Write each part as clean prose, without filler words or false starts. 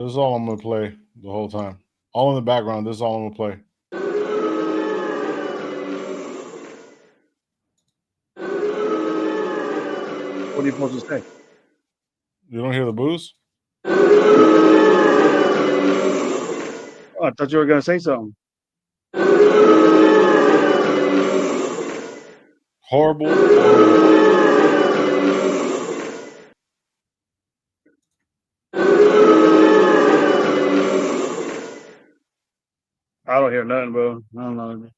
This is all I'm gonna play the whole time. All in the background. This is all I'm gonna play. What are you supposed to say? You don't hear the booze? Oh, I thought you were gonna say something. Horrible. I don't hear nothing, bro. I don't know.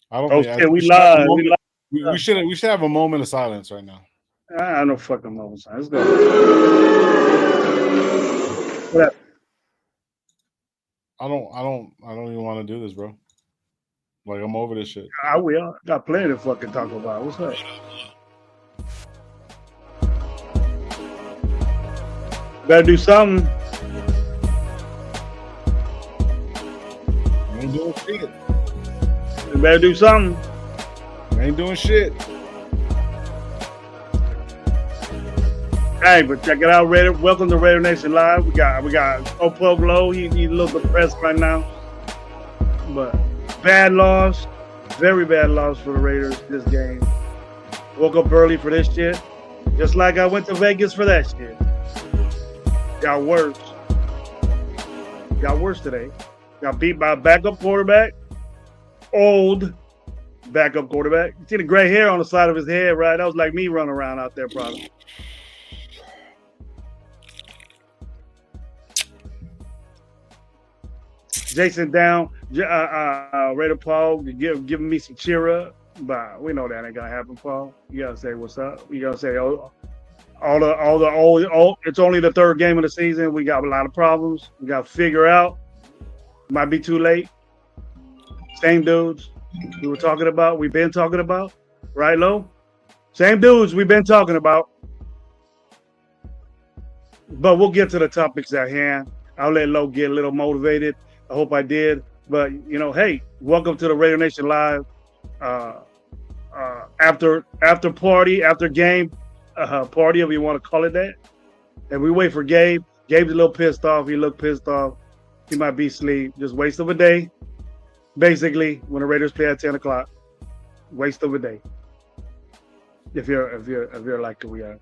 I don't Oh think. shit, we should have a live. We moment- live. we should have a moment of silence right now. I know fucking moments. Let's go. What? I don't even want to do this, bro. Like, I'm over this shit. I will. Got plenty to fucking talk about. What's up? Better do something. I ain't doing shit. You better do something. I ain't doing shit. Hey, but check it out, Raider. Welcome to Raider Nation Live. We got Oppo Glow. He's a little depressed right now. But bad loss. Very bad loss for the Raiders this game. Woke up early for this shit. Just like I went to Vegas for that shit. Got worse. Got worse today. Got beat by a backup quarterback. Old backup quarterback. You see the gray hair on the side of his head, right? That was like me running around out there, probably. Jason down, Raider Paul giving me some cheer up, but we know that ain't gonna happen, Paul. You gotta say what's up. You gotta say it's only the third game of the season. We got a lot of problems. We got to figure out. Might be too late. Same dudes we were talking about. We've been talking about, right, Lo? Same dudes we've been talking about. But we'll get to the topics at hand. I'll let Lo get a little motivated. I hope I did. But, hey, welcome to the Raider Nation Live. After party, after game party, if you want to call it that. And we wait for Gabe. Gabe's a little pissed off. He looked pissed off. He might be asleep. Just waste of a day. Basically, when the Raiders play at 10 o'clock. Waste of a day. If you're like we are.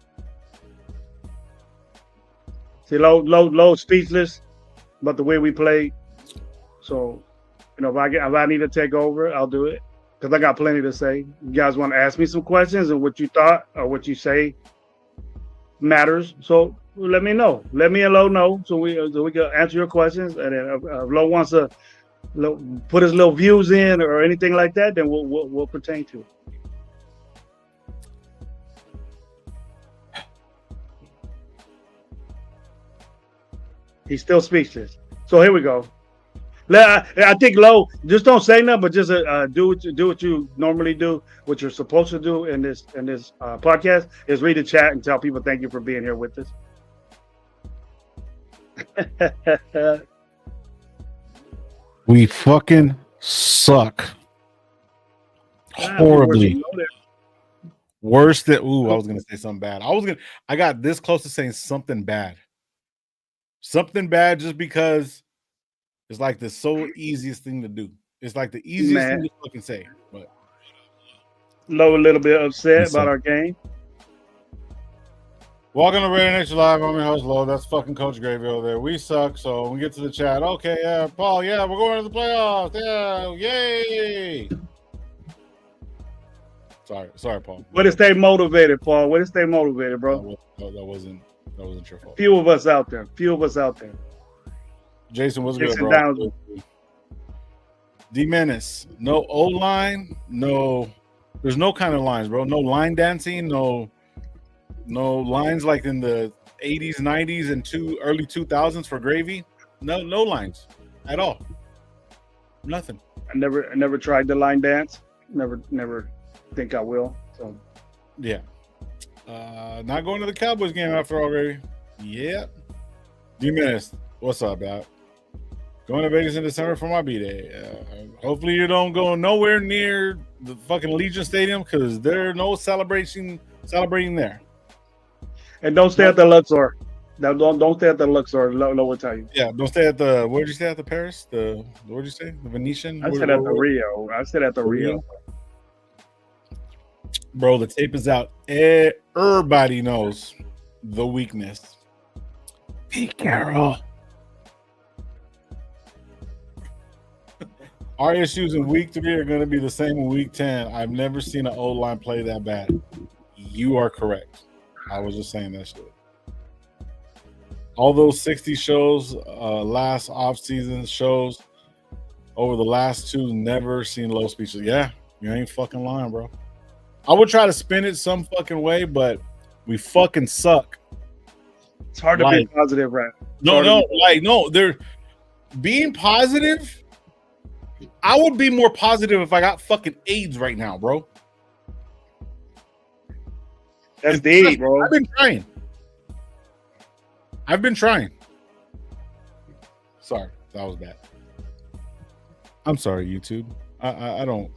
See, low speechless about the way we play. So, if I need to take over, I'll do it because I got plenty to say. You guys want to ask me some questions and what you thought or what you say matters. So let me know. Let me and Lo know so we can answer your questions. And then if Lo wants to put his little views in or anything like that, then we'll pertain to it. He's still speechless. So here we go. I think Lo, just don't say nothing, but just do what you normally do. What you're supposed to do in this podcast is read the chat and tell people thank you for being here with us. We fucking suck. Horribly. Worse than I was gonna say something bad. I got this close to saying something bad. Something bad just because it's like the easiest thing to do. It's like the easiest thing to fucking say. But Lo a little bit upset about our game. Welcome to Raider Nation Live. I'm your host, Lo. That's fucking Coach Gravy over there. We suck, so when we get to the chat, okay, yeah, Paul, yeah, we're going to the playoffs. Yeah, yay. Sorry, Paul. Way to stay motivated, Paul. Way to stay motivated, bro. That wasn't your fault. Few of us out there. Jason, what's good, bro? D-Menace. No O-line. No. There's no kind of lines, bro. No line dancing. No lines like in the 80s, 90s, and early 2000s for Gravy. No lines at all. Nothing. I never tried the line dance. Never think I will. So yeah. Not going to the Cowboys game after all, Gravy. Yeah. D-Menace. What's up, Doc? Going to Vegas in December for my B-Day. Hopefully you don't go nowhere near the fucking Legion Stadium because there's no celebrating there. And don't stay at the Luxor. No, don't stay at the Luxor. Lo will tell you. Yeah, don't stay at the. Where'd you stay at the Paris? What'd you say? The Venetian. I said at the Rio. I said at the Rio. Bro, the tape is out. Everybody knows the weakness. Pete Carroll. Our issues in week 3 are going to be the same in week 10. I've never seen an O-line play that bad. You are correct. I was just saying that shit. All those 60 shows, last off-season shows, over the last 2, never seen low speeches. Yeah, you ain't fucking lying, bro. I would try to spin it some fucking way, but we fucking suck. It's hard to be positive, right? No. They're being positive. I would be more positive if I got fucking AIDS right now, bro. That's deep, bro. I've been trying. Sorry, that was bad. I'm sorry, YouTube. I don't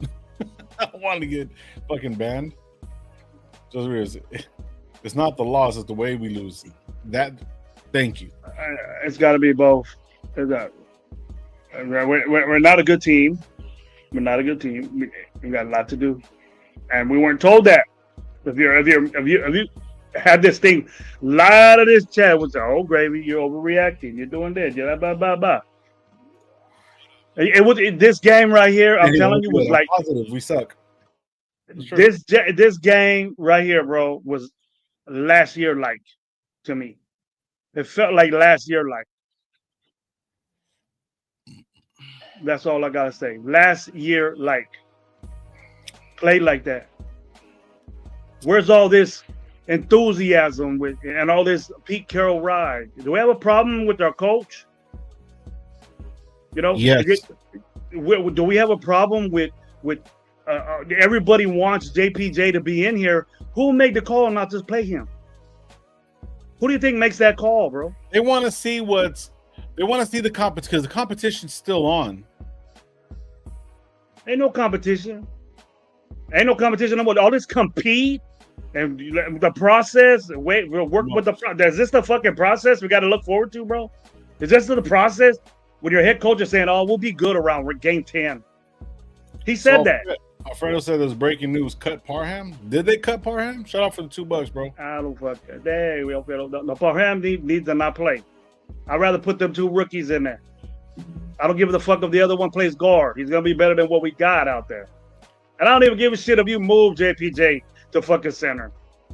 I don't want to get fucking banned. Just realize it's not the loss, it's the way we lose. Thank you. It's got to be both. We're not a good team. We're not a good team. We got a lot to do, and we weren't told that. If you had this thing, a lot of this chat was, "Oh, Gravy, you're overreacting. You're doing this. Blah blah blah blah." It was this game right here. I'm telling you, was like positive. We suck. This game right here, bro, was last year like to me. It felt like last year like. That's all I gotta say. Last year, like, played like that. Where's all this enthusiasm and all this Pete Carroll ride? Do we have a problem with our coach? You know, yes. Do we have a problem with everybody wants JPJ to be in here? Who made the call not to play him? Who do you think makes that call, bro? They want to see they want to see the competition because the competition's still on. Ain't no competition. Ain't no competition no more. All this compete and the process. Wait, we'll work with the process. Is this the fucking process we got to look forward to, bro? Is this the process when your head coach is saying, "Oh, we'll be good around game 10"? He said that. Alfredo said there's breaking news. Cut Parham. Did they cut Parham? Shout out for the $2, bro. I don't fuck that. There we go. No, Parham needs to not play. I'd rather put them 2 rookies in there. I don't give a fuck if the other one plays guard. He's gonna be better than what we got out there. And I don't even give a shit if you move JPJ to fucking center.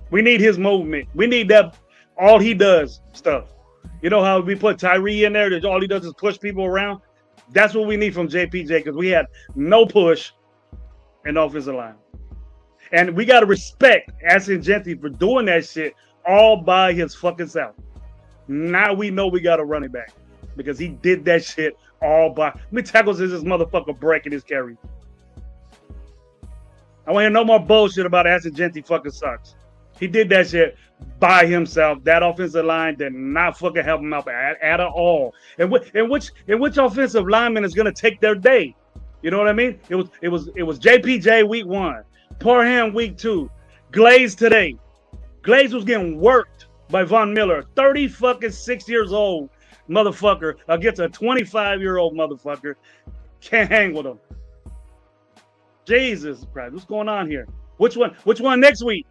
We need his movement. We need that. All he does stuff. You know how we put Tyree in there? That all he does is push people around. That's what we need from JPJ because we had no push in the offensive line. And we got to respect Ascengenti for doing that shit all by his fucking self. Now we know we got a running back because he did that shit all by. How many tackles is this motherfucker breaking his carry? I want to hear no more bullshit about Ascengenti fucking sucks. He did that shit by himself. That offensive line did not fucking help him out at all. And which offensive lineman is gonna take their day? You know what I mean? It was JPJ week 1, Parham week 2, Glaze today. Glaze was getting worked by Von Miller, 36 years old motherfucker against a 25-year-old motherfucker. Can't hang with him. Jesus Christ, what's going on here? Which one next week?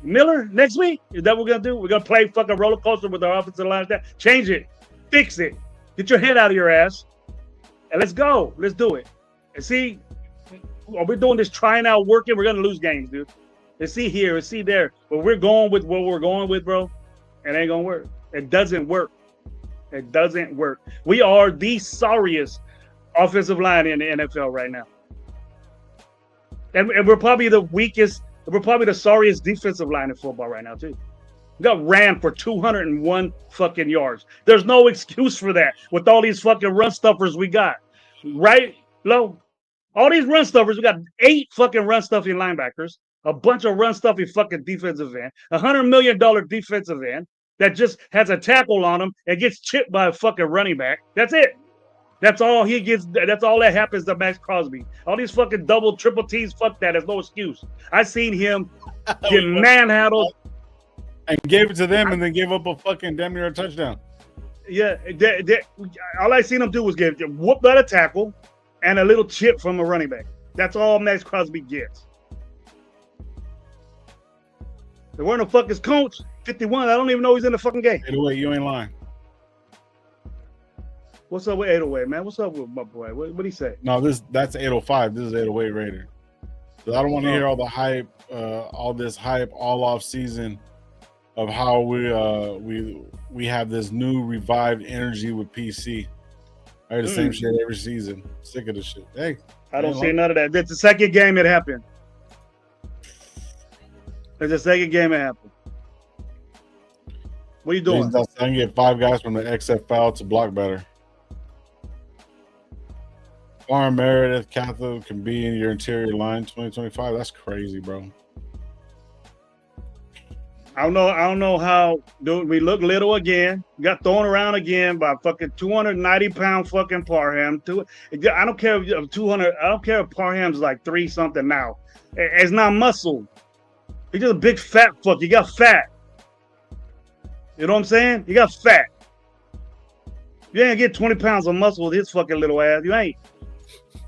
Miller next week? Is that what we're gonna do? We're gonna play fucking roller coaster with our offensive line. Change it, fix it, get your head out of your ass, and let's go. Let's do it. And see, are we doing this trying out working? We're gonna lose games, dude. Let's see here, let's see there. But we're going with what we're going with, bro. It ain't gonna work. It doesn't work. It doesn't work. We are the sorriest offensive line in the NFL right now. And we're probably the weakest, we're probably the sorriest defensive line in football right now, too. We got ran for 201 fucking yards. There's no excuse for that with all these fucking run stuffers we got. Right, Lo? All these run stuffers, we got 8 fucking run stuffing linebackers, a bunch of run stuffing fucking defensive end, $100 million defensive end that just has a tackle on him and gets chipped by a fucking running back. That's it. That's all he gets. That's all that happens to Max Crosby. All these fucking double, triple T's, fuck that. There's no excuse. I seen him get manhandled. and gave it to them, and then gave up a fucking damn near a touchdown. Yeah, all I seen him do was get whooped by a tackle and a little chip from a running back. That's all Max Crosby gets. There weren't no fucking coach. 51. I don't even know he's in the fucking game. 808, you ain't lying. What's up with 808, man? What's up with my boy? What'd he say? No, that's 805. This is 808 Raider. So I don't want to hear all the hype, all this hype all off season of how we have this new revived energy with PC. I hear the same shit every season. Sick of this shit. Hey, I don't see none of that. That's the second game it happened. That's the second game it happened. What are you doing? I can get 5 guys from the XFL to block better. Farm Meredith Catholic can be in your interior line 2025. That's crazy, bro. I don't know how, dude. We look little again. Got thrown around again by fucking 290-pound fucking Parham. I don't care if 200. I don't care if Parham's like 3 something now. It's not muscle. He's just a big fat fuck. You got fat. You know what I'm saying? You got fat. You ain't get 20 pounds of muscle with his fucking little ass. You ain't.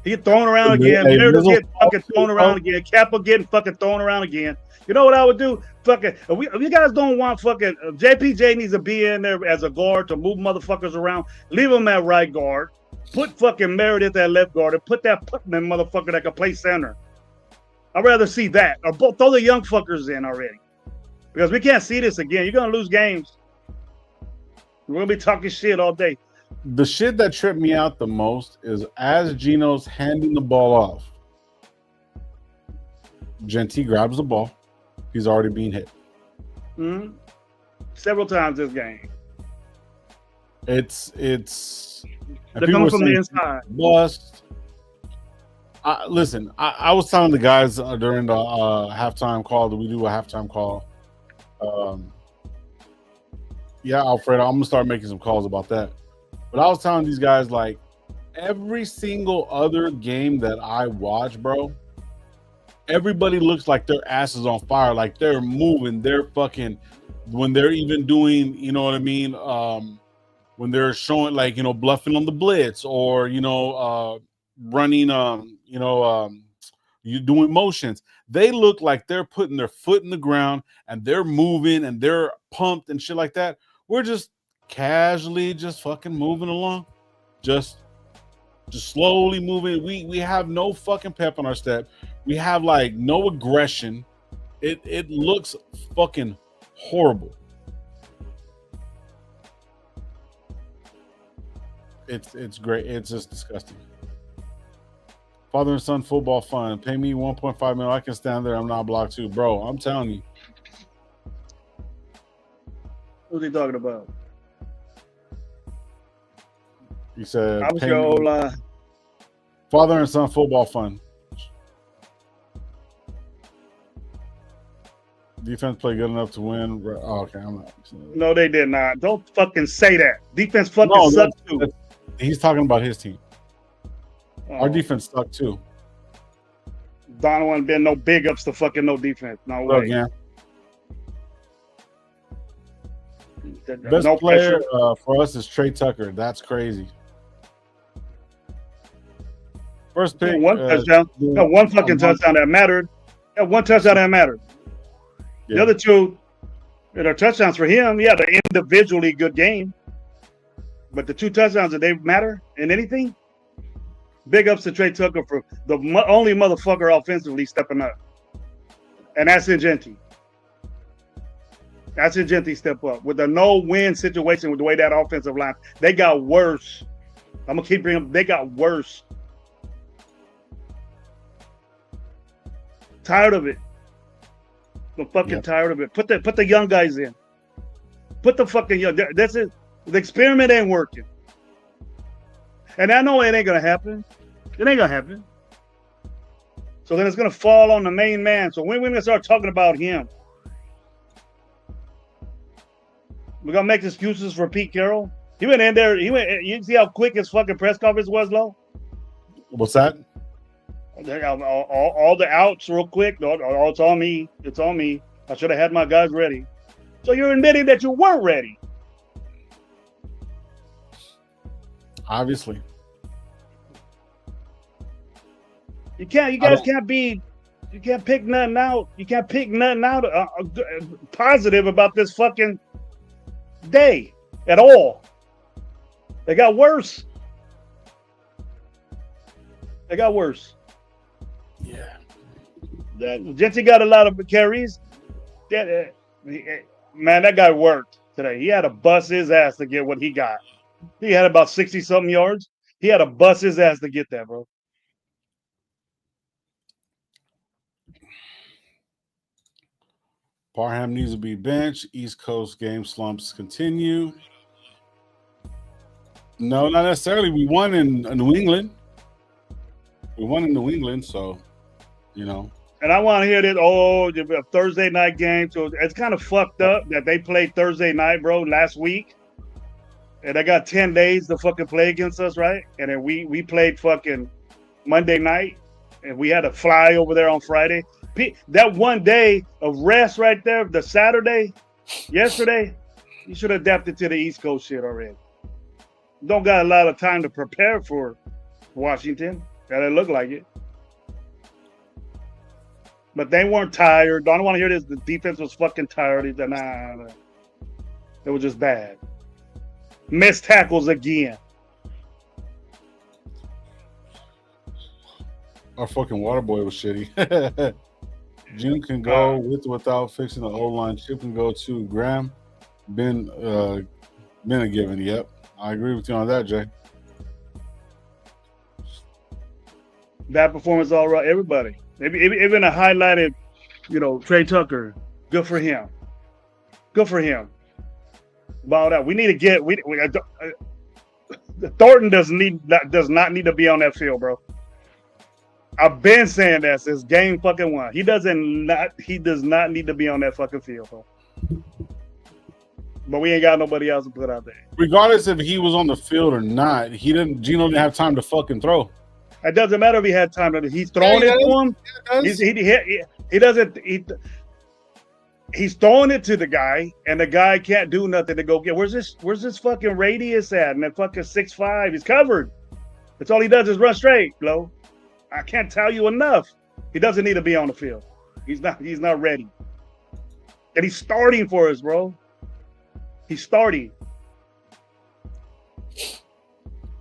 He get thrown around again. Meredith get fucking thrown around again. Kappa getting fucking thrown around again. You know what I would do? Fucking, if you guys don't want fucking, JPJ needs to be in there as a guard to move motherfuckers around. Leave him at right guard. Put fucking Meredith at left guard and put that Putnam motherfucker that can play center. I'd rather see that. Or throw the young fuckers in already. Because we can't see this again. You're going to lose games. We're going to be talking shit all day. The shit that tripped me out the most is as Gino's handing the ball off, Genty grabs the ball. He's already being hit. Mm-hmm. Several times this game. It's. They're coming from the inside. Bust. Listen, I was telling the guys during the halftime call that we do a halftime call. Yeah, Alfredo, I'm gonna start making some calls about that. But I was telling these guys, like, every single other game that I watch, bro, everybody looks like their ass is on fire, like they're moving, they're fucking, when they're even doing, you know what I mean, when they're showing, like, you know, bluffing on the blitz, or, you know, running, you doing motions. They look like they're putting their foot in the ground and they're moving and they're pumped and shit like that. We're just casually just fucking moving along, just slowly moving. We have no fucking pep on our step. We have like no aggression. It looks fucking horrible. It's great. It's just disgusting. Father and son football fun. Pay me 1.5 million. I can stand there. I'm not blocked too, bro. I'm telling you. Who's he talking about? He said, I was your old father and son football fun. Defense play good enough to win. Oh, okay, I'm not. No, they did not. Don't fucking say that. Defense fucking sucks too. He's talking about his team. Oh. Our defense sucked too. Donovan been no big ups to fucking no defense. No way. Yeah. Best player for us is Trey Tucker. That's crazy. First pick. One touchdown. One fucking touchdown that mattered. One touchdown that mattered. Yeah. The other two that are touchdowns for him. Yeah, they're individually good game. But the 2 touchdowns, did they matter in anything? Big ups to Trey Tucker for the only motherfucker offensively stepping up. And that's in Genty. That's in Genty step up. With the no-win situation with the way that offensive line, they got worse. I'm going to keep bringing them. They got worse. Tired of it. I'm fucking tired of it. Put the young guys in. Put the fucking young. That's it. The experiment ain't working. And I know it ain't going to happen. It ain't going to happen. So then it's going to fall on the main man. So when we're going to start talking about him, we're going to make excuses for Pete Carroll. He went in there. You see how quick his fucking press conference was, Lo? What's that? All the outs real quick. Oh, it's on me. It's on me. I should have had my guys ready. So you're admitting that you weren't ready. Obviously. You guys can't pick nothing out. You can't pick nothing out positive about this fucking day at all. They got worse. Yeah. Jency got a lot of carries. Man, that guy worked today. He had to bust his ass to get what he got. He had about 60-something yards. He had to bust his ass to get that, bro. Parham needs to be benched. East Coast game slumps continue. No, not necessarily. We won in New England. So, you know. And I want to hear that, a Thursday night game. So it's kind of fucked up that they played Thursday night, bro, last week. And they got 10 days to fucking play against us, right? And then we played fucking Monday night. And we had to fly over there on Friday. That one day of rest right there, the Saturday, yesterday, you should have adapted to the East Coast shit already. Don't got a lot of time to prepare for Washington. Gotta look like it. But they weren't tired. I don't want to hear this. The defense was fucking tired. Nah. It was just bad. Missed tackles again. Our fucking water boy was shitty. June can go with or without fixing the O-line. Chip can go too. Graham, been a given. Yep. I agree with you on that, Jay. Bad performance all right. Everybody. Even a highlighted, Trey Tucker. Good for him. About that, we need to get. Thornton does not need to be on that field, bro. I've been saying that since game fucking one. He does not need to be on that fucking field, bro. But we ain't got nobody else to put out there. Regardless if he was on the field or not, Gino didn't have time to fucking throw. It doesn't matter if he had time. He's throwing it to him. He doesn't. He's throwing it to the guy, and the guy can't do nothing to go get. Where's this fucking radius at? And that fucking 6'5", he's covered. That's all he does is run straight, Lo. I can't tell you enough. He doesn't need to be on the field. He's not ready. And he's starting for us, bro. He's starting.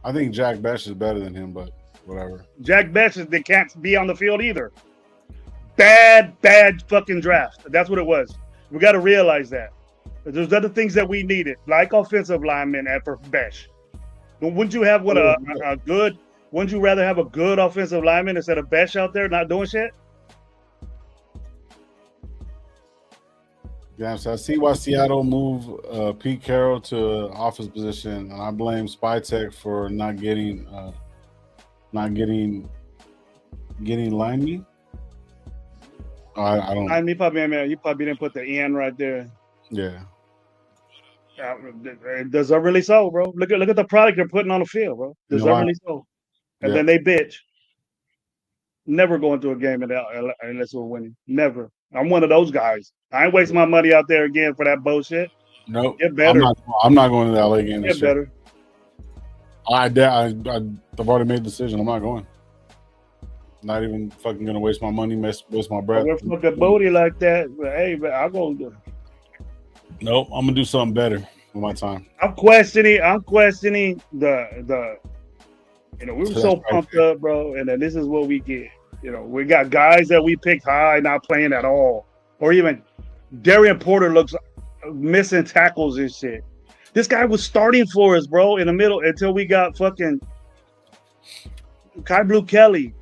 I think Jack Besh is better than him, but whatever. Jack Besh they can't be on the field either. Bad fucking draft. That's what it was. We got to realize that. There's other things that we needed, like offensive linemen for Besh. Wouldn't you have Wouldn't you rather have a good offensive lineman instead of Besh out there not doing shit? Yeah, so I see why Seattle moved Pete Carroll to office position, and I blame Spytech for not getting Liney. I don't. He probably didn't put the N right there. Yeah. Deservedly so, bro. Look at the product they're putting on the field, bro. Deservedly so. And then they bitch. Never go into a game unless we're winning. Never. I'm one of those guys. I ain't wasting my money out there again for that bullshit. Nope. Get better. I'm not going to the LA game this year. Get better. I've already made a decision. I'm not going. Not even fucking gonna waste my money, waste my breath. We're fucking booty like that. But hey, man, I'm gonna do it. Nope, I'm gonna do something better with my time. I'm questioning the we were so pumped up, bro, and then this is what we get. We got guys that we picked high not playing at all. Or even Darian Porter looks missing tackles and shit. This guy was starting for us, bro, in the middle until we got fucking Kai Blue Kelly.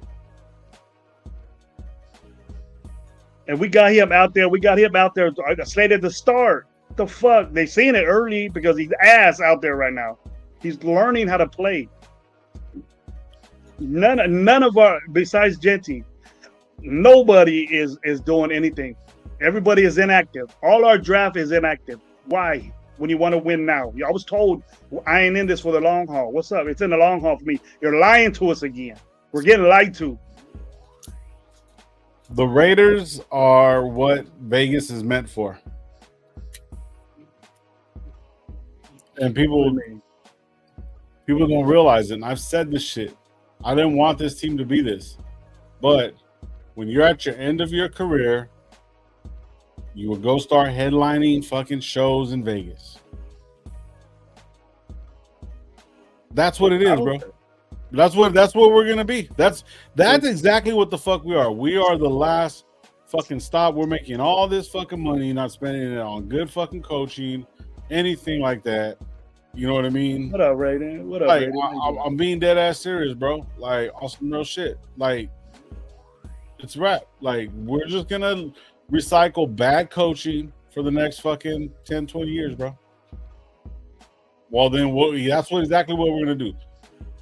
And we got him out there. Slated to start. What the fuck? They seen it early because he's ass out there right now. He's learning how to play. None of our, besides Genty, nobody is doing anything. Everybody is inactive. All our draft is inactive. Why? When you want to win now. I was told I ain't in this for the long haul. What's up? It's in the long haul for me. You're lying to us again. We're getting lied to. The Raiders are what Vegas is meant for. And people don't realize it. And I've said this shit. I didn't want this team to be this. But when you're at your end of your career, you will go start headlining fucking shows in Vegas. That's what it is, bro. That's what we're gonna be. That's exactly what the fuck we are. We are the last fucking stop. We're making all this fucking money, not spending it on good fucking coaching, anything like that. You know what I mean? What up, Raiden? What up, like, Raiden? I'm being dead ass serious, bro. Like, on some real shit. Like, it's rap. Like, we're just gonna recycle bad coaching for the next fucking 10, 20 years, bro. Well, then that's exactly what we're gonna do.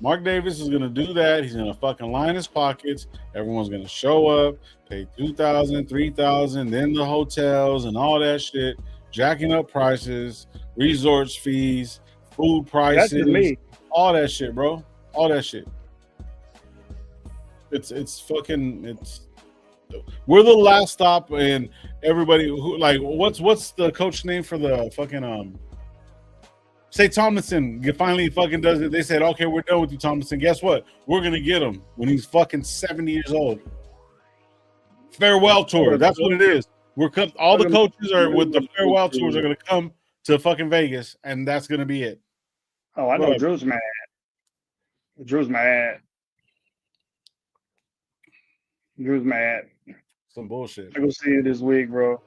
Mark Davis is gonna do that. He's gonna fucking line his pockets. Everyone's gonna show up, pay $2,000, $3,000, then the hotels and all that shit, jacking up prices, resorts fees, food prices, all that shit, bro. All that shit. We're the last stop, and everybody who like what's the coach name for the fucking say Tomlinson finally fucking does it. They said, okay, we're done with you, Tomlinson. Guess what? We're gonna get him when he's fucking 70 years old. Farewell tour. That's what it is. All the coaches are with the farewell tours are gonna come to fucking Vegas, and that's gonna be it. Oh, I know Drew's mad. Drew's mad. Some bullshit. I go see it this week, bro.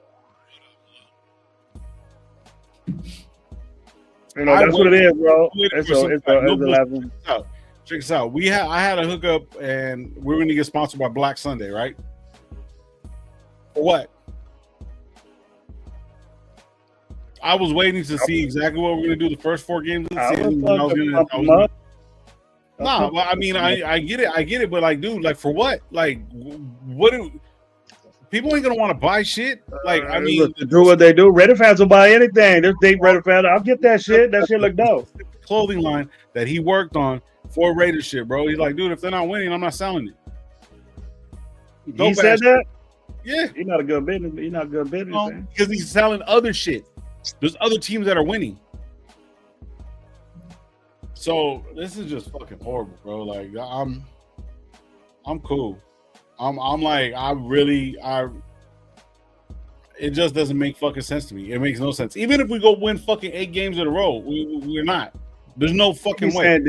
You know, that's what it is, bro. It's 11. Check this out. I had a hookup, and we're going to get sponsored by Black Sunday, right? For what? I was waiting to see exactly what we're going to do the first 4 games of the season. Nah, well, I mean, I get it, but like, dude, like, for what? Like, people ain't gonna want to buy shit. Like, I mean, do what they do. Raider fans will buy anything. There's deep Raider fans. I'll get that shit. That shit look dope. Clothing line that he worked on for Raider shit, bro. He's like, dude, if they're not winning, I'm not selling it. He said that? Yeah. He's not a good business. He's not a good business. Because he's selling other shit. There's other teams that are winning. So this is just fucking horrible, bro. Like, I'm cool. I'm like, it just doesn't make fucking sense to me. It makes no sense. Even if we go win fucking 8 games in a row, we're not. There's no fucking way.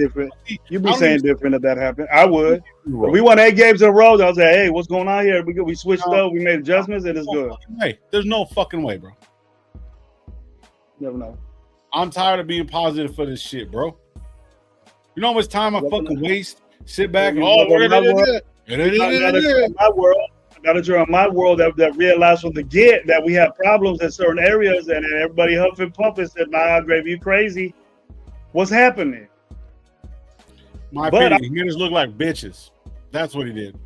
You'd be saying different if that happened. I would. If we won 8 games in a row, I was like, hey, what's going on here? We switched up. We made adjustments, and it's good. There's no fucking way, bro. Never know. I'm tired of being positive for this shit, bro. You know how much time I fucking waste? Sit back. Now that you're in my world, that realize from the get that we have problems in certain areas, and everybody huffing puffing said, "Nah, Grave, you crazy? What's happening?" My opinion, he made us look like bitches. That's what he did.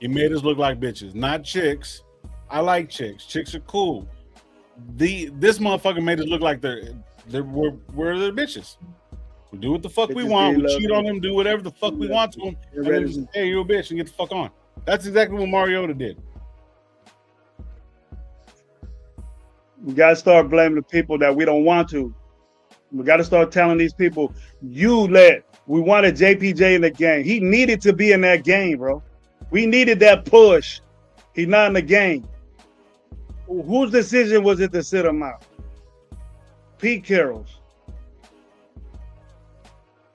He made us look like bitches, not chicks. I like chicks. Chicks are cool. This motherfucker made us look like we're the bitches. We do what the fuck we want. We cheat on them, do whatever the fuck we want to them, and then just, hey, you're a bitch, and get the fuck on. That's exactly what Mariota did. We got to start blaming the people that we don't want to. We got to start telling these people, we wanted JPJ in the game. He needed to be in that game, bro. We needed that push. He's not in the game. Whose decision was it to sit him out? Pete Carroll's.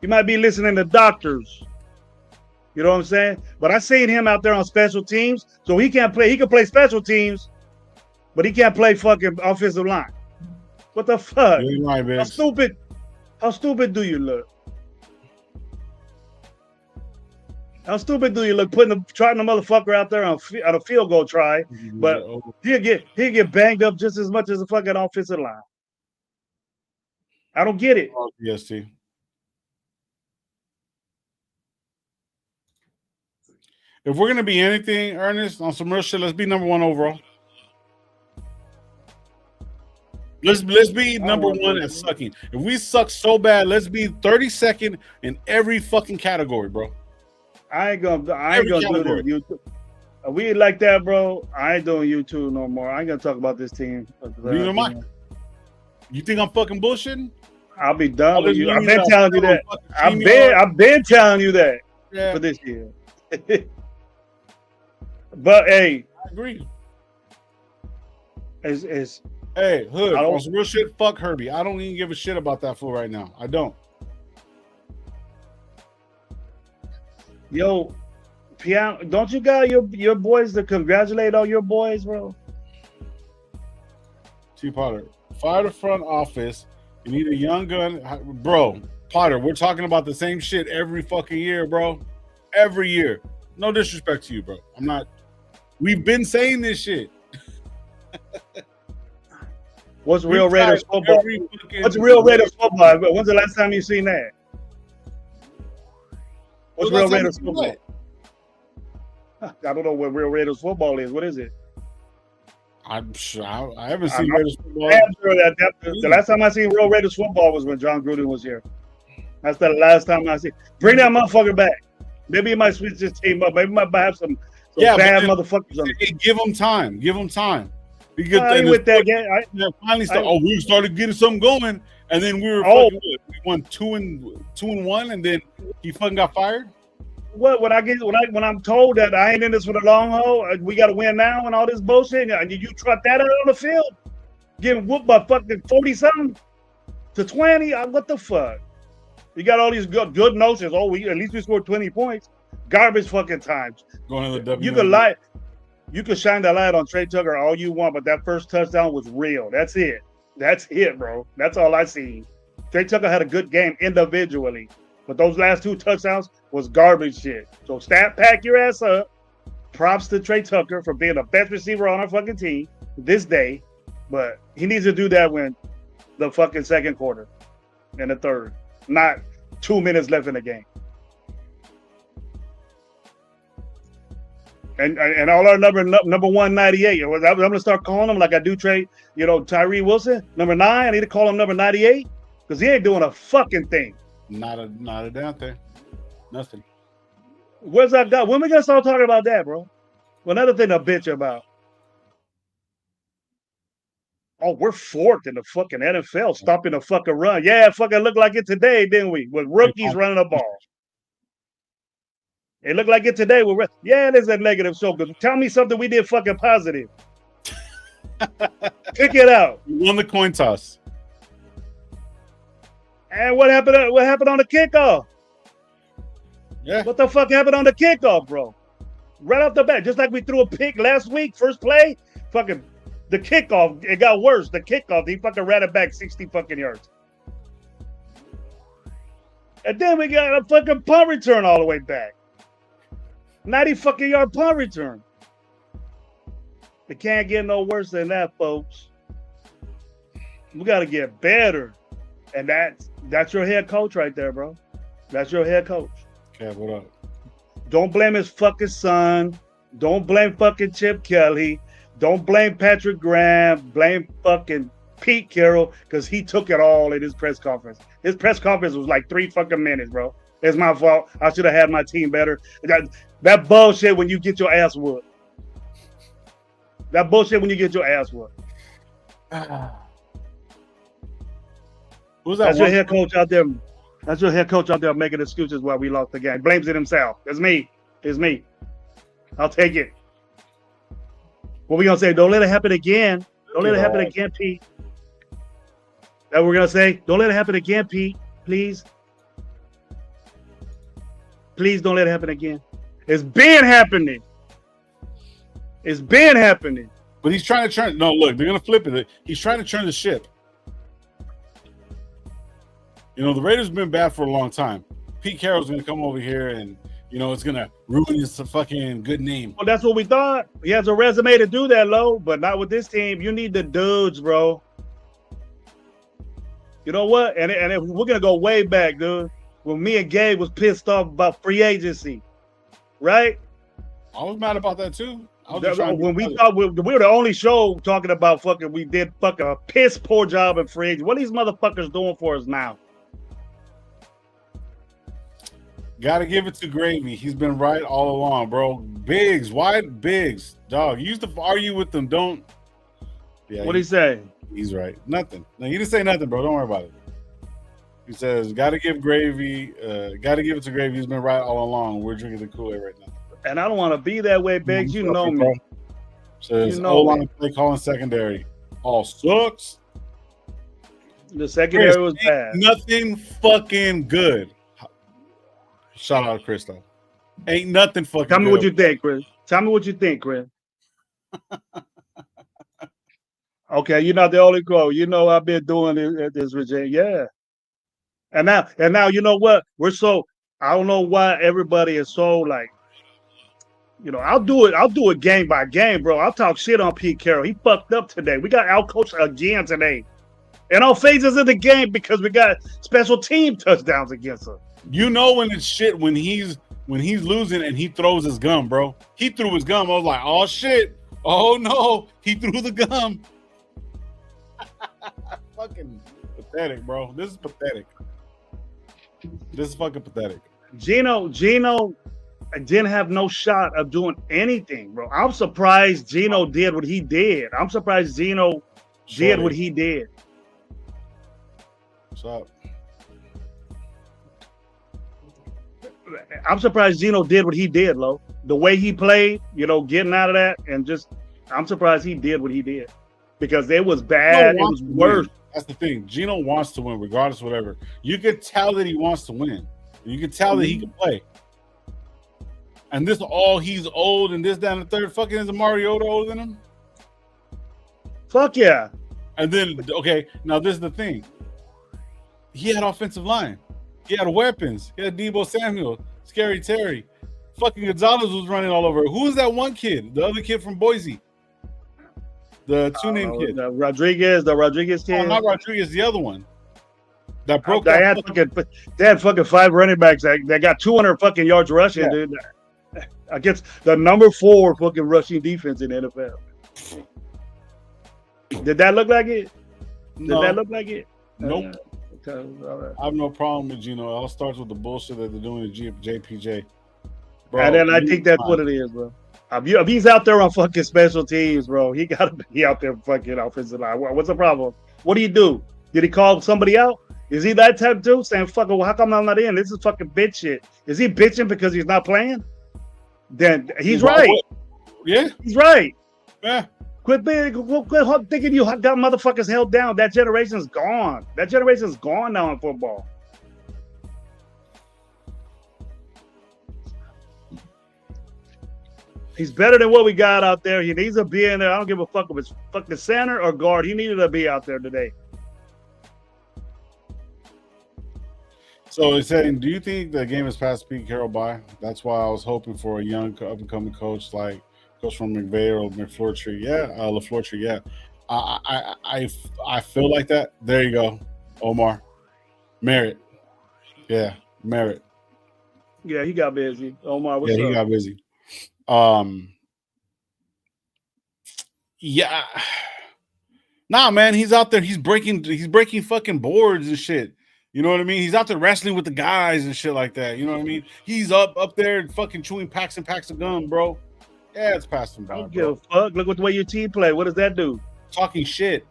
You might be listening to doctors. You know what I'm saying? But I seen him out there on special teams, so he can't play. He can play special teams, but he can't play fucking offensive line. What the fuck? How stupid do you look? How stupid do you look trying the motherfucker out there on a field goal try, but he'll get banged up just as much as a fucking offensive line. I don't get it. Yes, T. If we're gonna be anything, Ernest, on some real shit, let's be number 1 overall. Let's be number 1 at sucking. If we suck so bad, let's be 32nd in every fucking category, bro. I ain't gonna do this YouTube. We like that, bro. I ain't doing YouTube no more. I ain't gonna talk about this team. Neither am I. You think I'm fucking bullshitting? I'll be done All with this you. I've money been that I telling you spent on that. fucking StreamYard. I've been telling you that Yeah, for this year. But hey, I agree. it's Hey, Hood, I don't- on some real shit, fuck Herbie. I don't even give a shit about that fool right now. I don't. yo, Piano, don't you got your boys to congratulate all your boys, bro? T. Potter, fire the front office. You need a young gun. Bro, Potter, we're talking about the same shit every fucking year, bro. Every year. No disrespect to you, bro. I'm not. We've been saying this shit. What's real Raiders football? Every fucking- What's real Raiders football? When's the last time you seen that? What's real Raiders football? I don't know what real Raiders football is. What is it? I'm sure I haven't I'm seen not- Raiders football. I'm sure that the last time I seen real Raiders football was when John Gruden was here. That's the last time I see. Bring that motherfucker back. Maybe he might switch his team up. Maybe he might have some Yeah, bad but motherfuckers on it. Hey, give them time. Give them time. Because I ain't with that game. finally we started getting something going, and then we were we won 2-1, and then he fucking got fired. What when I'm told that I ain't in this for the long haul, we got to win now and all this bullshit, and you trot that out on the field, getting whooped by fucking 40 something to 20. What the fuck? You got all these good notions. Oh, at least we scored 20 points. Garbage fucking times. Going to the W. You can lie. You can shine the light on Trey Tucker all you want, but that first touchdown was real. That's it. That's it, bro. That's all I see. Trey Tucker had a good game individually, but those last two touchdowns was garbage shit. So stat pack your ass up. Props to Trey Tucker for being the best receiver on our fucking team this day, but he needs to do that when the fucking second quarter and the third, not 2 minutes left in the game. And all our number 198. I'm gonna start calling him like I do Tyree Wilson, number 9. I need to call him number 98 because he ain't doing a fucking thing. Not a damn thing. Nothing. Where's that guy? When we gonna start talking about that, bro? Well, another thing to bitch about. Oh, we're 4th in the fucking NFL, stopping the fucking run. Yeah, fucking looked like it today, didn't we? With rookies running the ball. It looked like it today. Yeah, there's a negative show. But tell me something we did fucking positive. Pick it out. You won the coin toss. And what happened on the kickoff? Yeah. What the fuck happened on the kickoff, bro? Right off the bat, just like we threw a pick last week, first play, fucking the kickoff, it got worse. The kickoff, he fucking ran it back 60 fucking yards. And then we got a fucking punt return all the way back. 90 fucking yard punt return. It can't get no worse than that, folks. We got to get better. And that's your head coach right there, bro. That's your head coach. Okay, what up? Don't blame his fucking son. Don't blame fucking Chip Kelly. Don't blame Patrick Graham. Blame fucking Pete Carroll because he took it all in his press conference. His press conference was like 3 fucking minutes, bro. It's my fault. I should have had my team better. That bullshit when you get your ass whooped. That bullshit when you get your ass whooped. Who's that? That's your head coach out there. That's your head coach out there making excuses why we lost the game. Blames it himself. It's me. It's me. I'll take it. What we gonna say? Don't let it happen again. Don't let it happen again, Pete. That we're gonna say? Don't let it happen again, Pete. Please. Please don't let it happen again. It's been happening. It's been happening. But he's trying to turn. No, look, they're gonna flip it. He's trying to turn the ship. You know, the Raiders have been bad for a long time. Pete Carroll's gonna come over here and it's gonna ruin his fucking good name. Well, that's what we thought. He has a resume to do that, Lo, but not with this team. You need the dudes, bro. You know what? And if we're gonna go way back, dude. When me and Gabe was pissed off about free agency, right? I was mad about that too. When we thought we were the only show talking about fucking, we did fucking a piss poor job in free agency. What are these motherfuckers doing for us now? Gotta give it to Gravy. He's been right all along, bro. Biggs, why Biggs? Dog, you used to argue with them. Don't. Yeah. What'd he say? He's right. Nothing. No, you didn't say nothing, bro. Don't worry about it. He says, "Got to give Gravy. Got to give it to Gravy. He's been right all along. We're drinking the Kool-Aid right now." And I don't want to be that way, Biggs. You know me. Bro. Says, you know O-line play calling secondary. All sucks. The secondary was bad. Nothing fucking good. Shout out to Chris, though. Ain't nothing fucking Tell me good. what you think, Chris. Tell me what you think, Chris. Okay, you're not the only crow. You know I've been doing this regime. Yeah. And now, you know what? I don't know why everybody is so like, I'll do it game by game, bro. I'll talk shit on Pete Carroll. He fucked up today. We got outcoached again today. In all phases of the game because we got special team touchdowns against us. You know when it's shit when he's losing and he throws his gum, bro. He threw his gum. I was like, oh shit. Oh no. He threw the gum. Fucking pathetic, bro. This is pathetic. This is fucking pathetic. Gino didn't have no shot of doing anything, bro. I'm surprised Gino did what he did. I'm surprised Gino did what he did. What's up? I'm surprised Gino did what he did, Lo. The way he played, getting out of that, and I'm surprised he did what he did. Because it was bad. It was worse. That's the thing. Gino wants to win, regardless of whatever. You could tell that he wants to win. You could tell that he can play. And he's old, and this, that, and the third. Fucking is Mariota older than him? Fuck yeah. And then, okay, now this is the thing. He had offensive line. He had weapons. He had Deebo Samuel, Scary Terry. Fucking Gonzalez was running all over. Who was that one kid? The other kid from Boise. The two-name kid. The Rodriguez kid. Oh, not Rodriguez, the other one. That broke they had fucking 5 running backs that got 200 fucking yards rushing, dude. Against the number 4 fucking rushing defense in the NFL. Did that look like it? Nope. Right. I have no problem with Gino. It all starts with the bullshit that they're doing at JPJ. Bro, and then I think that's what it is, bro. If he's out there on fucking special teams, bro, he got to be out there fucking offensive line. What's the problem? What do you do? Did he call somebody out? Is he that type of dude saying, fuck, well, how come I'm not in? This is fucking bitch shit. Is he bitching because he's not playing? Then he's right. Yeah. He's right. Yeah. Quit thinking you got motherfuckers held down. That generation's gone. That generation's gone now in football. He's better than what we got out there. He needs to be in there. I don't give a fuck if it's fucking center or guard. He needed to be out there today. So he's saying, do you think the game has passed Pete Carroll by? That's why I was hoping for a young up-and-coming coach like Coach from McVay or McFlurtree. Yeah, LaFleur. Yeah, I feel like that. There you go, Omar. Merritt. Yeah, Merritt. Yeah, he got busy. Omar, what's up? Yeah, he got busy. Yeah. Nah, man, he's out there. He's breaking fucking boards and shit. You know what I mean? He's out there wrestling with the guys and shit like that. You know what I mean? He's up there fucking chewing packs and packs of gum, bro. Yeah, it's past him by. Don't give a fuck. Look at the way your team play. What does that do? Talking shit.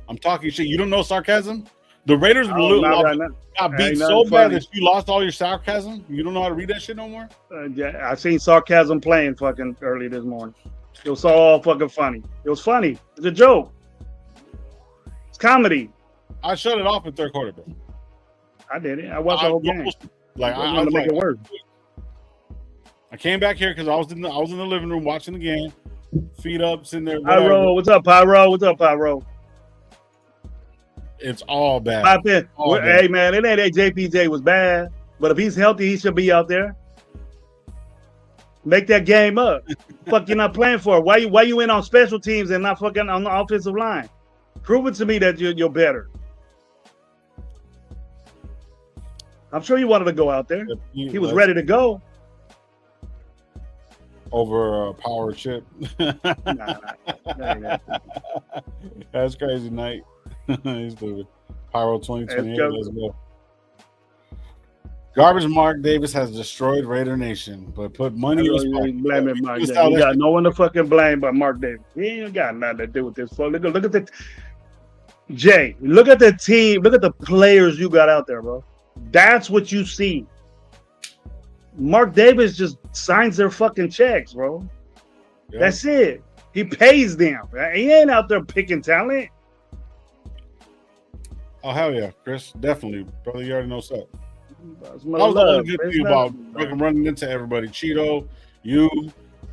I'm talking shit. You don't know sarcasm? The Raiders got beat so bad that you lost all your sarcasm. You don't know how to read that shit no more? Yeah, I seen sarcasm playing fucking early this morning. It was all fucking funny. It was funny. It's a joke. It's comedy. I shut it off in third quarter, bro. I did it. I watched the whole game. Like I wanted to make it work. I came back here because I was in the living room watching the game, feet up, sitting there. Pyro, what's up, Pyro? What's up, Pyro? It's all bad. Hey man, it ain't that JPJ was bad, but if he's healthy, he should be out there. Make that game up. Fuck, you're not playing for it. Why you in on special teams and not fucking on the offensive line? Prove it to me that you're better. I'm sure he wanted to go out there. He was ready to go. Over a power chip. Nah. That's crazy, Knight. He's stupid. Pyro 2028. Let's go. Garbage Mark Davis has destroyed Raider Nation, but put money in his pocket. Blaming Mark Davis. You got no one to fucking blame but Mark Davis. He ain't got nothing to do with this. Look at the. Jay, look at the team. Look at the players you got out there, bro. That's what you see. Mark Davis just signs their fucking checks, bro. Yep. That's it. He pays them. He ain't out there picking talent. Oh, hell yeah, Chris. Definitely. Brother, you already know what's up. That was the only good thing about running into everybody. Cheeto, you,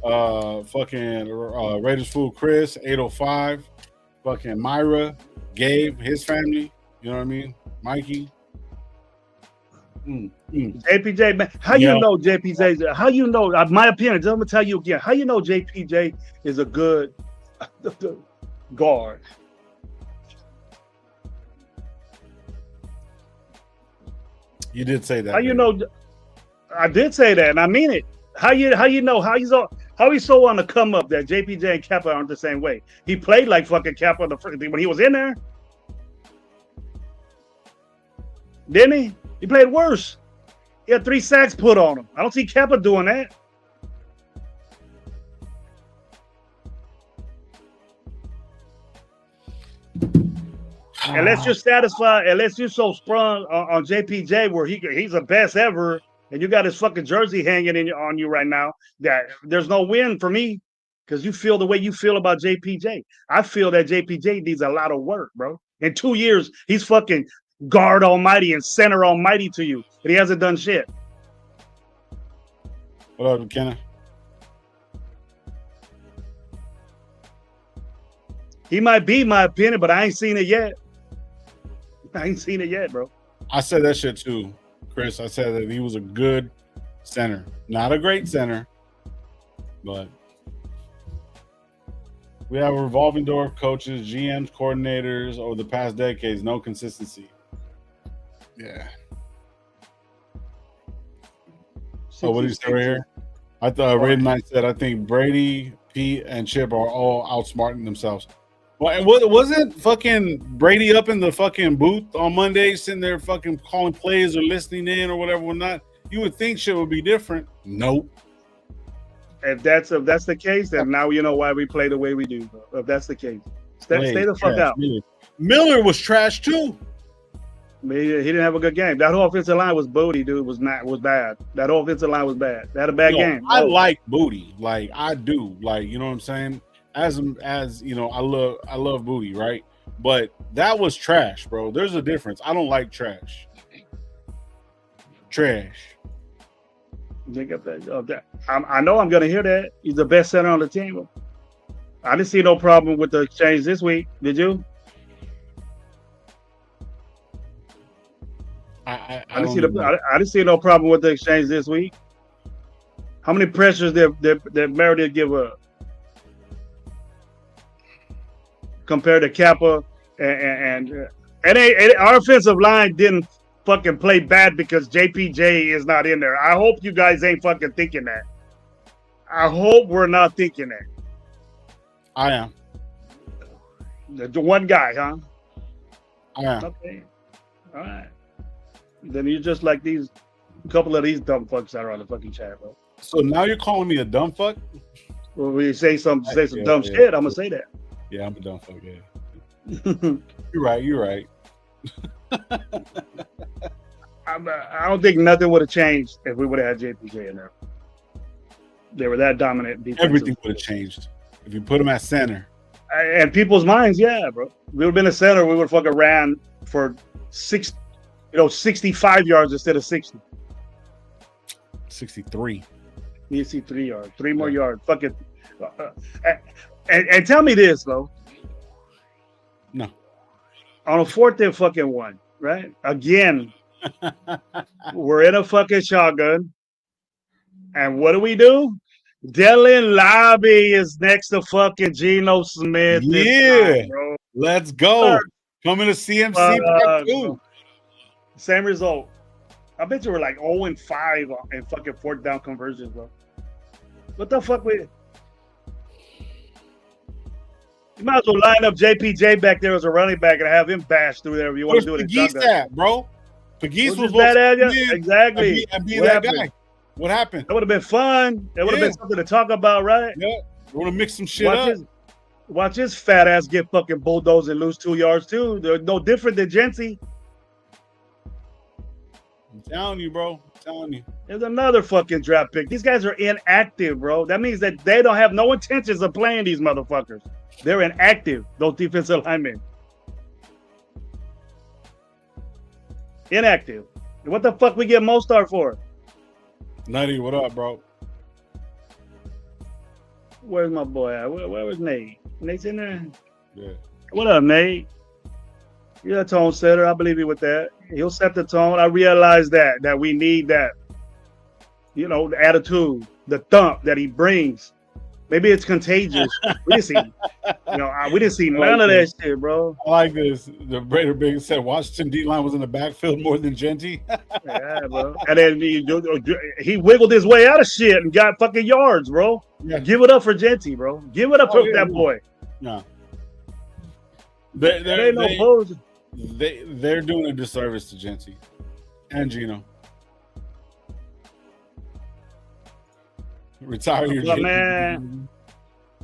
fucking Raiders Fool Chris, 805, fucking Myra, Gabe, his family. You know what I mean? Mikey. JPJ, man. How you know JPJ? How you know? My opinion. I'm gonna tell you again. How you know JPJ is a good guard? You did say that. How you know? I did say that, and I mean it. How you know? How he's so on the come up that JPJ and Kappa aren't the same way? He played like fucking Kappa when he was in there, didn't he? He played worse. He had 3 sacks put on him. I don't see Kappa doing that. Unless you're satisfied, unless you're so sprung on JPJ where he's the best ever, and you got his fucking jersey hanging on you right now, that there's no win for me because you feel the way you feel about JPJ. I feel that JPJ needs a lot of work, bro. In 2 years, he's fucking guard almighty and center almighty to you, and he hasn't done shit. What up, McKenna? He might be my opinion, but I ain't seen it yet. I ain't seen it yet, bro. I said that shit too, Chris. I said that he was a good center. Not a great center, but we have a revolving door of coaches, GMs, coordinators over the past decades. No consistency. Yeah. So what do you say right here? I thought Raiden Knight said, I think Brady, Pete, and Chip are all outsmarting themselves. Well, wasn't fucking Brady up in the fucking booth on Monday, sitting there fucking calling plays or listening in or whatever or not? You would think shit would be different. Nope. If that's the case, then now you know why we play the way we do. Bro. If that's the case, stay the fuck out. Miller was trash too. He didn't have a good game. That whole offensive line was booty, dude. Was bad. That whole offensive line was bad. They had a bad game. I like booty, like I do, like you know what I'm saying. As you know, I love booty, right? But that was trash, bro. There's a difference. I don't like trash. Trash. I know I'm gonna hear that. He's the best center on the team. I didn't see no problem with the exchange this week. Did you? I didn't see no problem with the exchange this week. How many pressures did Meredith give up compared to Kappa and our offensive line didn't fucking play bad because JPJ is not in there. I hope you guys ain't fucking thinking that. I hope we're not thinking that. I am. The one guy, huh? I am. Okay. All right. Then you're just like these couple of these dumb fucks that are on the fucking chat, bro. So now you're calling me a dumb fuck? Well, when you say some dumb shit, I'm gonna say that. Yeah, I'm a dumb fuck. Yeah. You're right. I don't think nothing would have changed if we would have had JPJ in there. They were that dominant. Everything would have changed if you put him at center. And people's minds, yeah, bro. We would have been a center. We would have fucking ran for 65 yards instead of 60. 63. You see 3 yards, 3 more yards. Fuck it. And tell me this, though. No. On a 4th and fucking 1, right? Again, we're in a fucking shotgun. And what do? Dylan Lobby is next to fucking Geno Smith. Yeah. Time, bro. Let's go. Coming to CMC part 2. Same result. I bet you were like 0-5 in fucking 4th down conversions, bro. What the fuck with? You might as well line up JPJ back there as a running back and have him bash through there if you want to do it. Where's Pegues at, bro? Pegues was bad at you? Exactly. And be that guy. What happened? That would have been fun. That would have been something to talk about, right? Yeah. You want to mix some shit up? Watch his fat ass get fucking bulldozed and lose 2 yards too. They're no different than Jency. I'm telling you, bro. I'm telling you. There's another fucking draft pick. These guys are inactive, bro. That means that they don't have no intentions of playing these motherfuckers. They're inactive, those defensive linemen. Inactive. What the fuck we get Mostar for? Nutty, what up, bro? Where's my boy at? Where was Nate? Nate's in there? Yeah. What up, Nate? You're a tone setter. I believe you with that. He'll set the tone. I realize that we need that, you know, the attitude, the thump that he brings. Maybe it's contagious. We didn't see, we didn't see none of that shit, bro. I like this. The Raider Big said Washington D-line was in the backfield more than Genty. Yeah, bro. And then he wiggled his way out of shit and got fucking yards, bro. Yeah. Give it up for Genty, bro. Give it up for that boy. No. There ain't no pose. They're doing a disservice to Genty and Gino. Retire your but man,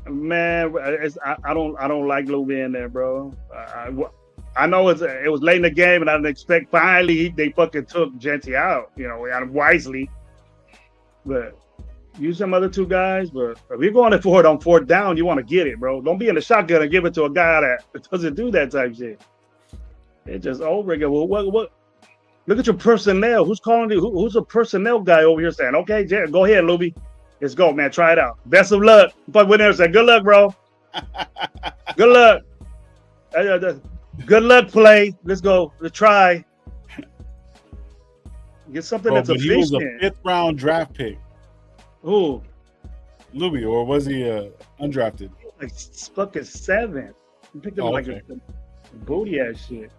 I don't like Lou being there, bro. I know it was late in the game, and I didn't expect. Finally, they fucking took Genty out, wisely. But use some other two guys. But if you're going for it on fourth down, you want to get it, bro. Don't be in the shotgun and give it to a guy that doesn't do that type shit. It's just over again. Well, what? Look at your personnel. Who's calling you? Who's a personnel guy over here saying, "Okay, go ahead, Luby. Let's go, man. Try it out. Best of luck." But when they say, "Good luck, bro. Good luck. Good luck, play. Let's go. Let's try. Get something that's efficient." He was a fifth-round draft pick. Who? Luby, or was he undrafted? Like fucking 7. You picked him like a booty ass shit.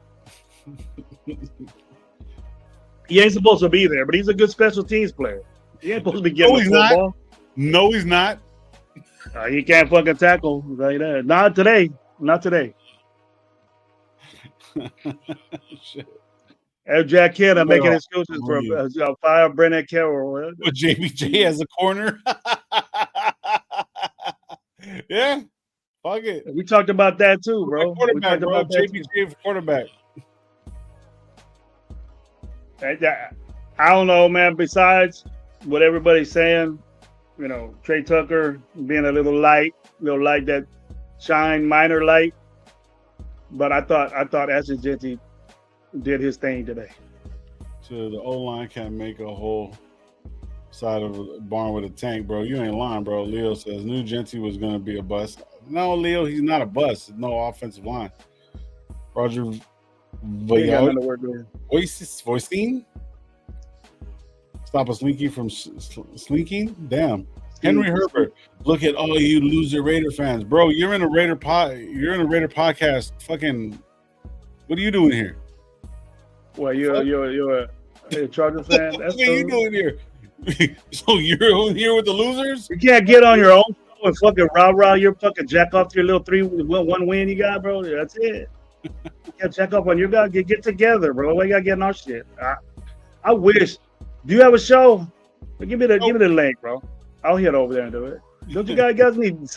He ain't supposed to be there, but he's a good special teams player. He ain't supposed to be getting the football. No, he's not. He can't fucking tackle like that. Not today. Not today. Shit. And Jack Kenna making excuses for fire Brennan Carroll. But JBJ as a corner. Yeah. Fuck it. We talked about that too, bro. Quarterback, bro. JBJ for quarterback. I don't know, man. Besides what everybody's saying, Trey Tucker being a little light that shine, minor light. But I thought Ashton Genty did his thing today. So the O-line can't make a whole side of a barn with a tank, bro. You ain't lying, bro. Leo says knew Genty was going to be a bust. No, Leo, he's not a bust. No offensive line. Roger Voicing? Stop a slinky from slinking? Damn. Henry Herbert. Look at all you loser Raider fans. Bro, you're in a Raider podcast. Fucking, what are you doing here? Well, you're a Charger fan? That's what are you doing here? So you're here with the losers? You can't get on your own show and fucking rah-rah your fucking jack off to your little 3-1 win you got, bro. That's it. You can't check up on your guy. Get together, bro. We gotta get in our shit. I wish. Do you have a show? Give me the link, bro. I'll head over there and do it. Don't you guys need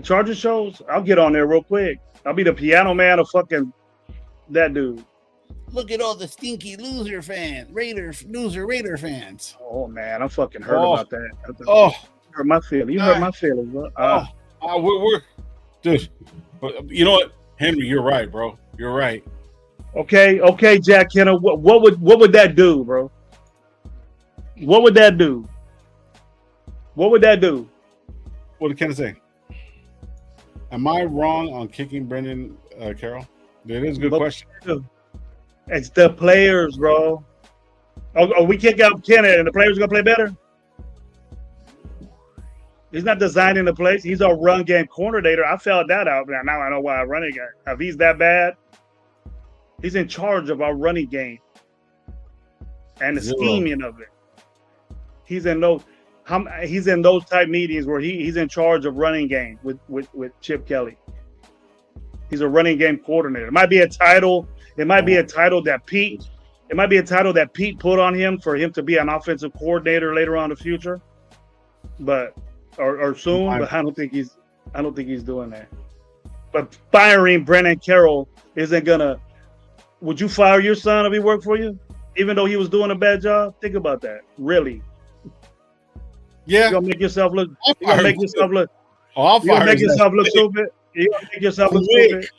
Charger shows? I'll get on there real quick. I'll be the piano man of fucking that dude. Look at all the stinky loser fans, Raider fans. Oh man, I fucking heard about that. You hurt my feelings. You hurt my feelings, bro. We're dude. You know what, Henry? You're right, bro. You're right. Okay, Jack Kenna. What would that do, bro? What would that do? What would that do? What can I say? Am I wrong on kicking Brendan Carroll? That is a good question. It's the players, bro. Oh, we kick out Kenna and the players are gonna play better. He's not designing the plays. He's a run game coordinator. I felt that out. Now I know why I run it. If he's that bad, he's in charge of our running game and the scheming of it. He's in those type meetings where he's in charge of running game with Chip Kelly. He's a running game coordinator. It might be a title. It might be a title that Pete put on him for him to be an offensive coordinator later on in the future, or soon. But I don't think he's I don't think he's doing that. But firing Brennan Carroll isn't gonna. Would you fire your son if he worked for you, even though he was doing a bad job? Think about that. Really? Yeah. You're gonna make yourself look. You're gonna make yourself look. I'll You're gonna fire make yourself look stupid. You're gonna make yourself look stupid.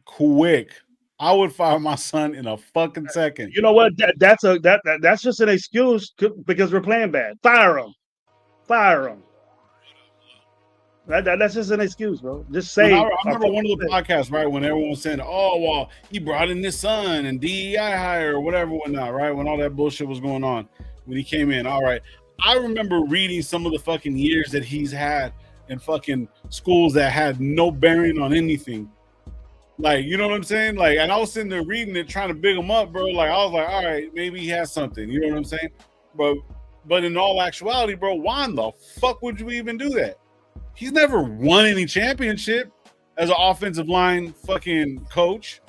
Quick. I would fire my son in a fucking second. You know what? That's just an excuse because we're playing bad. Fire him. Fire him. That's just an excuse, bro. Just say. I remember one of the podcasts, right, when everyone was saying, "Oh, well, he brought in his son and DEI hire or whatever, whatnot," right? When all that bullshit was going on, when he came in, all right. I remember reading some of the fucking years that he's had in fucking schools that had no bearing on anything. Like, you know what I'm saying? Like, and I was sitting there reading it, trying to big him up, bro. Like, I was like, all right, maybe he has something. You know what I'm saying? But in all actuality, bro, why in the fuck would you even do that? He's never won any championship as an offensive line fucking coach,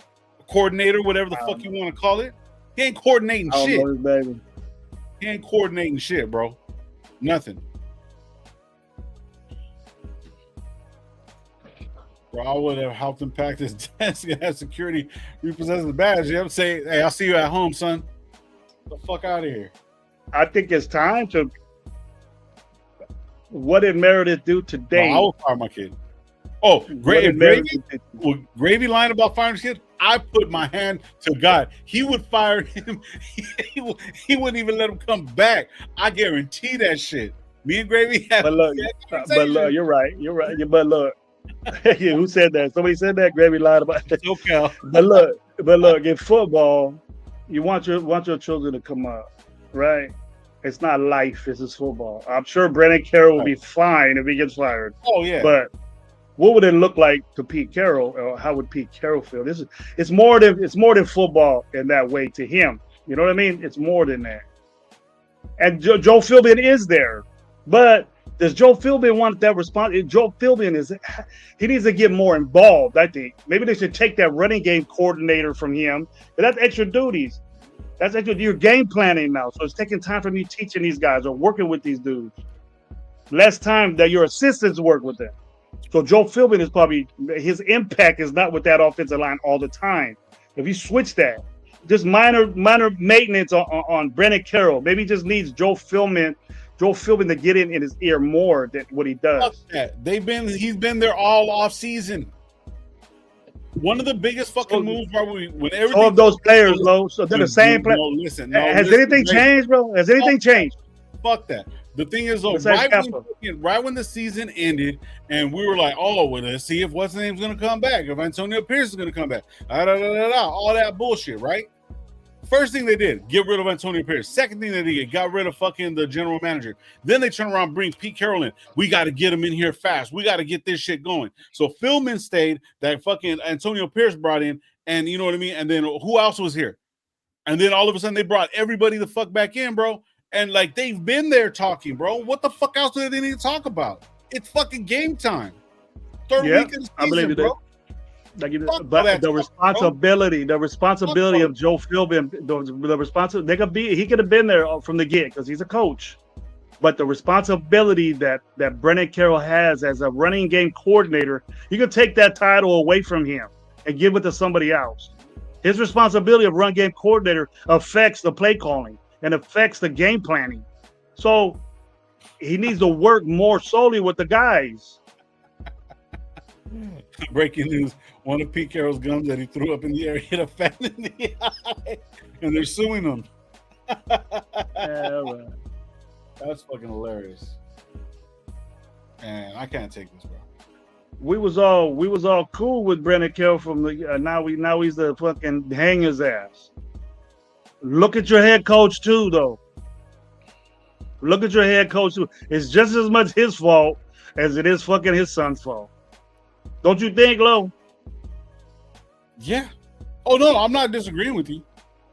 coordinator, whatever the fuck you want to call it. He ain't coordinating shit. Baby. He ain't coordinating shit, bro. Nothing. Bro, I would have helped him pack his desk and have security repossess the badge. You have to say, hey, I'll see you at home, son. Get the fuck out of here. I think it's time to. What did Meredith do today? I would fire my kid. Oh, Gravy lying about firing his kid. I put my hand to God. He would fire him. He wouldn't even let him come back. I guarantee that shit. Me and Gravy have. But look, you're right. You're right. But look, who said that? Somebody said that. Gravy lied about it. Okay. But look. In football, you want your children to come up, right? It's not life. This is football. I'm sure Brennan Carroll will be fine if he gets fired. Oh yeah. But what would it look like to Pete Carroll, or how would Pete Carroll feel? It's more than football in that way to him. You know what I mean? It's more than that. And Joe Philbin is there, but does Joe Philbin want that response? Joe Philbin he needs to get more involved. I think maybe they should take that running game coordinator from him. But that's extra duties. That's actually you're game planning now, so it's taking time from you teaching these guys or working with these dudes. Less time that your assistants work with them. So Joe Philbin is probably his impact is not with that offensive line all the time. If you switch that, just minor maintenance on Brennan Carroll, maybe he just needs Joe Philbin to get in his ear more than what he does. Fuck that. He's been there all off season. One of the biggest fucking moves where when everything all of those players, though, so they're the same player. Has anything changed, bro? Has anything changed? Fuck that. The thing is, though, right when the season ended, and we were like, oh, well, let's see if what's the name's going to come back, if Antonio Pierce is going to come back, all that bullshit, right? First thing they did, get rid of Antonio Pierce. Second thing they did, got rid of fucking the general manager. Then they turn around and bring Pete Carroll in. We got to get him in here fast. We got to get this shit going. So Philman stayed, that fucking Antonio Pierce brought in, and you know what I mean? And then who else was here? And then all of a sudden they brought everybody the fuck back in, bro. And like they've been there talking, bro. What the fuck else do they need to talk about? It's fucking game time. Third week of the season, bro. But the responsibility of Joe Philbin, he could have been there from the get because he's a coach. But the responsibility that Brennan Carroll has as a running game coordinator, you could take that title away from him and give it to somebody else. His responsibility of run game coordinator affects the play calling and affects the game planning. So he needs to work more solely with the guys. Breaking news. One of Pete Carroll's guns that he threw up in the air hit a fan in the eye, and they're suing him. Right. That's fucking hilarious. And I can't take this, bro. We was all cool with Brennan Carroll from the now he's the fucking hang his ass. Look at your head coach too, though. Look at your head coach too. It's just as much his fault as it is fucking his son's fault. Don't you think, Lo? Yeah. Oh no, I'm not disagreeing with you.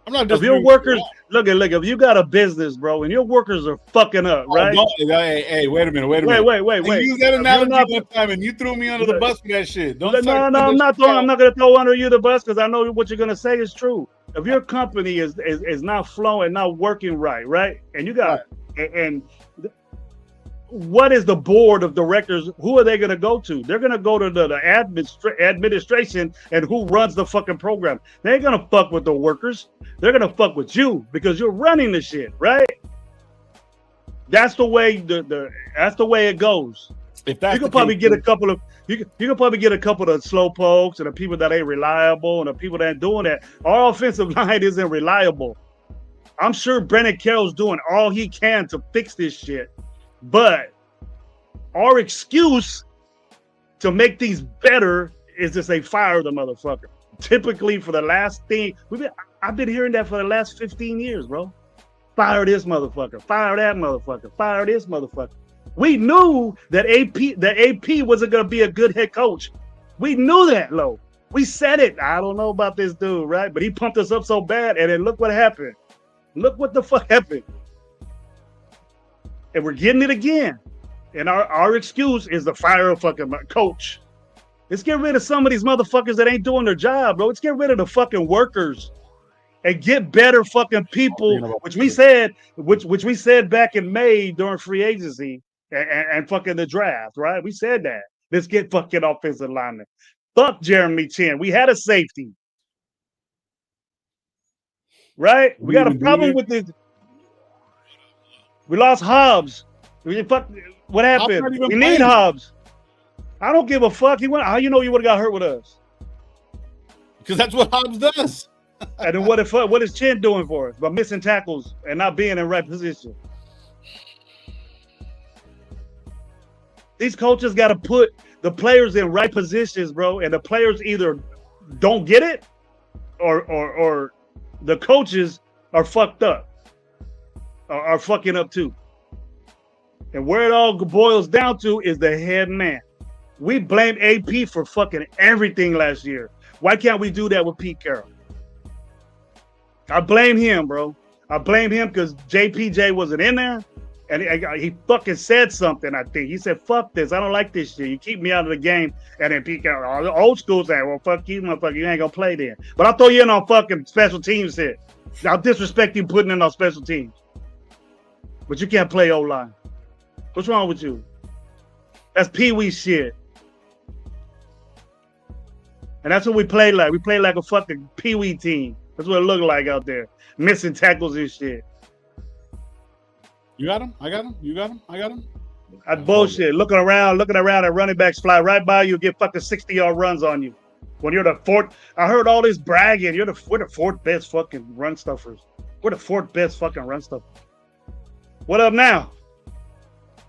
I'm not disagreeing. If your workers look, if you got a business, bro, and your workers are fucking up, right? Hey, wait a minute. Wait. You use that analogy one time and you threw me under the bus for that shit. No, I'm not gonna throw under you the bus because I know what you're gonna say is true. If your company is not flowing, not working right, and you got and what is the board of directors? Who are they going to go to? They're going to go to the administration and who runs the fucking program. They ain't going to fuck with the workers. They're going to fuck with you because you're running the shit, right? That's the way that's the way it goes. If that's you could probably get a couple of you could probably get a couple of slow pokes and the people that ain't reliable and the people that ain't doing that. Our offensive line isn't reliable. I'm sure Brandon Carroll's doing all he can to fix this shit. But our excuse to make things better is to say fire the motherfucker. Typically, for the last thing, I've been hearing that for the last 15 years, bro. Fire this motherfucker. Fire that motherfucker. Fire this motherfucker. We knew that AP wasn't gonna be a good head coach. We knew that, Lo. We said it. I don't know about this dude, right? But he pumped us up so bad, and then look what happened. Look what the fuck happened. And we're getting it again. And our excuse is to fire a fucking coach. Let's get rid of some of these motherfuckers that ain't doing their job, bro. Let's get rid of the fucking workers and get better fucking people, which we said back in May during free agency and fucking the draft, right? We said that. Let's get fucking offensive linemen. Fuck Jeremy Chin. We had a safety. Right? We got a problem with this. We lost Hobbs. What happened? We need Hobbs. I don't give a fuck. How you know you would have got hurt with us? Because that's what Hobbs does. And then what is Chin doing for us? By missing tackles and not being in right position. These coaches got to put the players in right positions, bro. And the players either don't get it or the coaches are fucked up. Are fucking up too. And where it all boils down to is the head man. We blamed AP for fucking everything last year. Why can't we do that with Pete Carroll? I blame him, bro. I blame him because JPJ wasn't in there. And he fucking said something, I think. He said, fuck this. I don't like this shit. You keep me out of the game. And then Pete Carroll, all the old school saying, well, fuck you, motherfucker. You ain't going to play then. But I'll throw you in on fucking special teams here. I'll disrespect you putting in on special teams. But you can't play O-line. What's wrong with you? That's Pee-wee shit. And that's what we played like. We played like a fucking Pee-wee team. That's what it looked like out there. Missing tackles and shit. You got him? I got him? You got him? I got him? That's bullshit. Looking around at running backs fly right by you, get fucking 60-yard runs on you. When you're the fourth, I heard all this bragging. We're the fourth best fucking run stuffers. We're the fourth best fucking run stuffers. What up now?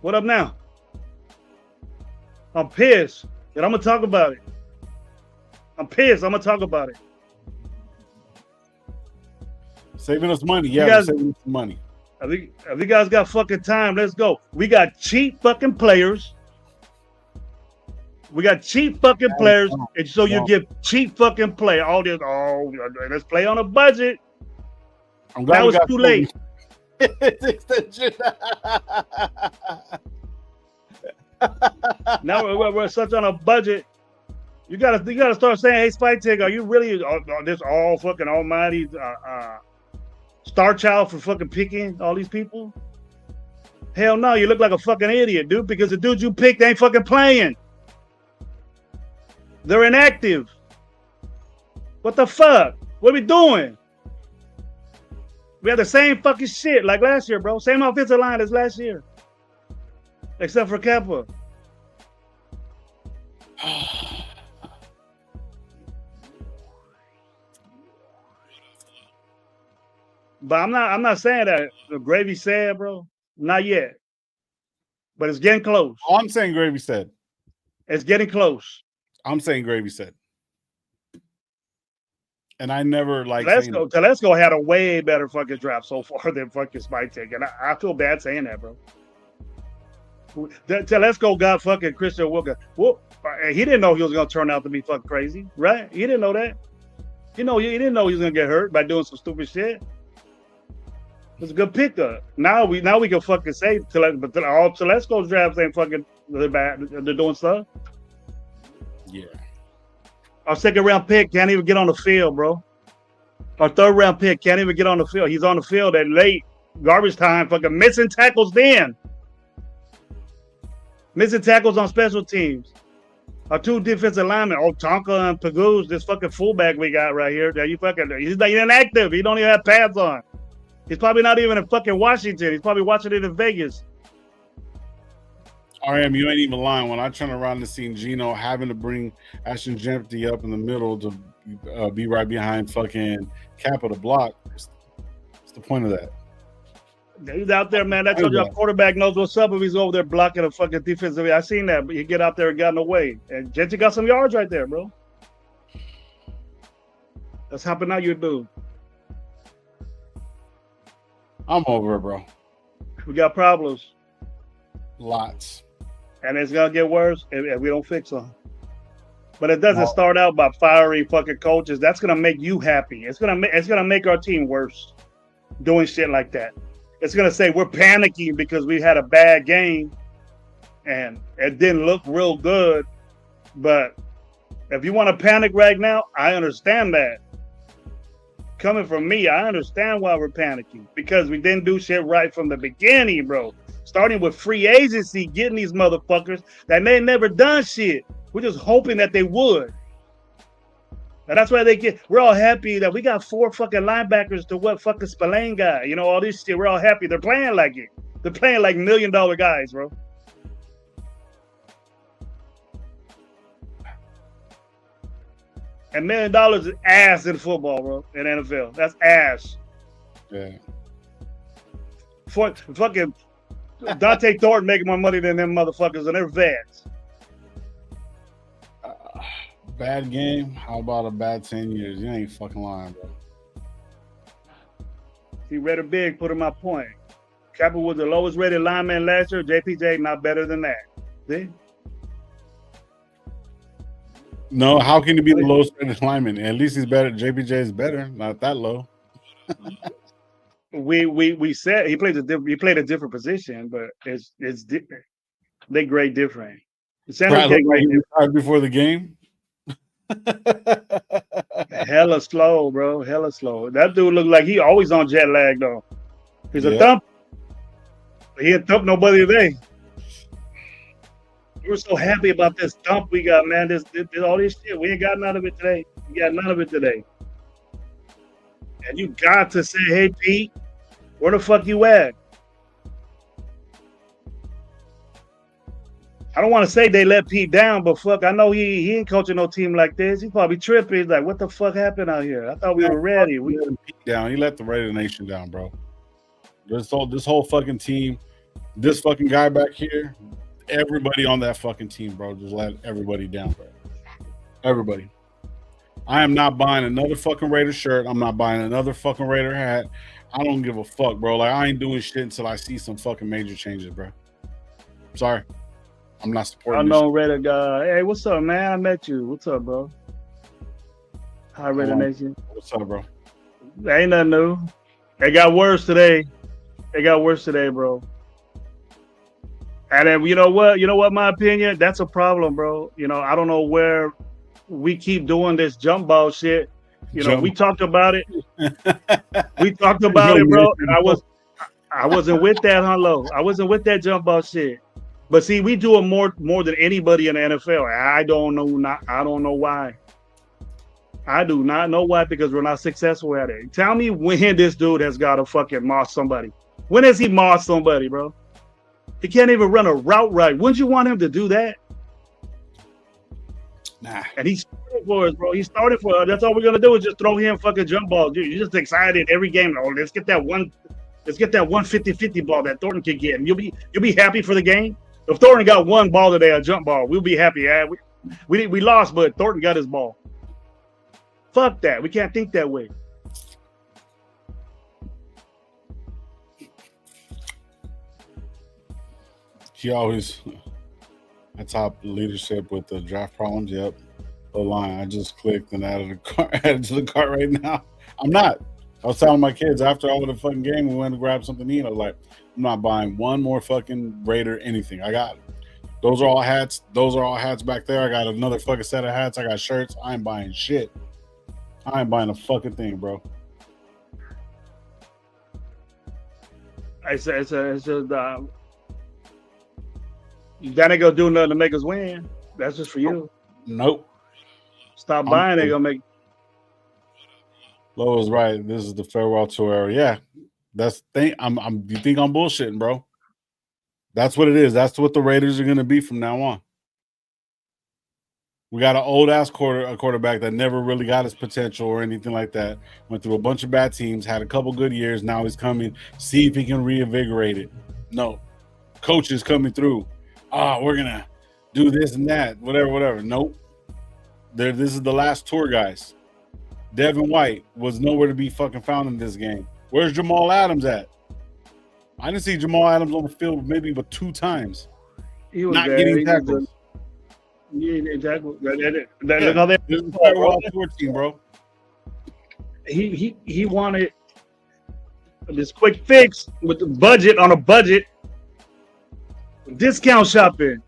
What up now? I'm pissed. And I'm going to talk about it. I'm pissed. I'm going to talk about it. Saving us money. Yeah, saving us money. If you guys got fucking time, let's go. We got cheap fucking players. We got cheap fucking players. And so you give cheap fucking play. All this, let's play on a budget. Now it's too late. Now we're such on a budget. You gotta start saying, hey, Spike Tech, are you really this all fucking almighty star child for fucking picking all these people? Hell no, you look like a fucking idiot, dude, because the dudes you picked ain't fucking playing. They're inactive. What the fuck? What are we doing? We have the same fucking shit like last year, bro. Same offensive line as last year. Except for Kappa. But I'm not saying that the Gravy said, bro. Not yet. But it's getting close. Oh, I'm saying Gravy said. It's getting close. I'm saying Gravy said. And I never like Telesco had a way better fucking draft so far than fucking Spike Tech. And I feel bad saying that, bro. Telesco got fucking Christian Wilkins. Well, he didn't know he was gonna turn out to be fucking crazy, right? He didn't know that. He didn't know he was gonna get hurt by doing some stupid shit. It's a good pickup. Now we can fucking say all Telesco's drafts ain't fucking bad. They're doing stuff. Yeah. Our second round pick can't even get on the field, bro. Our third round pick can't even get on the field. He's on the field at late garbage time, fucking missing tackles then. Missing tackles on special teams. Our 2 defensive linemen, Tonka and Paguz, this fucking fullback we got right here. That he's not even active. He don't even have pads on. He's probably not even in fucking Washington. He's probably watching it in Vegas. RM, you ain't even lying. When I turn around and see Gino having to bring Ashton Jempty up in the middle to be right behind fucking Kappa to block, what's the point of that? He's out there, man. I told you, our quarterback knows what's up if he's over there blocking a fucking defensive. I seen that, but he get out there and got in the way. And Jempty got some yards right there, bro. That's helping out your dude. I'm over it, bro. We got problems. Lots. And it's gonna get worse if we don't fix them. But it doesn't start out by firing fucking coaches. That's gonna make you happy. It's gonna make our team worse doing shit like that. It's gonna say we're panicking because we had a bad game and it didn't look real good. But if you want to panic right now, I understand that. Coming from me, I understand why we're panicking because we didn't do shit right from the beginning, bro. Starting with free agency, getting these motherfuckers that they never done shit. We're just hoping that they would. And that's why we're all happy that we got 4 fucking linebackers to what fucking Spillane guy. You know, all this shit. We're all happy. They're playing like it. They're playing like $1 million guys, bro. And $1 million is ass in football, bro, in NFL. That's ass. Yeah. Fucking Dante Thornton making more money than them motherfuckers, and they're vets. Bad game? How about a bad 10 years? You ain't fucking lying, bro. He read it big, put in my point. Kappa was the lowest rated lineman last year. JPJ not better than that. See? No, how can he be the lowest rated lineman? At least he's better. JPJ is better, not that low. we said he played a different position, but it's different. They grade different. Right before the game. Hella slow, bro. Hella slow. That dude looked like he always on jet lag though. He's a thump. He didn't thump nobody today. We were so happy about this thump we got, man. This all this shit. We ain't got none of it today. We got none of it today. And you got to say, hey Pete, where the fuck you at? I don't want to say they let Pete down, but fuck, I know he ain't coaching no team like this. He probably tripping. He's like, what the fuck happened out here? I thought we were ready. We let Pete down. He let the Raider Nation down, bro. This whole fucking team, this fucking guy back here, everybody on that fucking team, bro, just let everybody down, bro. Everybody. I am not buying another fucking Raider shirt. I'm not buying another fucking Raider hat. I don't give a fuck, bro. Like, I ain't doing shit until I see some fucking major changes, bro. Sorry. I'm not supporting I know Raider guy. Hey, what's up, man? I met you. What's up, bro? Hi, Raider Nation. What's up, bro? Ain't nothing new. It got worse today. Bro. And then, you know what, my opinion? That's a problem, bro. You know, I don't know where we keep doing this jump ball shit. You know, we talked about it. We talked about it, bro. And I wasn't with that, Hello. I wasn't with that jump ball shit. But see, we do it more than anybody in the NFL. I don't know why. I do not know why, because we're not successful at it. Tell me when this dude has got to fucking moss somebody. When has he mossed somebody, bro? He can't even run a route right. Wouldn't you want him to do that? Nah. And he started for us, bro. He started for us. That's all we're gonna do is just throw him fucking jump ball. Dude, you're just excited every game. Oh, let's get that one 50-50 ball that Thornton can get. And you'll be happy for the game. If Thornton got one ball today, a jump ball, we'll be happy. We lost, but Thornton got his ball. Fuck that. We can't think that way. He always at top leadership with the draft problems. Yep. The line. I just clicked and added to the cart right now. I'm not. I was telling my kids after all of the fucking game, we went to grab something to eat. I was like, I'm not buying one more fucking Raider anything. I got it. Those are all hats. Those are all hats back there. I got another fucking set of hats. I got shirts. I ain't buying shit. I ain't buying a fucking thing, bro. That ain't gonna do nothing to make us win. That's just for you. Nope. Stop buying. They gonna make. Lo is right. This is the farewell tour era. Yeah, that's thing. You think I'm bullshitting, bro? That's what it is. That's what the Raiders are gonna be from now on. We got an old ass quarterback that never really got his potential or anything like that. Went through a bunch of bad teams, had a couple good years. Now he's coming. See if he can reinvigorate it. No, coach is coming through. We're gonna do this and that. Whatever. Nope. This is the last tour, guys. Devin White was nowhere to be fucking found in this game. Where's Jamal Adams at? I didn't see Jamal Adams on the field maybe but 2 times. He was not there. getting tackles. Exactly. This is a farewell tour team, bro. He wanted this quick fix with the budget on a budget. Discount shopping.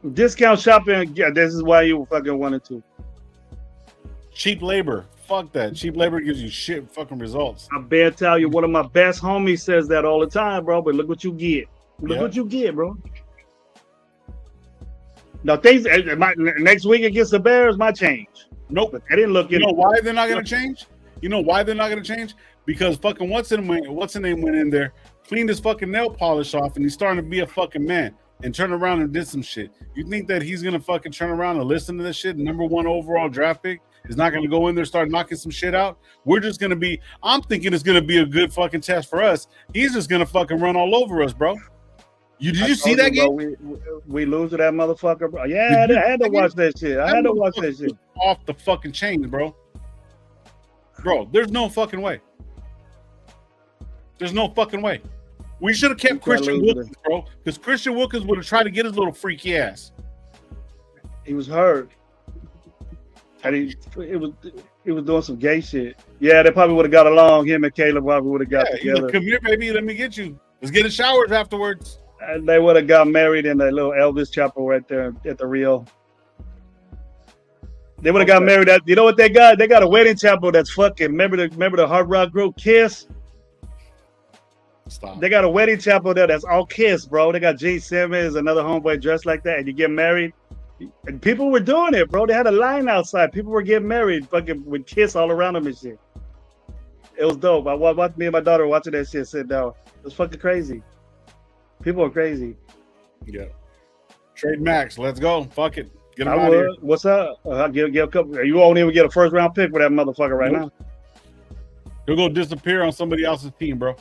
Yeah, this is why you fucking wanted to. Cheap labor. Fuck that. Cheap labor gives you shit fucking results. I better tell you, one of my best homies says that all the time, bro. But look what you get. Look what you get, bro. Now things next week against the Bears might change. Nope. But they didn't look. You know why they're not gonna change? You know why they're not gonna change? Because fucking what's the name went in there, cleaned his fucking nail polish off, and he's starting to be a fucking man and turn around and did some shit. You think that he's gonna fucking turn around and listen to this shit? Number 1 overall draft pick is not gonna go in there, start knocking some shit out. We're just gonna be. I'm thinking it's gonna be a good fucking test for us. He's just gonna fucking run all over us, bro. Did you see that game? Bro, we lose to that motherfucker, bro. Yeah, I had to watch that shit. I had to watch that shit. Off the fucking chain, bro. Bro, there's no fucking way. There's no fucking way. We should have kept Christian Wilkins, bro, because Christian Wilkins would have tried to get his little freaky ass. He was hurt. And he was doing some gay shit. Yeah, they probably would have got along. Him and Caleb probably would have got together. Like, come here, baby. Let me get you. Let's get in showers afterwards. And they would have got married in that little Elvis chapel right there at the Rio. They would have got married at. You know what they got? They got a wedding chapel that's fucking. Remember the Hard Rock group Kiss? Stop. They got a wedding chapel there that's all Kiss, bro. They got Gene Simmons, another homeboy dressed like that, and you get married. And people were doing it, bro. They had a line outside. People were getting married, fucking with Kiss all around them and shit. It was dope. I watched me and my daughter watching that shit sit down. It was fucking crazy. People are crazy. Yeah. Trade Max. Let's go. Fuck it. Get him out of here. What's up? I'll give a couple. You won't even get a first round pick with that motherfucker right now. He'll go disappear on somebody else's team, bro.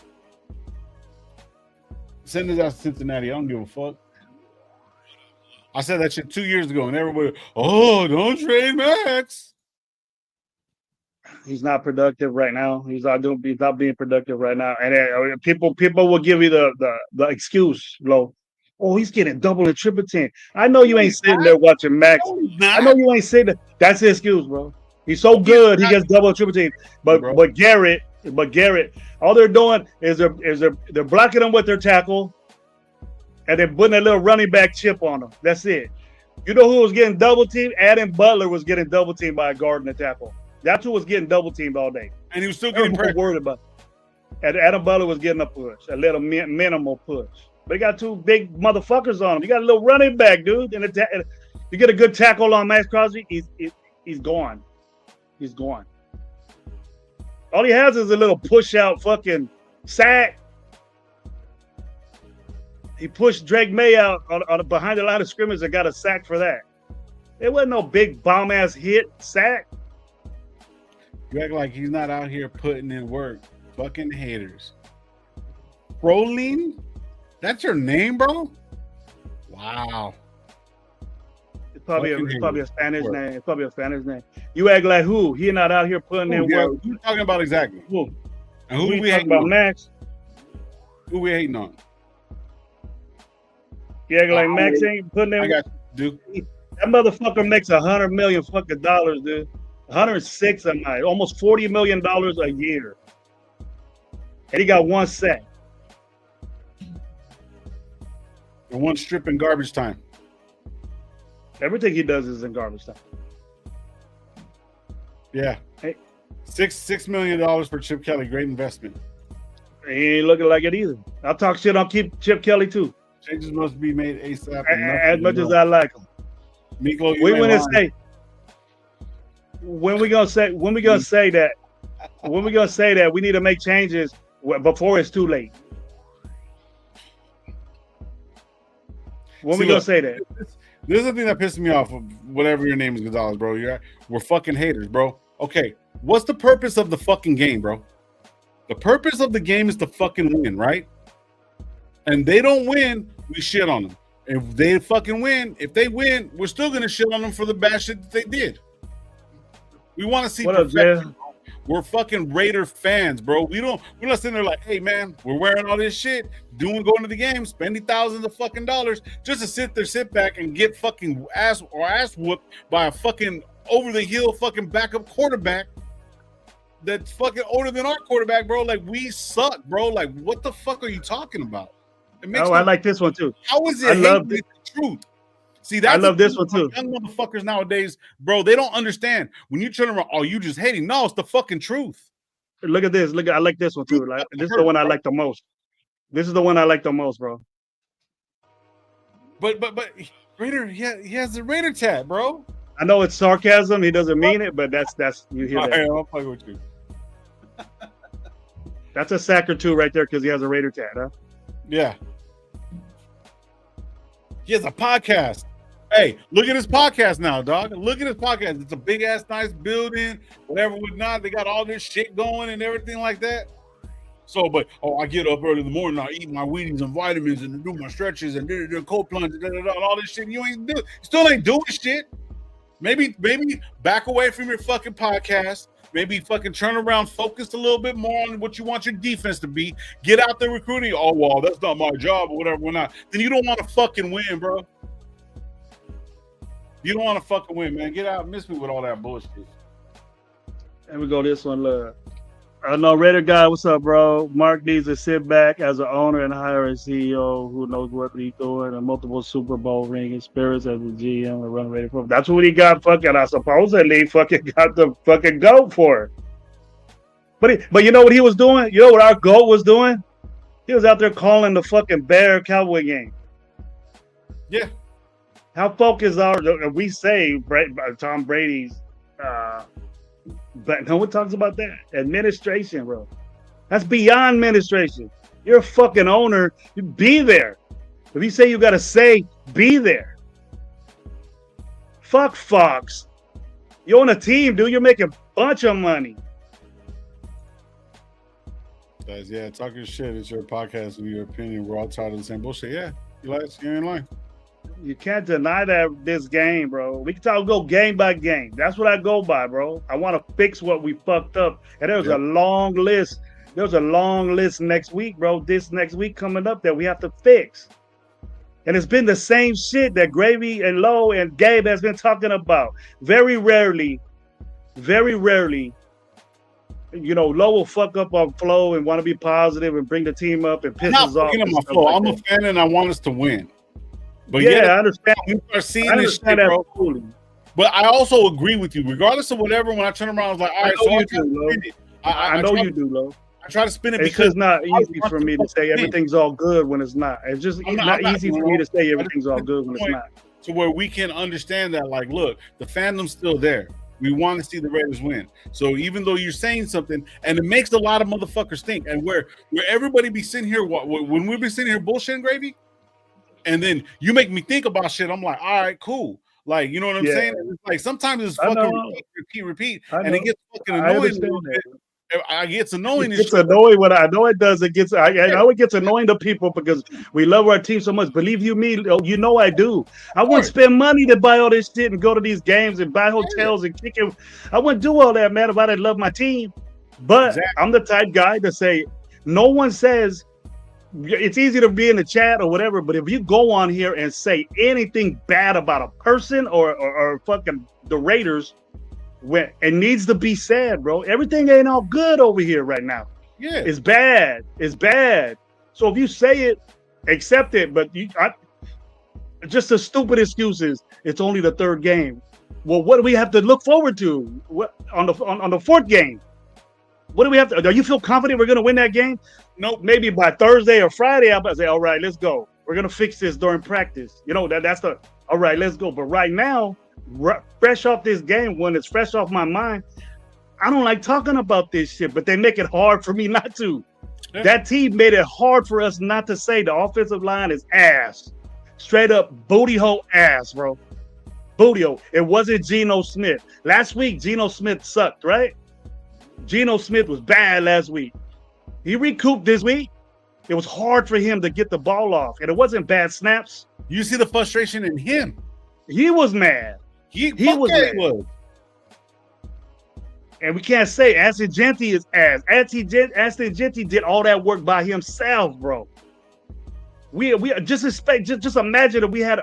Send his ass to Cincinnati. I don't give a fuck. I said that shit 2 years ago, and everybody, don't trade Max. He's not productive right now. He's not being productive right now. And people will give you the excuse, Lo. Oh, he's getting double and triple team. I know you ain't sitting there watching Max. I know you ain't sitting there. That's the excuse, bro. He's so good, he gets double and triple team. But Garrett, all they're doing is they're blocking him with their tackle, and they're putting a little running back chip on him. That's it. You know who was getting double teamed? Adam Butler was getting double teamed by a guard and a tackle. That's who was getting double teamed all day. And he was still getting worried about it. And Adam Butler was getting a push, a little minimal push. But he got 2 big motherfuckers on him. You got a little running back, dude. And you get a good tackle on Max Crosby, he's gone. He's gone. All he has is a little push out fucking sack. He pushed Drake May out on behind the line of scrimmage and got a sack for that. It wasn't no big bomb ass hit sack. You act like he's not out here putting in work. Fucking haters. Proline? That's your name, bro? Wow. It's probably a Spanish name. It's probably a Spanish name. You act like who? He not out here putting in work. Who you talking about exactly? Who? And who we talking about? Max? Who we hating on? You act like Max ain't putting in work. I got you, dude. That motherfucker makes $100 million fucking dollars, dude. 106 a night, almost $40 million a year. And he got 1 sack. And 1 strip in garbage time. Everything he does is in garbage time. Yeah. Hey. $6 million for Chip Kelly. Great investment. He ain't looking like it either. I'll talk shit on Chip Kelly too. Changes must be made ASAP. As much as I like them. Miklo, We want to say when we gonna say that we need to make changes before it's too late. When we gonna say that? This is the thing that pisses me off. Whatever your name is, Gonzalez, bro. We're fucking haters, bro. Okay, what's the purpose of the fucking game, bro? The purpose of the game is to fucking win, right? And they don't win, we shit on them. If they fucking win, if they win, we're still gonna shit on them for the bad shit that they did. We want to see perfection. We're fucking Raider fans, bro. We're not sitting there like, hey man, we're wearing all this shit, going to the game, spending thousands of fucking dollars just to sit back and get fucking ass whooped by a fucking over the hill fucking backup quarterback that's fucking older than our quarterback, bro. Like, we suck, bro. Like, what the fuck are you talking about? I like this one too. How is it the truth? See, I love this one too. Young motherfuckers nowadays, bro, they don't understand. When you turn around, oh, you just hating. No, it's the fucking truth. Look at this. I like this one too. Like, this is the one I like the most. This is the one I like the most, bro. But Raider, he has the Raider tat, bro. I know it's sarcasm. He doesn't mean it, but that's you hear that. Right, I'll play with you. That's a sack or two right there because he has a Raider tat, huh? Yeah. He has a podcast. Hey, look at his podcast now, dog. Look at his podcast. It's a big ass, nice building, whatever, whatnot. They got all this shit going and everything like that. So, I get up early in the morning, I eat my Wheaties and vitamins and do my stretches and do cold plunge and all this shit. You still ain't doing shit. Maybe back away from your fucking podcast. Maybe fucking turn around, focus a little bit more on what you want your defense to be. Get out there recruiting. Oh, well, that's not my job or whatever. We're not. Then you don't want to fucking win, bro. You don't want to fucking win, man. Get out. Miss me with all that bullshit. And we go this one, look. I know Raider guy, what's up, bro? Mark needs to sit back as an owner and hire a CEO who knows what he's doing and multiple Super Bowl ring experience as a GM and run Raider program. That's what he got fucking, I supposedly fucking got the fucking GOAT for. But you know what he was doing? You know what our GOAT was doing? He was out there calling the fucking Bear Cowboy game. Yeah. How focused are we say Tom Brady's but no one talks about that. Administration, bro. That's beyond administration. You're a fucking owner. You be there. If you say you gotta say, be there. Fuck Fox. You own a team, dude. You're making a bunch of money. Guys, yeah, talking shit. It's your podcast and your opinion. We're all tired of the same bullshit. Yeah, you're in line. You can't deny that this game, bro. We can go game by game. That's what I go by, bro. I want to fix what we fucked up. And there's a long list. There's a long list next week, bro. This next week coming up that we have to fix. And it's been the same shit that Gravy and Lowe and Gabe has been talking about. Very rarely, you know, Lowe will fuck up on flow and want to be positive and bring the team up and piss us off. I'm a fan and I want us to win. But I understand. We start seeing this shit, bro. Fully. But I also agree with you. Regardless of whatever, when I turn around, I was like, all right, I know you do, Lo. I try to spin it because it's not easy for me to say everything's all good when it's not. It's just not easy for me to say everything's all good when it's not. To where we can understand that, like, look, the fandom's still there. We want to see the Raiders win. So even though you're saying something, and it makes a lot of motherfuckers think, and where everybody be sitting here, when we be sitting here bullshitting, Gravy, and then you make me think about shit. I'm like, all right, cool. Like, you know what I'm saying? It's like sometimes it's fucking repeat, and it gets fucking annoying. It gets annoying. It's annoying. What I know it does. I know it gets annoying to people because we love our team so much. Believe you me, you know I do. I wouldn't spend money to buy all this shit and go to these games and buy hotels and kick it. I wouldn't do all that, man, if I didn't love my team. But I'm the type guy to say, no one says. It's easy to be in the chat or whatever, but if you go on here and say anything bad about a person or fucking the Raiders, it needs to be said, bro. Everything ain't all good over here right now. Yeah, it's bad. It's bad. So if you say it, accept it. But just the stupid excuses. It's only the third game. Well, what do we have to look forward to? What on the fourth game? What do we have to? Do you feel confident we're going to win that game? Nope. Maybe by Thursday or Friday, I'll say, all right, let's go. We're gonna fix this during practice. You know that's the all right. Let's go. But right now, fresh off this game, when it's fresh off my mind, I don't like talking about this shit. But they make it hard for me not to. Yeah. That team made it hard for us not to say the offensive line is ass, straight up booty hole ass, bro. Booty hole. It wasn't Geno Smith. Last week, Geno Smith sucked, right? Geno Smith was bad last week. He recouped this week. It was hard for him to get the ball off, and it wasn't bad snaps. You see the frustration in him. He was mad. He was mad. And we can't say Aston Genty is ass. Aston Genty did all that work by himself, bro. We just expect, just imagine if we had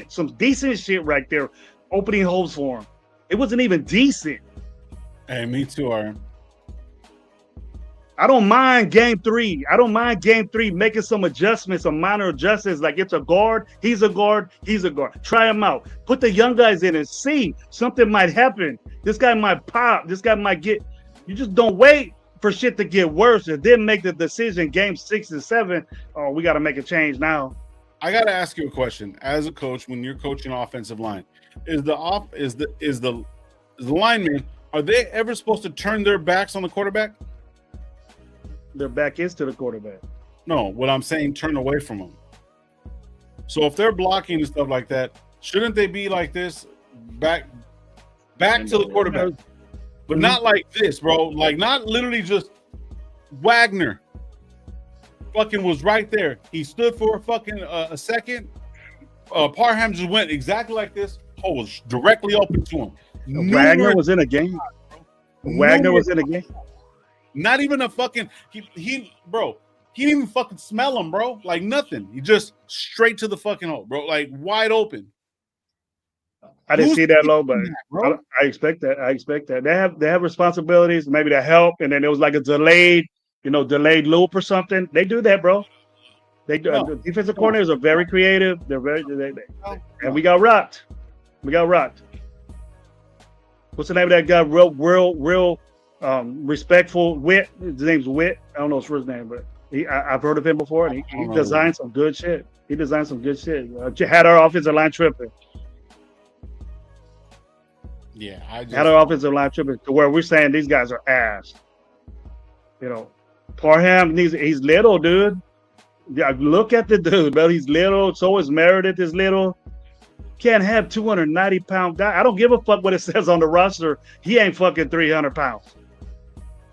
some decent shit right there, opening holes for him. It wasn't even decent. Hey, me too, Aaron. I don't mind game 3. I don't mind game 3 making some adjustments, some minor adjustments. Like it's a guard, he's a guard, he's a guard. Try him out. Put the young guys in and see something might happen. This guy might pop. This guy might get. You just don't wait for shit to get worse and then make the decision. Game 6 and 7. Oh, we got to make a change now. I got to ask you a question. As a coach, when you're coaching offensive line, is the linemen, are they ever supposed to turn their backs on the quarterback? Their back is to the quarterback. No, what I'm saying, turn away from them. So if they're blocking and stuff like that, shouldn't they be like this, back to the quarterback? But not like this, bro. Like not literally just Wagner. Fucking was right there. He stood for a second. Parham just went exactly like this. Hole was directly open to him. Wagner was in a game. Wagner was in a game. Not even a fucking he didn't even fucking smell him, bro. Like nothing. He just straight to the fucking hole, bro. Like wide open. I didn't see that low, but I expect that. They have responsibilities, maybe to help, and then it was like a delayed loop or something. They do that, bro. They do. The defensive coordinators are very creative. They're very and we got rocked. What's the name of that guy? Real respectful Witt. His name's Witt. I don't know his first name, but I've heard of him before, and he designed some good shit. Had our offensive line tripping. Yeah, had our offensive line tripping to where we're saying these guys are ass. You know, Parham he's little, dude. Yeah, look at the dude, bro. He's little. So is Meredith is little. Can't have 290-pound guy. I don't give a fuck what it says on the roster. He ain't fucking 300 pounds.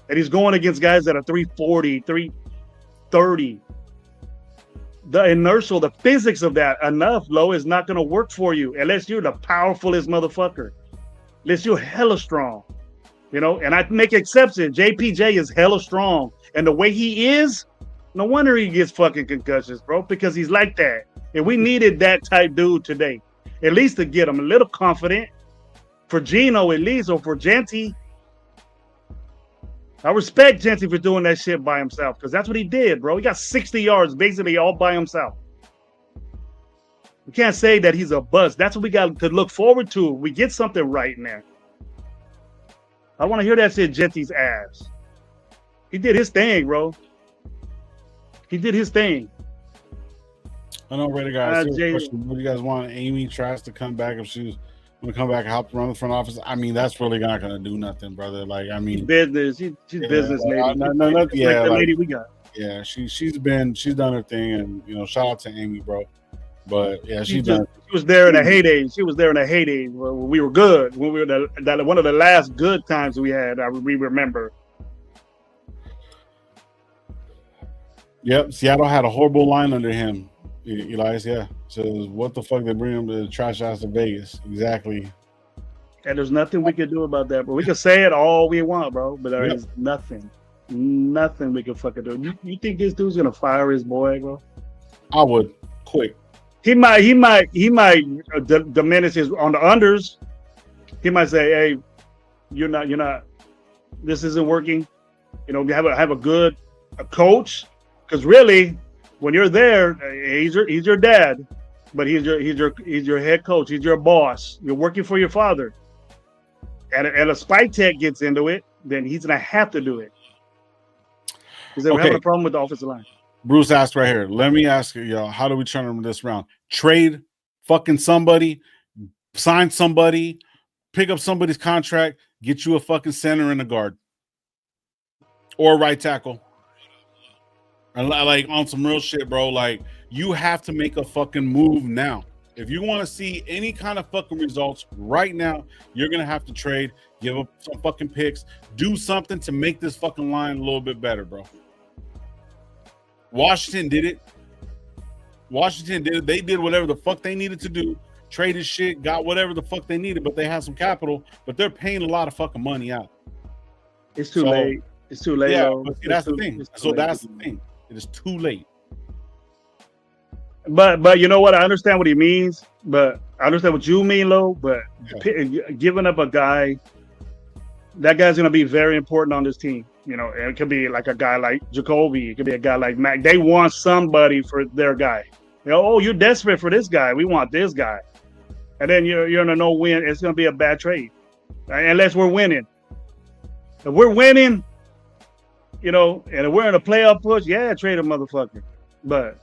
And he's going against guys that are 340, 330. The inertial, the physics of that, low is not going to work for you unless you're the powerfulest motherfucker. Unless you're hella strong. You know, and I make exceptions. JPJ is hella strong. And the way he is, no wonder he gets fucking concussions, bro, because he's like that. And we needed that type dude today. At least to get him a little confident. For Geno, at least, or for Genty. I respect Genty for doing that shit by himself, because that's what he did, bro. He got 60 yards basically all by himself. We can't say that he's a bust. That's what we got to look forward to. We get something right in there. I want to hear that shit, Genty's ass. He did his thing, bro. He did his thing. I know, Raider guys. What do you guys want? Amy tries to come back if she's going to come back and help run the front office. I mean, that's really not going to do nothing, brother. Like, I mean, business. She's business lady. The lady we got. Yeah, she's done her thing, and shout out to Amy, bro. But yeah, she was there in a heyday. She was there in a heyday when we were good. When we were one of the last good times we had. We remember. Yep, Seattle had a horrible line under him. Elias, yeah. Says, what the fuck they bring him to trash ass to Vegas? Exactly. And there's nothing we can do about that, bro. We can say it all we want, bro, but there is nothing we can fucking do. You think this dude's gonna fire his boy, bro? I would, quick. He might diminish his on the unders. He might say, "Hey, you're not. This isn't working. Have a good coach, because really." When you're there, he's your dad, but he's your head coach. He's your boss. You're working for your father. And a spike tech gets into it, then he's gonna have to do it. Because they're having a problem with the offensive line. Bruce asked right here. Let me ask you, y'all, how do we turn this around? Trade fucking somebody, sign somebody, pick up somebody's contract, get you a fucking center and a guard. Or a right tackle. And like on some real shit, bro. Like, you have to make a fucking move now. If you want to see any kind of fucking results right now, you're gonna have to trade, give up some fucking picks, do something to make this fucking line a little bit better, bro. Washington did it. They did whatever the fuck they needed to do. Traded shit, got whatever the fuck they needed, but they had some capital, but they're paying a lot of fucking money out. It's too late. It's too late. Yeah, but see, that's the thing. So that's the thing. It is too late. But you know what? I understand what he means. But I understand what you mean, Lo. But giving up a guy, that guy's gonna be very important on this team. You know, it could be like a guy like Jacoby. It could be a guy like Mac. They want somebody for their guy. You know, oh, you're desperate for this guy. We want this guy. And then you're gonna know win. It's gonna be a bad trade, unless we're winning. If we're winning, you know, and if we're in a playoff push, yeah, trade a motherfucker. But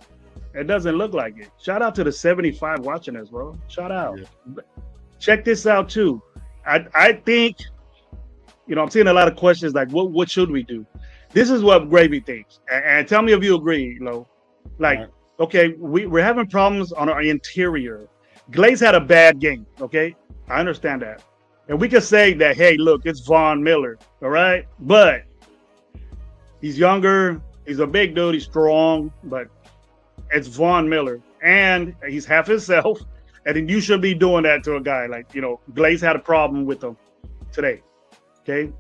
it doesn't look like it. Shout out to the 75 watching us, bro. Shout out. Yeah. Check this out too. I think, you know, I'm seeing a lot of questions like, what should we do? This is what Gravy thinks, and tell me if you agree, you know. Like, right. Okay, we're having problems on our interior. Glaze had a bad game. Okay, I understand that, and we could say that, hey, look, it's Von Miller, all right, but he's younger. He's a big dude. He's strong, but it's Von Miller, and he's half himself. And then you should be doing that to a guy like, you know, Glaze had a problem with him today. Okay,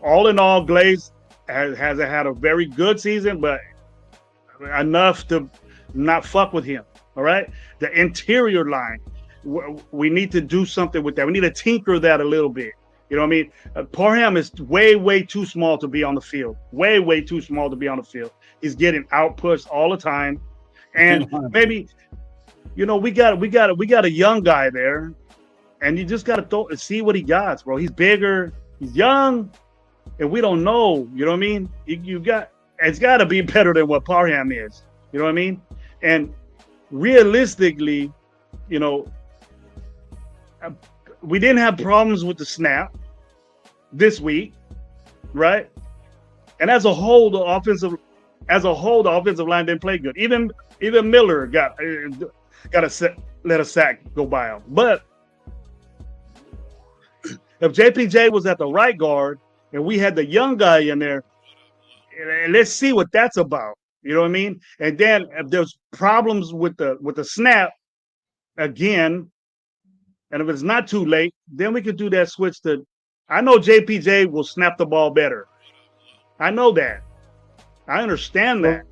all in all, Glaze has had a very good season, but enough to not fuck with him. All right, the interior line, we need to do something with that. We need to tinker that a little bit. You know what I mean? Parham is way too small to be on the field. Way too small to be on the field. He's getting outpushed all the time, and maybe, you know, we got a young guy there, and you just got to see what he got, bro. He's bigger, he's young, and we don't know. You know what I mean? It's got to be better than what Parham is. You know what I mean? And realistically, you know, we didn't have problems with the snap this week, right? And as a whole, the offensive line didn't play good. Even Miller got let a sack go by him. But if JPJ was at the right guard and we had the young guy in there, let's see what that's about. You know what I mean? And then if there's problems with the snap again, and if it's not too late, then we could do that switch to. I know JPJ will snap the ball better. I know that. I understand that.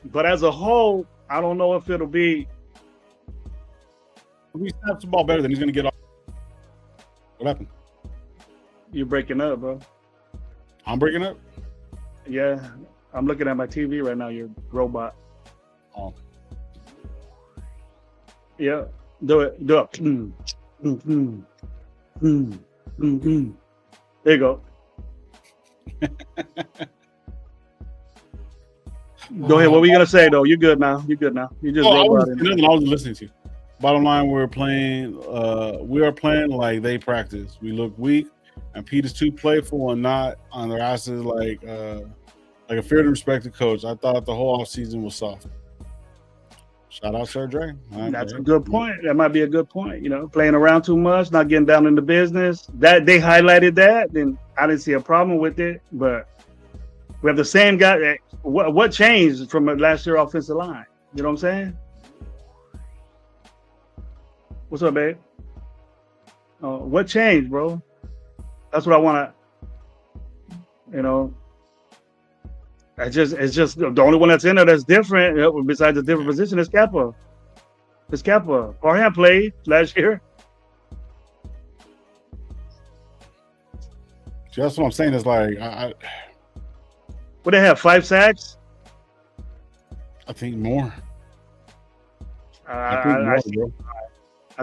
But as a whole, I don't know if it'll be. If he snaps the ball better, then he's going to get off. What happened? You're breaking up, bro. I'm breaking up? Yeah. I'm looking at my TV right now, your robot. Oh. Yeah. Do it. There you go. Go ahead. What were you gonna say though? You're good now. You just I was listening to you. Bottom line, we are playing like they practice. We look weak, and Peter's too playful and not on their asses like a feared and respected coach. I thought the whole offseason was soft. Shout out Sir Dre. That's a good point. That might be a good point. You know, playing around too much, not getting down in the business. That they highlighted that, then I didn't see a problem with it. But we have the same guy. What changed from last year's offensive line? You know what I'm saying? What's up, babe? What changed, bro? That's what I want to. You know. It's just the only one that's in there that's different, besides a different position, is Kappa. Parham played last year. That's what I'm saying. Is like what they have, 5 sacks? I think more. I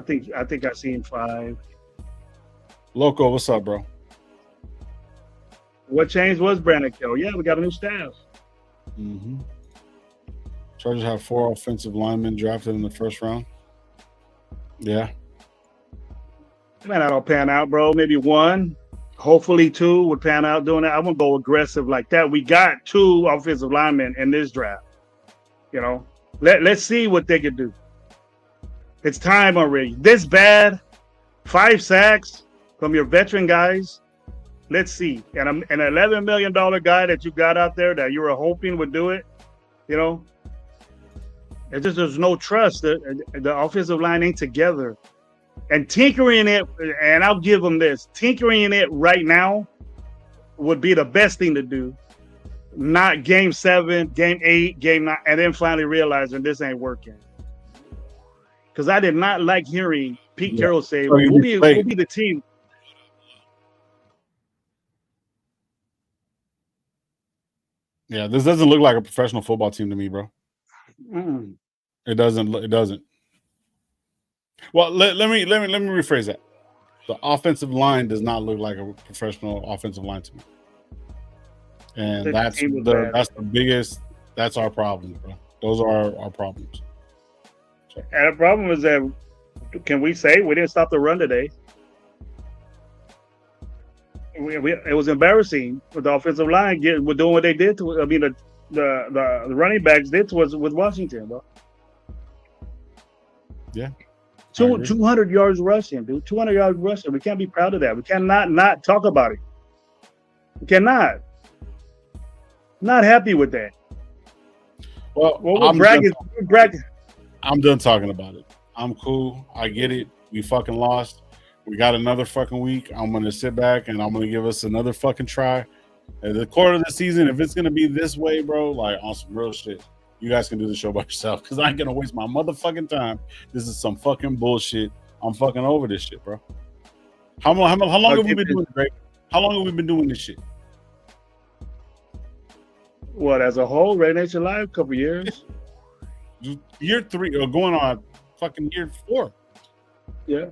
think I seen 5. Loco, what's up, bro? What changed was Brandon Kell. Yeah, we got a new staff. Mm-hmm. Chargers have 4 offensive linemen drafted in the first round. Yeah. Man, that'll pan out, bro. Maybe 1, hopefully 2 would pan out doing that. I won't go aggressive like that. We got 2 offensive linemen in this draft. You know, let's see what they can do. It's time already. This bad, 5 sacks from your veteran guys. Let's see. And an $11 million guy that you got out there that you were hoping would do it, you know, it's just there's no trust. The offensive line ain't together. And tinkering it, and I'll give them this, tinkering it right now would be the best thing to do. Not game 7, game 8, game 9, and then finally realizing this ain't working. Because I did not like hearing Pete Carroll say, we'll be the team. Yeah, this doesn't look like a professional football team to me, bro. Mm. It doesn't. Well, let me rephrase that. The offensive line does not look like a professional offensive line to me, and that's the biggest. That's our problem, bro. Those are our problems. So. And the problem is that, can we say we didn't stop the run today? It was embarrassing for the offensive line doing what they did to. I mean, the running backs did to us with Washington, bro. Yeah. 200 yards rushing, dude. 200 yards rushing. We can't be proud of that. We cannot not talk about it. We cannot. Not happy with that. Well, we're bragging. I'm done talking about it. I'm cool. I get it. We fucking lost. We got another fucking week. I'm going to sit back and I'm going to give us another fucking try. At the quarter of the season, if it's going to be this way, bro, like on some real shit, you guys can do the show by yourself because I ain't going to waste my motherfucking time. This is some fucking bullshit. I'm fucking over this shit, bro. How long have we been doing it, Greg? How long have we been doing this shit? What, as a whole, Red Nation Live, a couple years. Year 3 or going on fucking year 4. Yeah.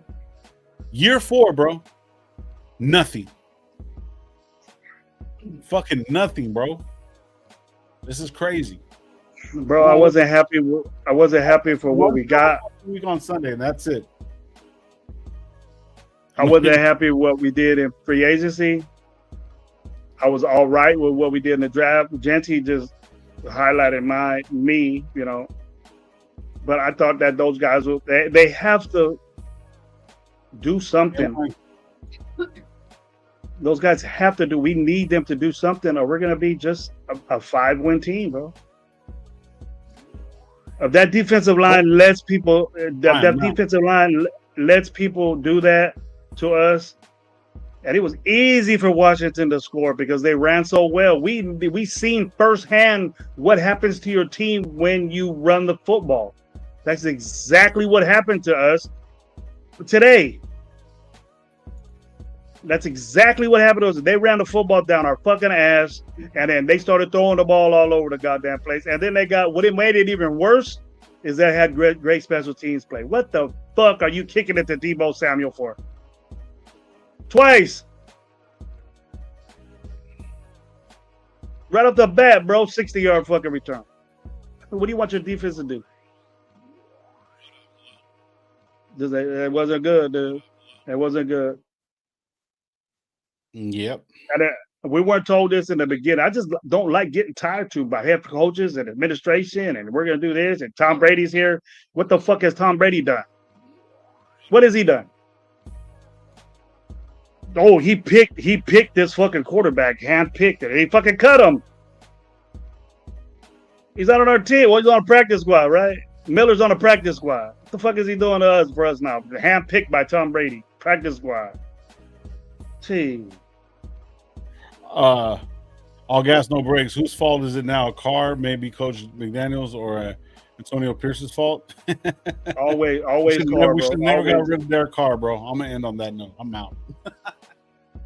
Year 4, bro. Nothing. Fucking nothing, bro. This is crazy. Bro, I wasn't happy for what we got. Week on Sunday, and that's it. I wasn't happy with what we did in free agency. I was all right with what we did in the draft. Genty just highlighted me, you know. But I thought that those guys they have to do something. Those guys have to do. We need them to do something, or we're gonna be just a 5-win team, bro. If that defensive line lets people, defensive line lets people do that to us, and it was easy for Washington to score because they ran so well. We seen firsthand what happens to your team when you run the football. That's exactly what happened to us today. That's exactly what happened to us. They ran the football down our fucking ass, and then they started throwing the ball all over the goddamn place. And then they got, what it made it even worse is they had great special teams play. What the fuck are you kicking it to Deebo Samuel for? Twice. Right off the bat, bro, 60-yard fucking return. What do you want your defense to do? It wasn't good, dude. It wasn't good. Yep. And we weren't told this in the beginning. I just don't like getting tied to by head coaches and administration, and we're going to do this, and Tom Brady's here. What the fuck has Tom Brady done? What has he done? Oh, he picked this fucking quarterback, hand-picked it. He fucking cut him. He's not on our team. Well, he's on a practice squad, right? Miller's on a practice squad. What the fuck is he doing to us for us now? Hand-picked by Tom Brady. Practice squad. Gee. All gas, no brakes. Whose fault is it now? Carr, maybe Coach McDaniels, or Antonio Pierce's fault? always we should never got rid of Derek Carr, bro. I'm gonna end on that note. I'm out.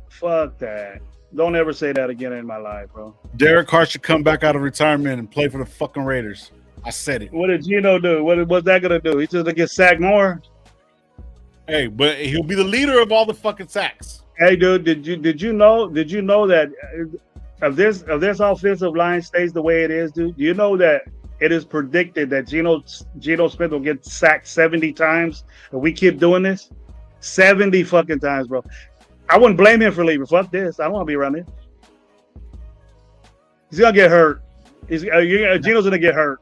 Fuck that. Don't ever say that again in my life, bro. Derek Carr should come back out of retirement and play for the fucking Raiders. I said it. What did Gino do? What's that gonna do? He's just gonna get sacked more? Hey, but he'll be the leader of all the fucking sacks. Hey, dude, did you know that if this offensive line stays the way it is, dude? Do you know that it is predicted that Geno Smith will get sacked 70 times if we keep doing this? 70 fucking times, bro. I wouldn't blame him for leaving. Fuck this. I don't want to be around him. He's gonna get hurt. Geno's gonna get hurt.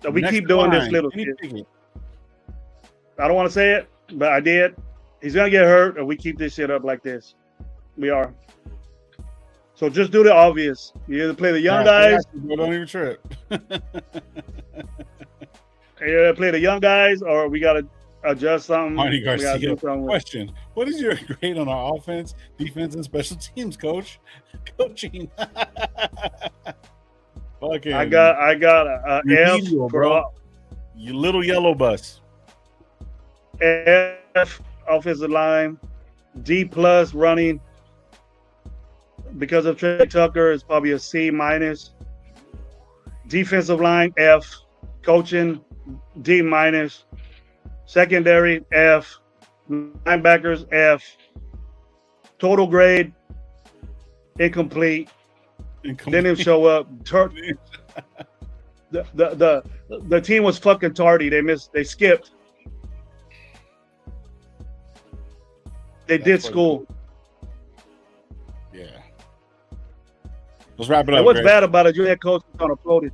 So we keep doing this little shit. I don't want to say it, but I did. He's gonna get hurt, and we keep this shit up like this. We are. So just do the obvious. You either play the young guys. Don't even trip. You either play the young guys, or we gotta adjust something. Marty Garcia. Question: what is your grade on our offense, defense, and special teams, coach? Coaching. Fucking. I got a F for bro. You little yellow bus. F offensive line, D+ running. Because of Trey Tucker, it's probably a C-. Defensive line, F. Coaching, D-. Secondary, F. Linebackers, F. Total grade, incomplete. Didn't even show up. The team was fucking tardy. They skipped. They did school. Yeah. Let's wrap it up. And what's bad about it? Your head coach gets on a floated.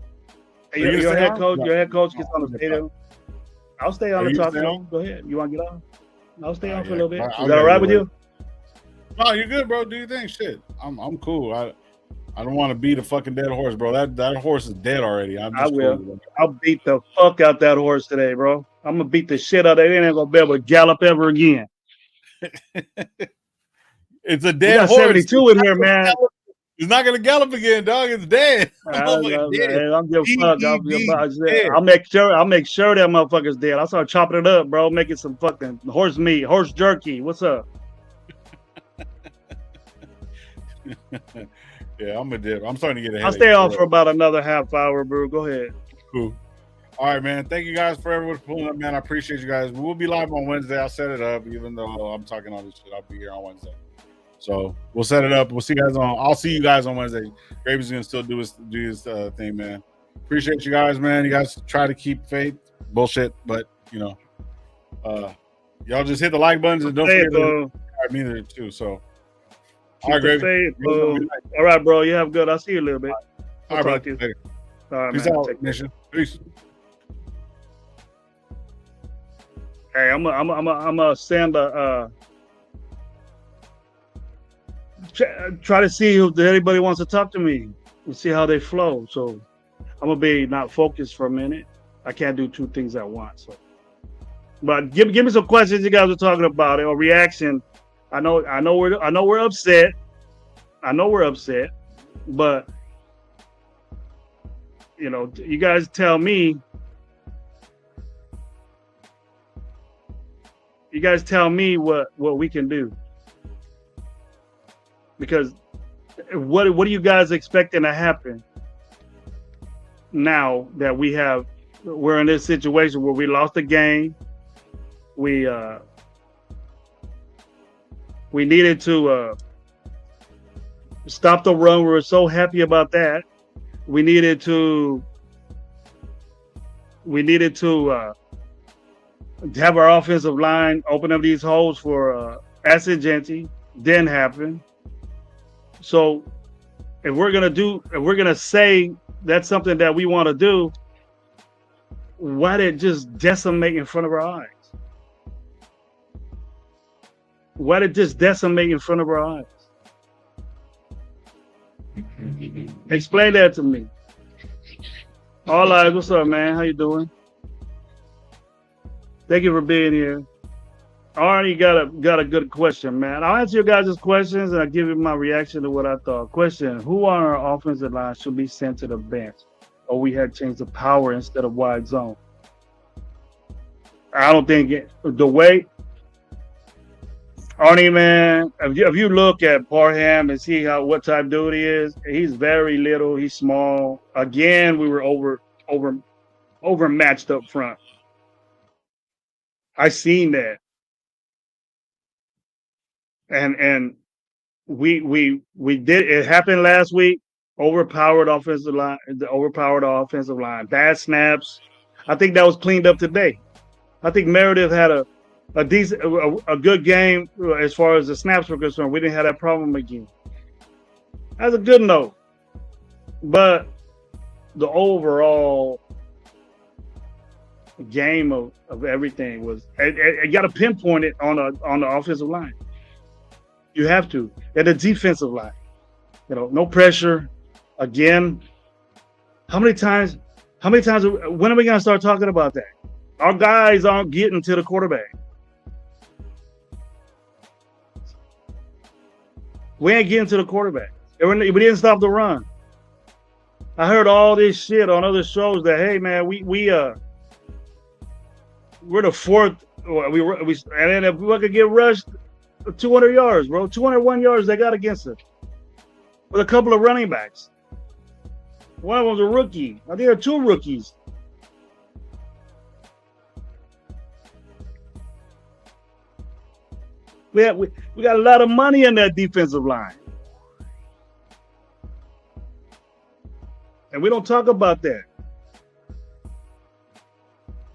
Your head coach gets on the stadium. I'll stay on the top. Go ahead. You want to get on? I'll stay on for a little bit. Is that all right with you? No, you're good, bro. Do your thing. Shit. I'm cool. I don't want to beat a fucking dead horse, bro. That horse is dead already. I will. Cool. I'll beat the fuck out that horse today, bro. I'm gonna beat the shit out of it. It ain't gonna be able to gallop ever again. It's a dead horse. 72 in here, man. It's not gonna gallop again, dog. It's dead. I'm just fuck. I'll make sure that motherfucker's dead. I'll start chopping it up, bro. Making some fucking horse meat, horse jerky. What's up? Yeah, I'm a dip. I'm starting to get a headache. I'll stay on for about another half hour, bro. Go ahead. Cool. All right, man. Thank you guys for everyone pulling up, man. I appreciate you guys. We'll be live on Wednesday. I'll set it up, even though I'm talking all this shit. I'll be here on Wednesday. So we'll set it up. We'll see you guys on. I'll see you guys on Wednesday. Gravy's gonna still do his thing, man. Appreciate you guys, man. You guys try to keep faith. Bullshit, but y'all just hit the like buttons and don't forget to me there too. So. All right, Gravy. All right, bro. You have good. I'll see you a little bit. All right, bro. All right, peace out, Nation. Peace. Hey, I'm gonna send try to see if anybody wants to talk to me and see how they flow. So I'm gonna be not focused for a minute. I can't do two things at once. So. But give me some questions you guys are talking about or reaction. I know we're upset. But you guys tell me. You guys tell me what we can do. Because what are you guys expecting to happen now that we're in this situation where we lost the game? We needed to stop the run. We were so happy about that. We needed to have our offensive line open up these holes for Asagenty. Didn't happen. So if we're gonna say that's something that we want to do, why did it just decimate in front of our eyes? Why did it just decimate in front of our eyes? Explain that to me. All right, what's up, man? How you doing? Thank you for being here. I already got a good question, man. I'll answer your guys' questions and I'll give you my reaction to what I thought. Question: who on our offensive line should be sent to the bench? Or we had changed the power instead of wide zone? I don't think the way. Arnie, man, if you look at Parham and see what type dude he is, he's very little. He's small. Again, we were overmatched up front. I seen that. And we did it happened last week. Overpowered offensive line, the overpowered offensive line, bad snaps. I think that was cleaned up today. I think Meredith had a decent, a good game as far as the snaps were concerned. We didn't have that problem again. That's a good note. But the overall game of everything was, you got to pinpoint it on the offensive line. You have to. And the defensive line. No pressure. Again, how many times, when are we going to start talking about that? Our guys aren't getting to the quarterback. We ain't getting to the quarterback. We didn't stop the run. I heard all this shit on other shows that, hey man, we're the fourth. And then if we could get rushed 200 yards, bro, 201 yards they got against us with a couple of running backs. One of them's a rookie. I think there are two rookies. We got a lot of money in that defensive line. And we don't talk about that.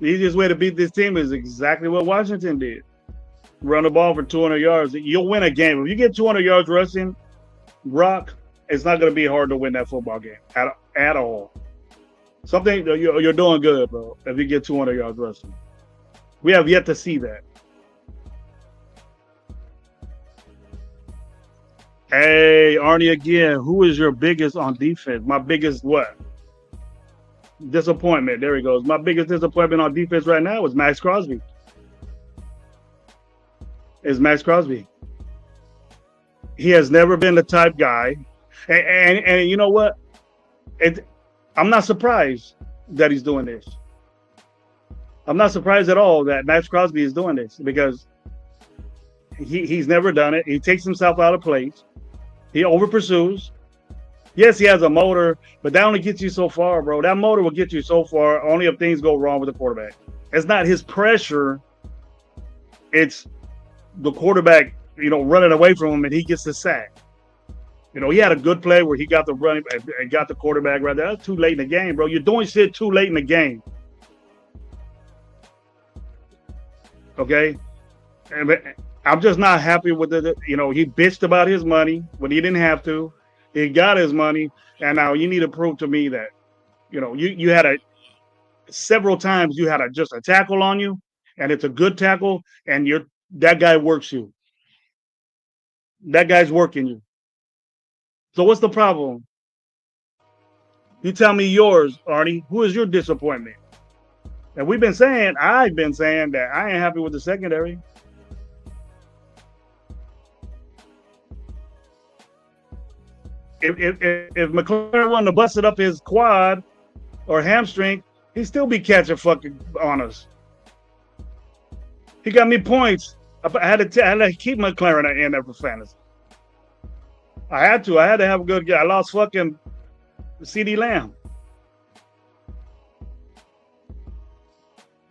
The easiest way to beat this team is exactly what Washington did. Run the ball for 200 yards. You'll win a game. If you get 200 yards rushing, Rock, it's not going to be hard to win that football game at all. Something you're doing good, bro, if you get 200 yards rushing. We have yet to see that. Hey, Arnie again. Who is your biggest on defense? My biggest what? Disappointment. There he goes. My biggest disappointment on defense right now is Max Crosby. He has never been the type guy. And you know what? I'm not surprised that he's doing this. I'm not surprised at all that Max Crosby is doing this because he's never done it. He takes himself out of place. He over pursues. Yes, he has a motor, but that only gets you so far, bro. That motor will get you so far only if things go wrong with the quarterback. It's not his pressure. It's the quarterback, running away from him and he gets the sack. He had a good play where he got the running and got the quarterback right there. That's too late in the game, bro. You're doing shit too late in the game. Okay? And I'm just not happy with it. He bitched about his money when he didn't have to. He got his money, and now you need to prove to me that, you had several times you had just a tackle on you, and it's a good tackle, and that guy works you. That guy's working you. So what's the problem? You tell me yours, Arnie. Who is your disappointment? And I've been saying that I ain't happy with the secondary. If McLaren wanted to bust it up his quad or hamstring, he'd still be catching fucking on us. He got me points. I had to keep McLaren in there for fantasy. I had to have a good game. I lost fucking CD Lamb.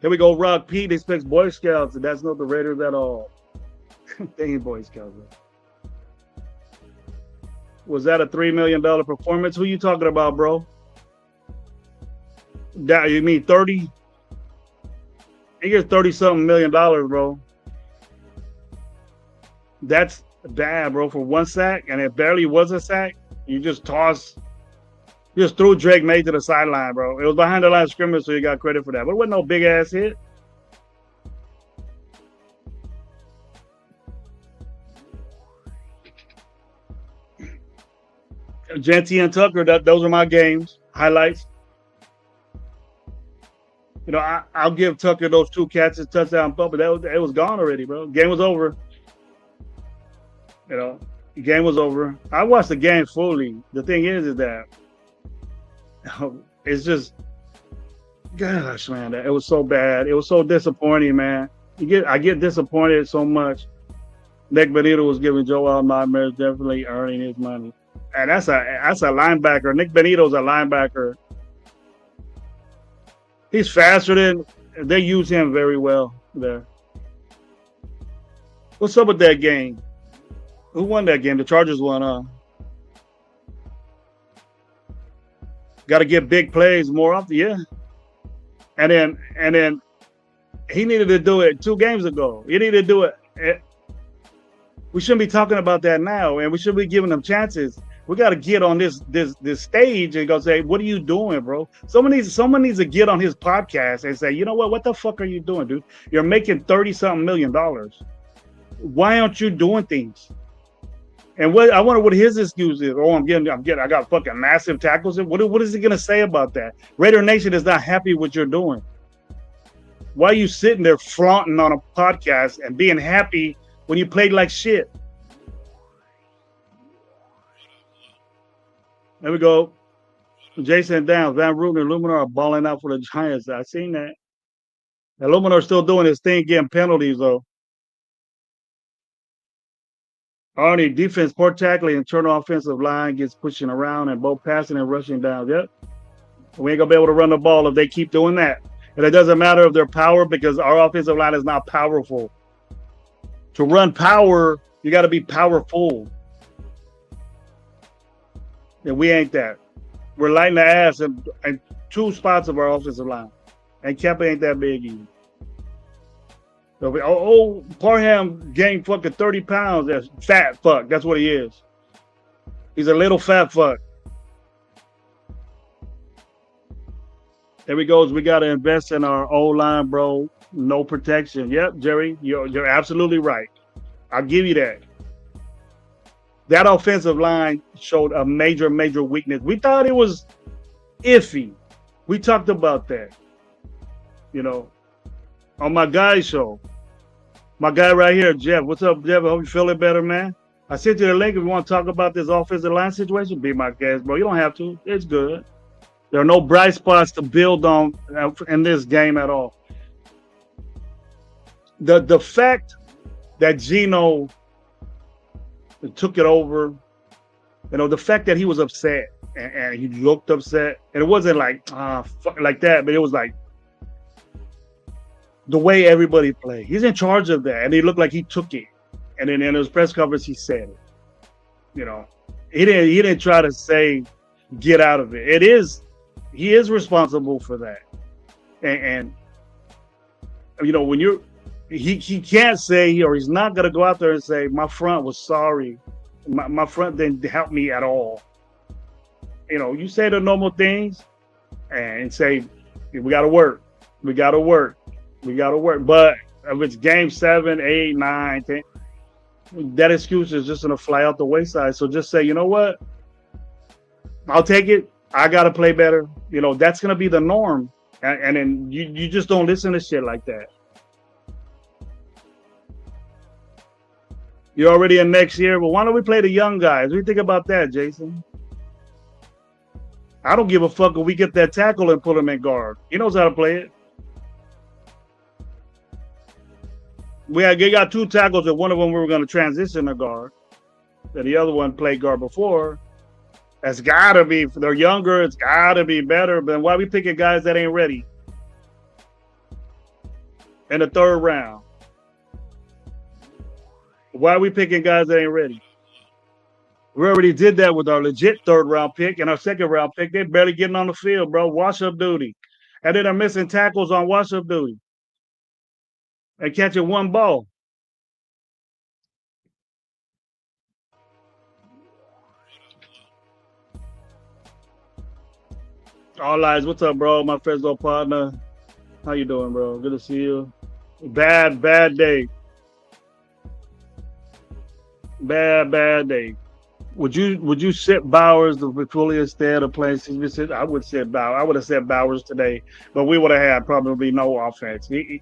Here we go. Rock Pete expects Boy Scouts, and that's not the Raiders at all. They ain't Boy Scouts, bro. Was that a $3 million performance? Who you talking about, bro? That you mean 30? He gets 30-something million dollars, bro. That's bad, bro. For one sack, and it barely was a sack. You just threw Drake May to the sideline, bro. It was behind the line of scrimmage, so you got credit for that. But it wasn't no big ass hit. Genty and Tucker, those are my games highlights. I'll give Tucker those 2 catches, touchdown, but it was gone already, bro. Game was over. The game was over. I watched the game fully. The thing is that it's just, gosh, man, it was so bad. It was so disappointing, man. I get disappointed so much. Nick Benito was giving Joel nightmares, definitely earning his money. And that's a linebacker. Nick Benito's a linebacker. He's faster than they use him very well there. What's up with that game? Who won that game? The Chargers won. Got to get big plays more often. Yeah. And then he needed to do it 2 games ago. He needed to do it. We shouldn't be talking about that now, and we should be giving them chances. We got to get on this stage and go say, "What are you doing, bro?" Someone needs to get on his podcast and say, "You know what? What the fuck are you doing, dude? You're making $30-something million. Why aren't you doing things?" And I wonder what his excuse is. Oh, I got fucking massive tackles. What is he gonna say about that? Raider Nation is not happy with what you're doing. Why are you sitting there flaunting on a podcast and being happy when you played like shit? There we go. Jason Downs, Van Ruten, and Luminar are balling out for the Giants. I seen that. And Luminar still doing his thing, getting penalties though. Arnie, defense, poor tackling, internal offensive line gets pushing around and both passing and rushing down. Yep. We ain't gonna be able to run the ball if they keep doing that. And it doesn't matter if they're power because our offensive line is not powerful. To run power, you got to be powerful. And we ain't that. We're lighting the ass in 2 spots of our offensive line. And Keppa ain't that big either. So Parham gained fucking 30 pounds. That's fat fuck. That's what he is. He's a little fat fuck. There we go. We got to invest in our O-line, bro. No protection. Yep, Jerry, you're absolutely right. I'll give you that. That offensive line showed a major, major weakness. We thought it was iffy. We talked about that. You know, on my guy's show. My guy right here, Jeff. What's up, Jeff? I hope you're feeling better, man. I sent you the link if you want to talk about this offensive line situation. Be my guest, bro. You don't have to. It's good. There are no bright spots to build on in this game at all. The fact that Gino took it over, you know, the fact that he was upset and he looked upset, and it wasn't like like that, but it was like the way everybody played. He's in charge of that, and he looked like he took it. And then in his press conference, he said it. You know, he didn't try to say get out of it. He is responsible for that, and you know when he can't say, or he's not gonna go out there and say my front was sorry, my front didn't help me at all. You know, you say the normal things and say we gotta work. But if it's game 7, 8, 9, 10, that excuse is just gonna fly out the wayside. So just say, you know what? I'll take it. I gotta play better. You know, that's gonna be the norm. And then you just don't listen to shit like that. You're already in next year, but why don't we play the young guys? What do you think about that, Jason? I don't give a fuck if we get that tackle and put him in guard. He knows how to play it. We got 2 tackles, and one of them we were going to transition to guard. And the other one played guard before. That's got to be, if they're younger, it's got to be better. But why are we picking guys that ain't ready in the 3rd round? Why are we picking guys that ain't ready? We already did that with our legit 3rd round pick and our 2nd round pick. They're barely getting on the field, bro. Wash up duty. And then they're missing tackles on wash up duty. And catching 1 ball. All eyes, what's up, bro? My Fresno partner. How you doing, bro? Good to see you. Bad day. Bad day. Would you sit Bowers the Petulia instead of playing CBC? I would sit Bowers. I would have said Bowers today, but we would have had probably no offense. If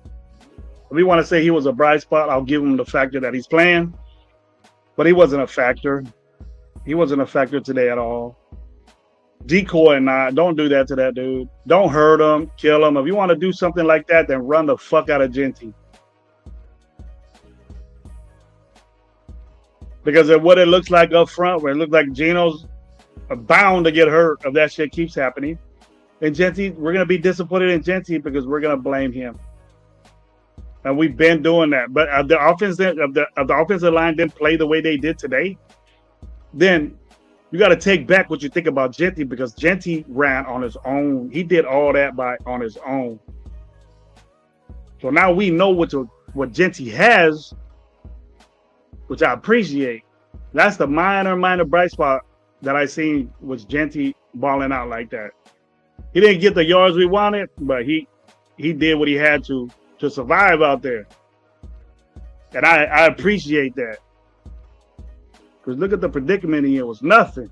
we want to say he was a bright spot, I'll give him the factor that he's playing, but he wasn't a factor. He wasn't a factor today at all. Decoy and don't do that to that dude. Don't hurt him, kill him. If you want to do something like that, then run the fuck out of Genty. Because of what it looks like up front, where it looks like Gino's bound to get hurt if that shit keeps happening. And Genty, we're going to be disappointed in Genty because we're going to blame him. and we've been doing that. But if the offensive line didn't play the way they did today, then you got to take back what you think about Genty, because Genty ran on his own. He did all that on his own. So now we know what Genty has, which I appreciate. That's the minor bright spot that I seen, was Genty balling out like that. He didn't get the yards we wanted, but he did what he had to survive out there. And I appreciate that. Because look at the predicament he in. It was nothing.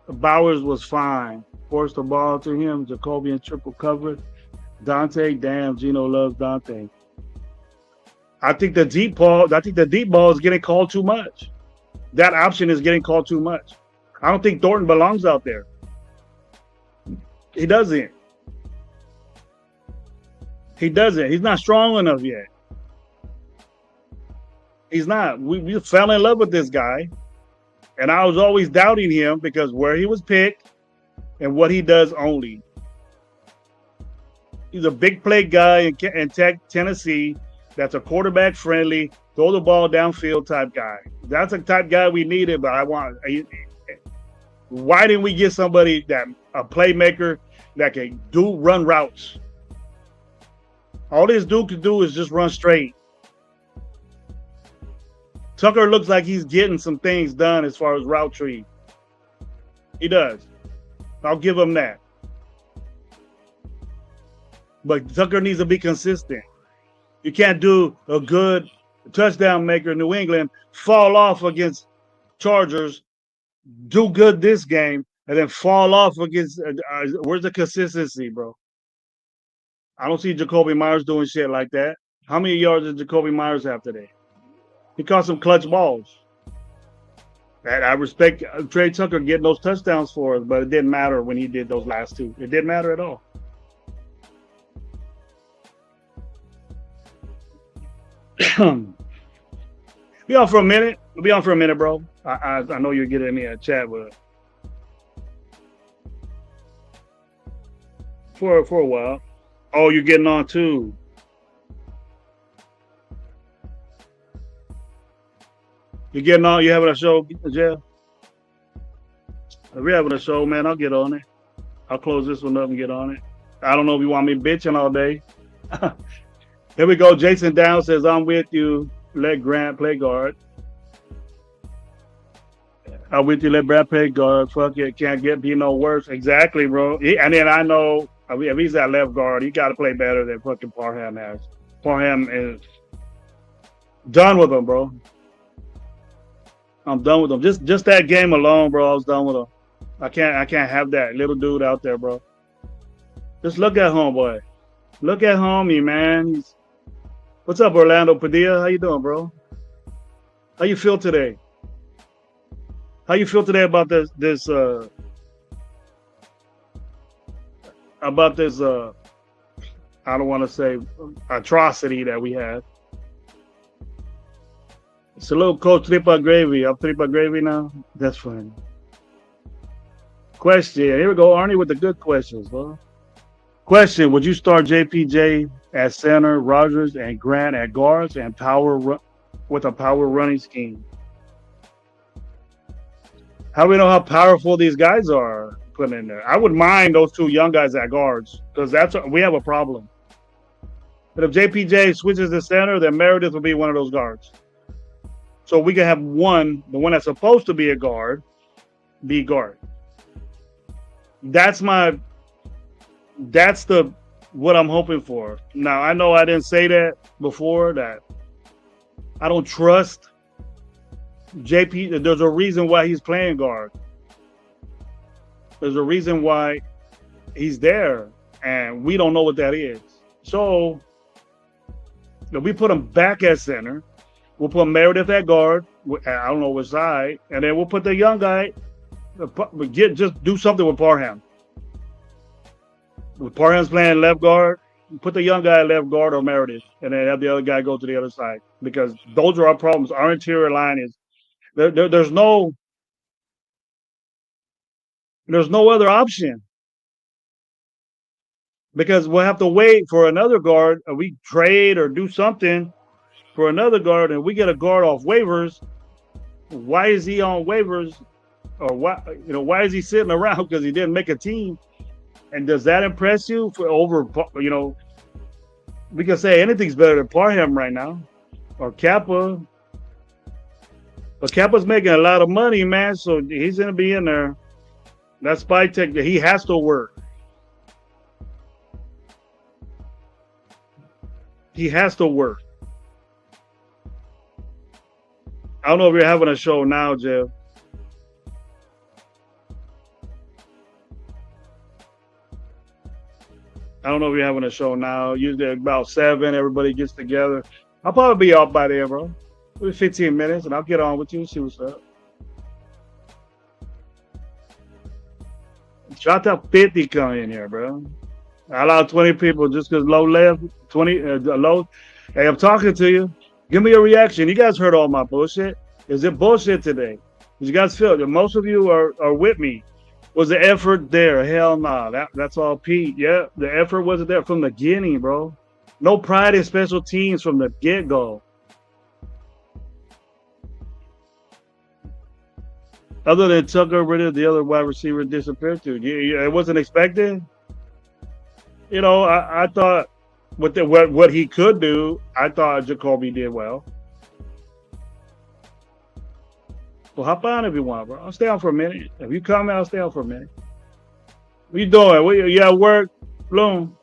Bowers was fine. Forced the ball to him. Jacoby in triple coverage. Dante, damn, Gino loves Dante. I think the deep ball is getting called too much. That option is getting called too much. I don't think Thornton belongs out there. He doesn't. He's not strong enough yet. He's not. We fell in love with this guy. And I was always doubting him because where he was picked and what he does only. He's a big play guy in Tennessee that's a quarterback friendly, throw the ball downfield type guy. That's a type guy we needed, but why didn't we get somebody a playmaker that can run routes? All this dude can do is just run straight. Tucker looks like he's getting some things done as far as route tree. He does. I'll give him that. But Tucker needs to be consistent. You can't do a good touchdown maker in New England, fall off against Chargers, do good this game, and then fall off against where's the consistency, bro? I don't see Jacoby Myers doing shit like that. How many yards did Jacoby Myers have today? He caught some clutch balls. And I respect Trey Tucker getting those touchdowns for us, but it didn't matter when he did those last two. It didn't matter at all. Be on for a minute. We'll be on for a minute, bro. I know you're getting me a chat, but for a while. Oh, you're getting on too. You getting on? You having a show, Jeff? If we're having a show, man, I'll get on it. I'll close this one up and get on it. I don't know if you want me bitching all day. Here we go. Jason Down says, I'm with you. Let Grant play guard. I'm with you. Let Brad play guard. Fuck it. Can't be no worse. Exactly, bro. And then I know if he's at left guard, he got to play better than fucking Parham has. Parham is done with him, bro. I'm done with him. Just that game alone, bro. I was done with him. I can't have that little dude out there, bro. Just look at homeboy. Look at homie, man. What's up, Orlando Padilla? How you doing, bro? How you feel today? How you feel today about this I don't want to say atrocity that we had. Salute, Coach Tripa Gravy. I'm Tripa Gravy now. That's fine. Question. Here we go, Arnie, with the good questions, bro. Question: would you start JPJ at center, Rogers and Grant at guards, and with a power running scheme? How do we know how powerful these guys are putting in there? I would mind those two young guys at guards because we have a problem. But if JPJ switches to center, then Meredith will be one of those guards. So we can have the one that's supposed to be a guard, be guard. That's what I'm hoping for. Now, I know I didn't say that before, that I don't trust JP. There's a reason why he's playing guard. There's a reason why he's there, and we don't know what that is. So if we put him back at center, we'll put Meredith at guard. I don't know which side, and then we'll put the young guy. Just do something with Parham. With Parham's playing left guard, put the young guy at left guard or Meredith, and then have the other guy go to the other side, because those are our problems. Our interior line is there's no other option. because we'll have to wait for another guard. Or we trade or do something for another guard, and we get a guard off waivers. Why is he on waivers? Or why is he sitting around? Because he didn't make a team. And does that impress you for over? We can say anything's better than Parham right now, or Kappa. But Kappa's making a lot of money, man. So he's gonna be in there. That spy tech, he has to work. He has to work. I don't know if you're having a show now, Jeff. I don't know if you're having a show now. Usually about 7, everybody gets together. I'll probably be off by there, bro. Maybe 15 minutes, and I'll get on with you and see what's up. Try to 50 come in here, bro. I allow 20 people just because low left, 20 low. Hey, I'm talking to you. Give me a reaction. You guys heard all my bullshit. Is it bullshit today? Did you guys feel it? Most of you are with me. Was the effort there? Hell no. That's all Pete. Yeah, the effort wasn't there from the beginning, bro. No pride in special teams from the get-go. Other than Tucker, the other wide receiver disappeared too. It wasn't expected. I thought what he could do, I thought Jacoby did well. Well, hop on if you want, bro. I'll stay on for a minute. If you come in, I'll stay on for a minute. What you doing? You at work? Bloom.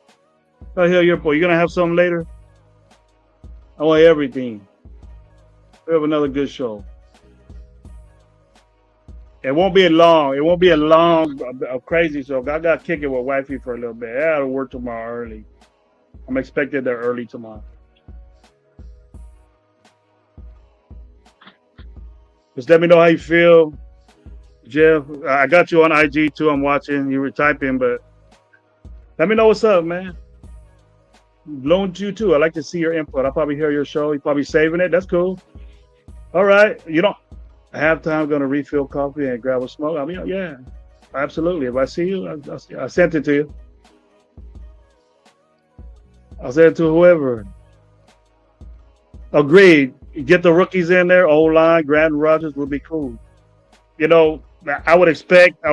I hear your point. You gonna have something later? I want everything. We have another good show. It won't be long. It won't be a long, crazy show. I got to kick it with wifey for a little bit. I got to work tomorrow early. I'm expected there early tomorrow. Just let me know how you feel, Jeff. I got you on IG too. I'm watching. You were typing, but let me know what's up, man. Loaned you too. I like to see your input. I'll probably hear your show. You're probably saving it. That's cool. All right. Halftime, going to refill coffee and grab a smoke. I mean, yeah, absolutely. If I see you, I sent it to you. I'll send it to whoever. Agreed. Get the rookies in there. O-line, Grant Rogers would be cool. I would expect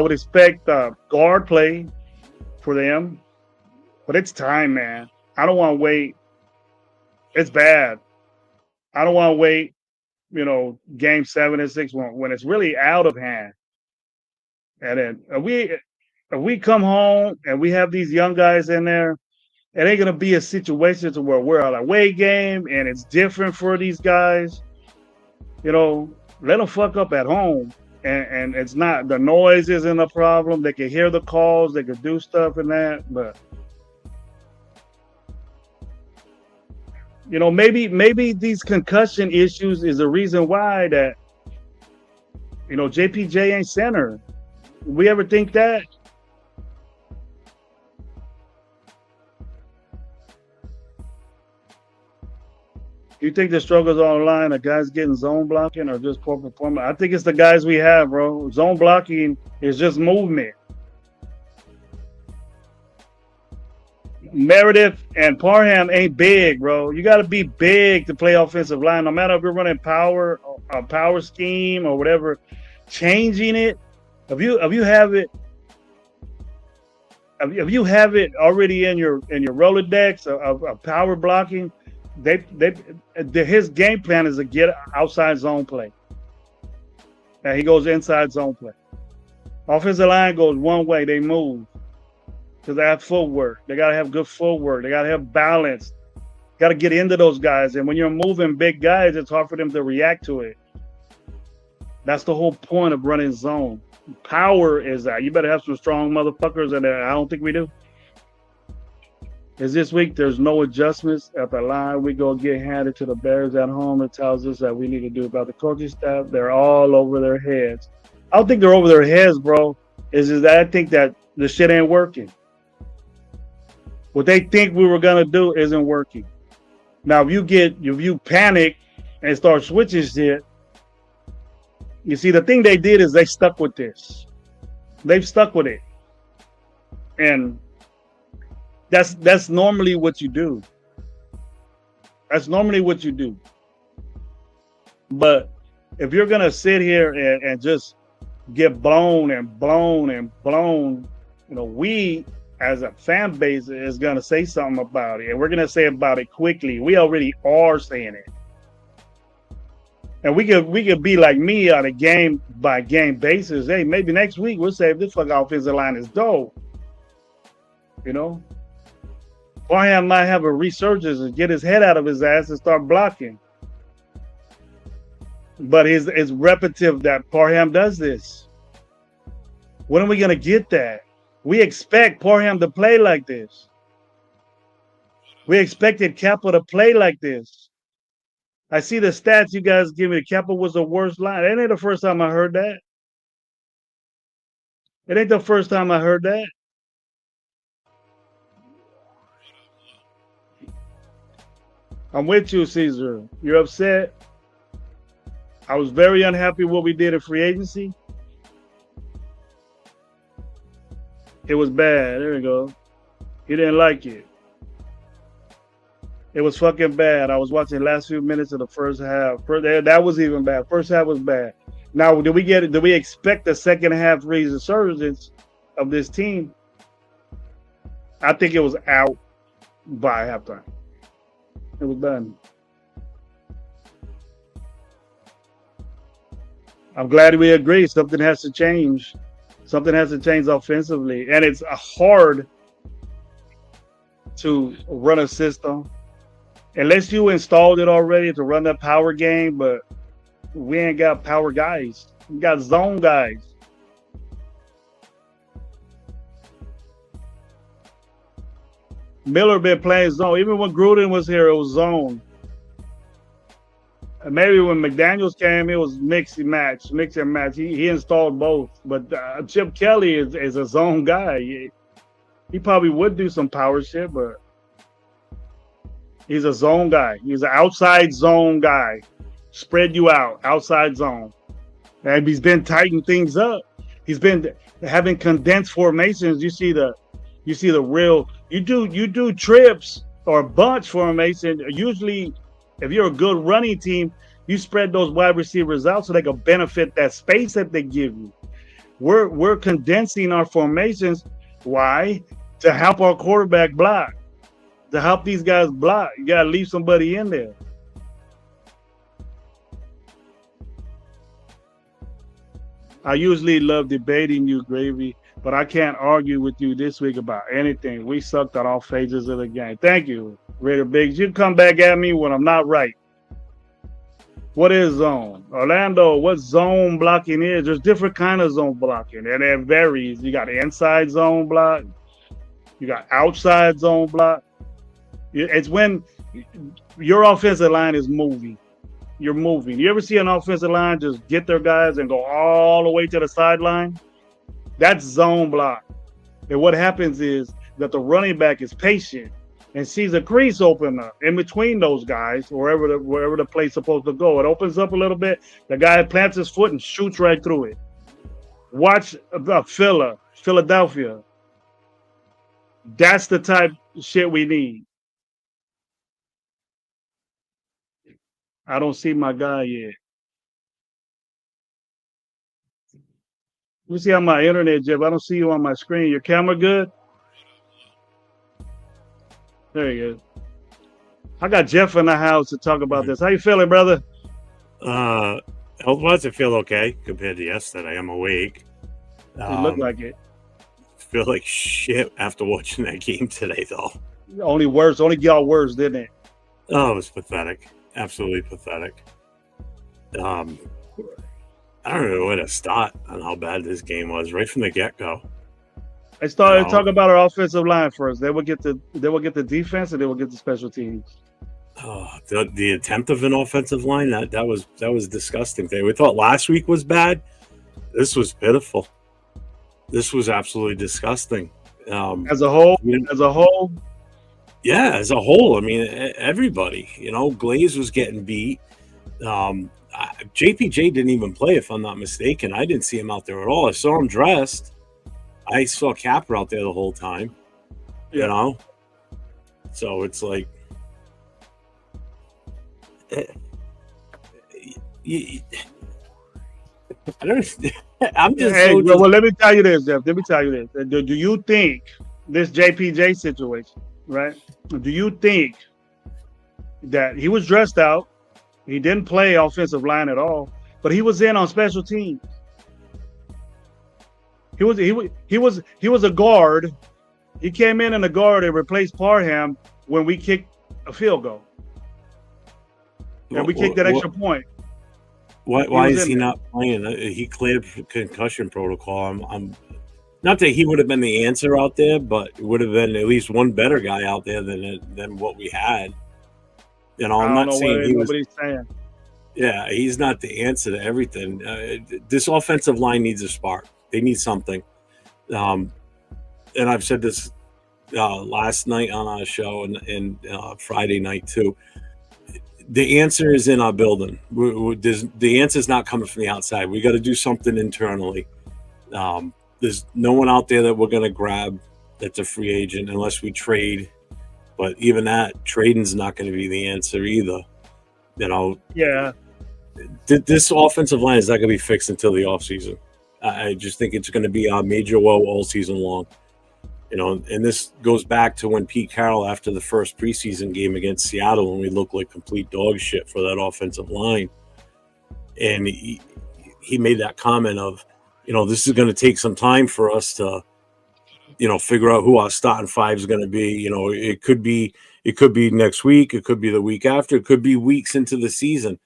guard play for them, but it's time, man. I don't want to wait. It's bad. I don't want to wait. Game 7 and 6 when it's really out of hand. And then if we come home and we have these young guys in there, it ain't gonna be a situation to where we're on a away game and it's different for these guys. Let them fuck up at home, and it's not, the noise isn't a problem. They can hear the calls, they can do stuff and that, but maybe these concussion issues is the reason why that, JPJ ain't center. We ever think that? You think the struggles online are guys getting zone blocking or just poor performance? I think it's the guys we have, bro. Zone blocking is just movement. Meredith and Parham ain't big, bro. You got to be big to play offensive line. No matter if you're running a power scheme or whatever, changing it. If you have it already in your Rolodex of power blocking, his game plan is to get outside zone play, and he goes inside zone play. Offensive line goes one way, they move. Because they have footwork. They got to have good footwork. They got to have balance. Got to get into those guys. And when you're moving big guys, it's hard for them to react to it. That's the whole point of running zone. Power is that. You better have some strong motherfuckers in there. I don't think we do. Is this week there's no adjustments at the line. We go get handed to the Bears at home. It tells us that we need to do about the coaching staff. They're all over their heads. I don't think they're over their heads, bro. Is that I think that the shit ain't working. What they think we were gonna do isn't working. Now, if you panic and start switching shit, you see, the thing they did is they stuck with this. They've stuck with it, and That's normally what you do. That's normally what you do. But if you're gonna sit here and just get blown and blown and blown, we as a fan base is gonna say something about it, and we're gonna say about it quickly. We already are saying it. And we could be like me on a game by game basis. Hey, maybe next week we'll say if this fucking offensive line is dope. Parham might have a resurgence and get his head out of his ass and start blocking. But it's repetitive that Parham does this. When are we gonna get that? We expect Parham to play like this. We expected Kappa to play like this. I see the stats you guys give me. Kappa was the worst line. It ain't the first time I heard that. It ain't the first time I heard that. I'm with you, Caesar. You're upset. I was very unhappy what we did in free agency. It was bad. There we go. He didn't like it. It was fucking bad. I was watching the last few minutes of the first half. That was even bad. First half was bad. Now, do we expect the second half resurgence of this team? I think it was out by halftime. It was done. I'm glad we agree. Something has to change. Something has to change offensively. And it's hard to run a system unless you installed it already to run that power game, but we ain't got power guys. We got zone guys. Miller been playing zone. Even when Gruden was here, it was zone. And maybe when McDaniels came, it was mix and match. He installed both. But Chip Kelly is a zone guy. He probably would do some power shit, but he's a zone guy. He's an outside zone guy. Spread you out, outside zone. And he's been tightening things up. He's been having condensed formations. You see the real. You do trips or bunch formation. Usually, if you're a good running team, you spread those wide receivers out so they can benefit that space that they give you. We're condensing our formations. Why? To help our quarterback block. To help these guys block. You gotta leave somebody in there. I usually love debating you, Gravy, but I can't argue with you this week about anything. We sucked at all phases of the game. Thank you, Raider Biggs. You come back at me when I'm not right. What is zone? Orlando, what zone blocking is? There's different kind of zone blocking, and it varies. You got inside zone block. You got outside zone block. It's when your offensive line is moving. You're moving. You ever see an offensive line just get their guys and go all the way to the sideline? That's zone block. And what happens is that the running back is patient and sees a crease open up in between those guys, wherever the play's supposed to go. It opens up a little bit. The guy plants his foot and shoots right through it. Watch Philadelphia. That's the type of shit we need. I don't see my guy yet. Let me see on my internet, Jeff. I don't see you on my screen. Your camera good? There you go. I got Jeff in the house to talk about this. How you feeling, brother? Health-wise, I feel okay compared to yesterday. I'm awake. You look like it. Feel like shit after watching that game today, though. Only got worse, didn't it? Oh, it was pathetic. Absolutely pathetic. I don't know where to start on how bad this game was right from the get-go. I started talking about our offensive line first. They will get the defense, and they will get the special teams. Oh, the attempt of an offensive line that was disgusting. We thought last week was bad. This was pitiful. This was absolutely disgusting. As a whole. Yeah, as a whole. I mean, everybody. Glaze was getting beat. JPJ didn't even play, if I'm not mistaken. I didn't see him out there at all. I saw him dressed. I saw Capper out there the whole time. So it's like, I don't. I'm just Hey, so. well, let me tell you this, Jeff. Let me tell you this. Do you think this JPJ situation, right? Do you think that he was dressed out? He didn't play offensive line at all, but he was in on special teams. He was a guard. He came in a guard and replaced Parham when we kicked a field goal, and we kicked that extra point. Why is he not playing? He cleared concussion protocol. I'm not that he would have been the answer out there, but it would have been at least one better guy out there than what we had. You know, I'm not saying he was. Nobody's saying. Yeah, he's not the answer to everything. This offensive line needs a spark. They need something. And I've said this last night on our show and Friday night too. The answer is in our building. The answer is not coming from the outside. We got to do something internally. There's no one out there that we're going to grab that's a free agent unless we trade. But even that, trading's not going to be the answer either. You know. Yeah. This offensive line is not going to be fixed until the offseason. I just think it's going to be our major woe all season long. You know, and this goes back to when Pete Carroll, after the first preseason game against Seattle, when we looked like complete dog shit for that offensive line. And he made that comment of, you know, this is going to take some time for us to, you know, figure out who our starting five is going to be. You know, it could be next week. It could be the week after. It could be weeks into the season.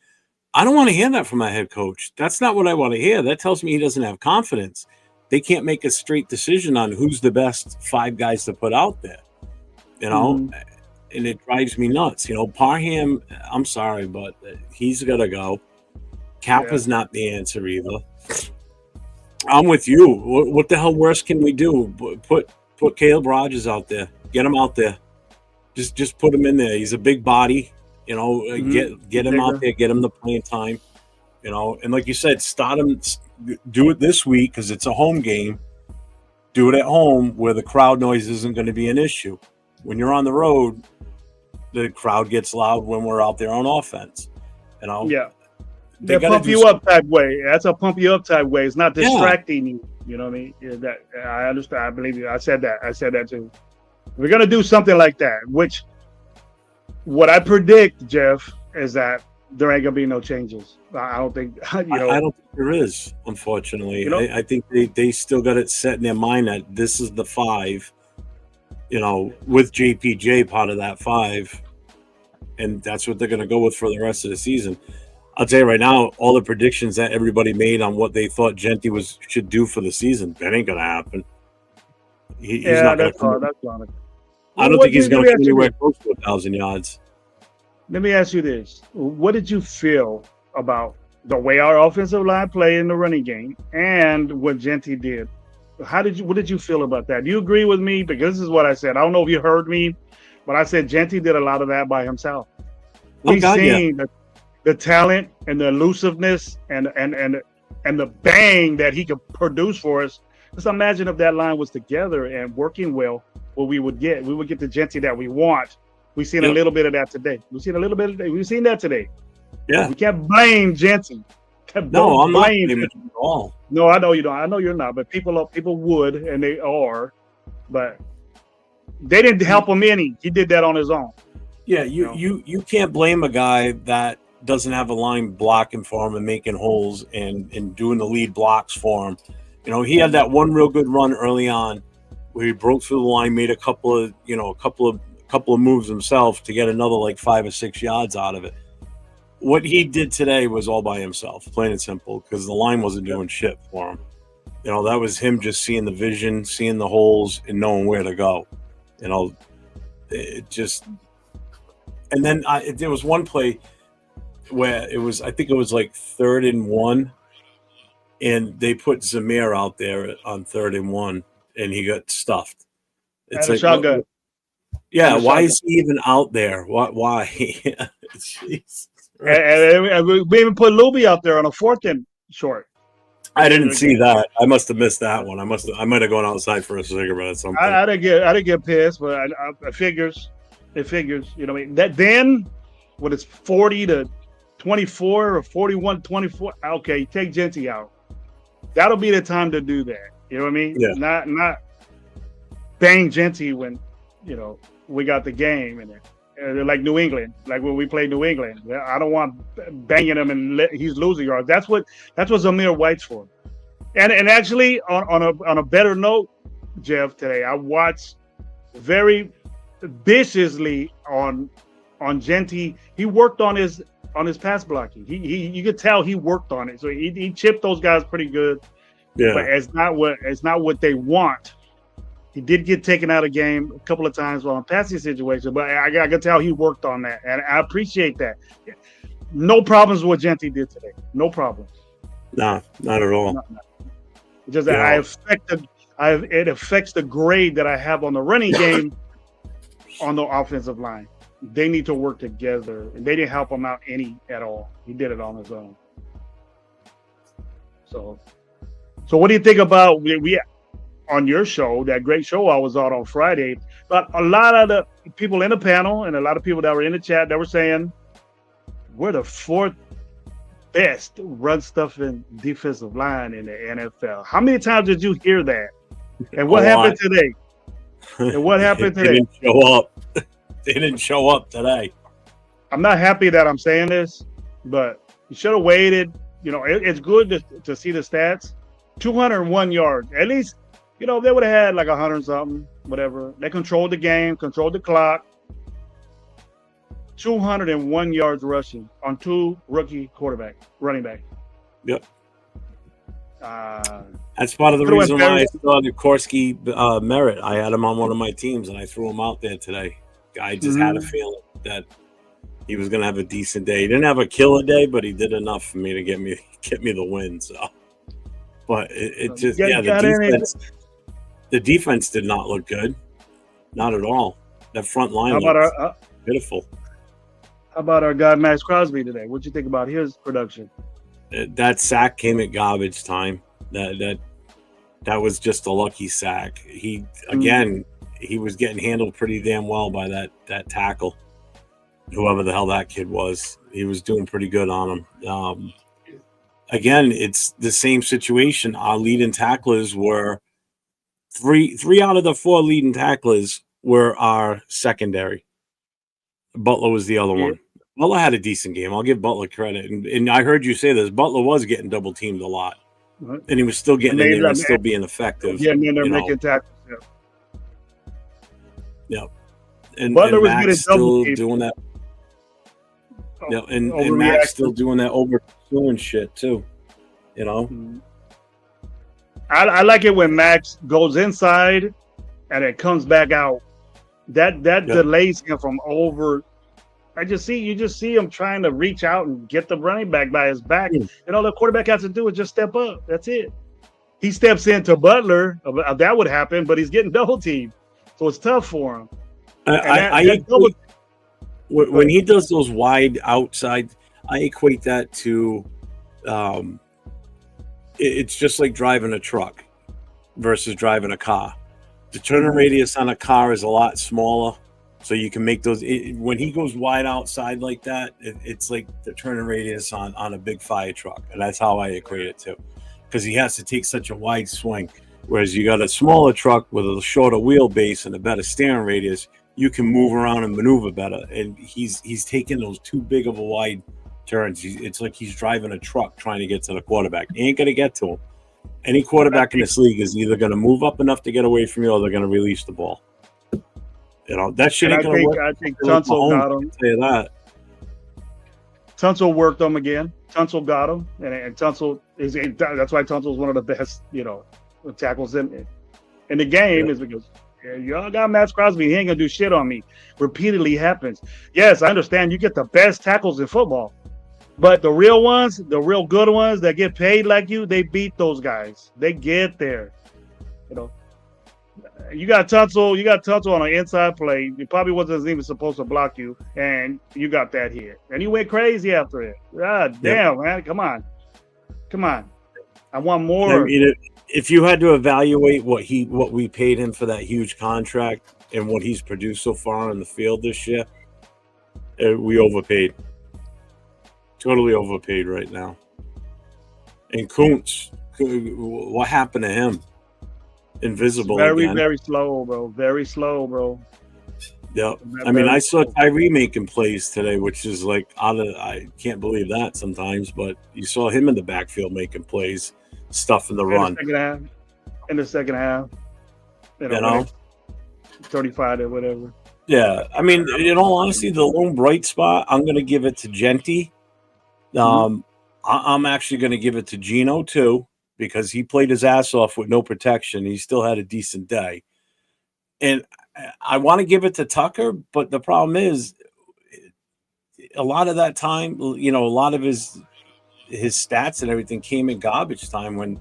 I don't want to hear that from my head coach. That's not what I want to hear. That tells me he doesn't have confidence. They can't make a straight decision on who's the best five guys to put out there, you know, and it drives me nuts. You know, Parham, I'm sorry, but he's got to go. Kappa's not the answer either. I'm with you. What the hell worse can we do? Put Caleb Rogers out there. Get him out there. Just put him in there. He's a big body. You know, get him out there. Get him the playing time. You know, and like you said, start him. Do it this week because it's a home game. Do it at home where the crowd noise isn't going to be an issue. When you're on the road, the crowd gets loud when we're out there on offense. You know? Yeah. They pump you up type way. That's a pump you up type way. It's not distracting you. You know what I mean? Yeah, that I understand. I believe you. I said that too. We're going to do something like that, which what I predict, Jeff, is that there ain't gonna be no changes. I don't think. You know, I don't think there is. Unfortunately, you know? I think they still got it set in their mind that this is the five. You know, with JPJ part of that five, and that's what they're going to go with for the rest of the season. I'll tell you right now, all the predictions that everybody made on what they thought Genty should do for the season, that ain't going to happen. He's not going to come. I don't think he's going to come anywhere close to 1,000 yards. Let me ask you this. What did you feel about the way our offensive line played in the running game and what Genty did? What did you feel about that? Do you agree with me? Because this is what I said. I don't know if you heard me, but I said Genty did a lot of that by himself. We've seen the talent and the elusiveness and the bang that he could produce for us. Just imagine if that line was together and working well, what we would get. We would get the Genty that we want. We've seen a little bit of that today. We've seen that today. Yeah. We can't blame Genty. No, I'm not blaming him at all. No, I know you don't. I know you're not. But people would, and they are. But they didn't help him any. He did that on his own. Yeah, you can't blame a guy that doesn't have a line blocking for him and making holes and doing the lead blocks for him. You know, he had that one real good run early on where he broke through the line, made a couple of moves himself to get another like 5 or 6 yards out of it. What he did today was all by himself, plain and simple, because the line wasn't doing shit for him. You know, that was him just seeing the vision, seeing the holes, and knowing where to go. You know, it just. And then there was one play where I think it was like 3rd and 1, and they put Zamir out there on 3rd and 1, and he got stuffed. It's like shotgun. Yeah, why is he even out there? Why? Jeez. And we even put Luby out there on a 4th and short. I didn't see that. I must have missed that one. I might have gone outside for a cigarette or something. I didn't get pissed, but I figures. It figures, you know what I mean? That then when it's 40-24 or 41-24, okay, take Genty out. That'll be the time to do that. You know what I mean? Yeah. Not bang Genty when, we got the game in it. Like New England, like when we played New England. I don't want banging him and he's losing yards. That's what Zamir White's for. And actually, on a better note, Jeff, today I watched very viciously on Genty. He worked on his pass blocking. You could tell he worked on it. So he chipped those guys pretty good. Yeah. But it's not what they want. He did get taken out of game a couple of times while in passing situations, but I could tell he worked on that, and I appreciate that. No problems with what Genty did today. No problems. No, not at all. No. Just that it affects the grade that I have on the running game on the offensive line. They need to work together, and they didn't help him out any at all. He did it on his own. So what do you think about we on your show, that great show I was on Friday? But a lot of the people in the panel and a lot of people that were in the chat that were saying we're the fourth best run stuffing defensive line in the NFL. How many times did you hear that? And what happened today? And what happened today? They didn't show up. They didn't show up today. I'm not happy that I'm saying this, but you should have waited. It's good to see the stats. 201 yards. At least, they would have had like 100 something, whatever. They controlled the game, controlled the clock. 201 yards rushing on 2 rookie running back. Yep. That's part of the reason why I saw the Crosby merit. I had him on one of my teams, and I threw him out there today. I just had a feeling that he was going to have a decent day. He didn't have a killer day, but he did enough for me to get me the win. So, but the defense did not look good, not at all. That front line looked pitiful. How about our guy Max Crosby today? What'd you think about his production? That sack came at garbage time. That was just a lucky sack. He was getting handled pretty damn well by that tackle. Whoever the hell that kid was, he was doing pretty good on him. Again, it's the same situation. Our leading tacklers were three out of the 4 leading tacklers were our secondary. Butler was the other one. Butler had a decent game. I'll give Butler credit. And I heard you say this. Butler was getting double teamed a lot. And he was still getting in there and still being effective. Yeah, making tackles. Yeah. And Butler was Max still doing that. Yeah, and Max still doing that over-pursuing shit too. I like it when Max goes inside and it comes back out. That delays him from over. You just see him trying to reach out and get the running back by his back. And all the quarterback has to do is just step up. That's it. He steps into Butler. That would happen, but he's getting double teamed. So it's tough for him. When he does those wide outside, I equate that to it's just like driving a truck versus driving a car. The turning radius on a car is a lot smaller, so you can make those. When he goes wide outside like that, it's like the turning radius on a big fire truck, and that's how I equate it to, because he has to take such a wide swing. Whereas you got a smaller truck with a shorter wheelbase and a better steering radius, you can move around and maneuver better. And he's taking those too big of a wide turns. It's like he's driving a truck trying to get to the quarterback. He ain't going to get to him. Any quarterback in this league is either going to move up enough to get away from you or they're going to release the ball. That shit ain't going to work. I think Tunsil got him. I'll tell you that. Tunsil worked him again. Tunsil got him. And Tunsil that's why Tunsil's one of the best, tackles in the game is because y'all got Max Crosby. He ain't going to do shit on me. Repeatedly happens. Yes, I understand you get the best tackles in football. But the real ones, the real good ones that get paid like you, they beat those guys. They get there. You got Tunsil on an inside play. He probably wasn't even supposed to block you, and you got that hit. And he went crazy after it. God damn, man. Come on. I want more. If you had to evaluate what we paid him for that huge contract, and what he's produced so far in the field this year, we overpaid. Totally overpaid right now. And Kuntz, what happened to him? Invisible very, again. very slow, bro. Very slow, bro. Yeah. I mean, I saw Tyree making plays today, which is like I can't believe that sometimes, but you saw him in the backfield making plays, stuff in the run. In the second half. You know? 35 or whatever. Yeah. I mean, in all honesty, the lone bright spot, I'm going to give it to Genty. I'm actually going to give it to Gino, too, because he played his ass off with no protection. He still had a decent day. And I want to give it to Tucker, but the problem is a lot of that time, a lot of his stats and everything came in garbage time when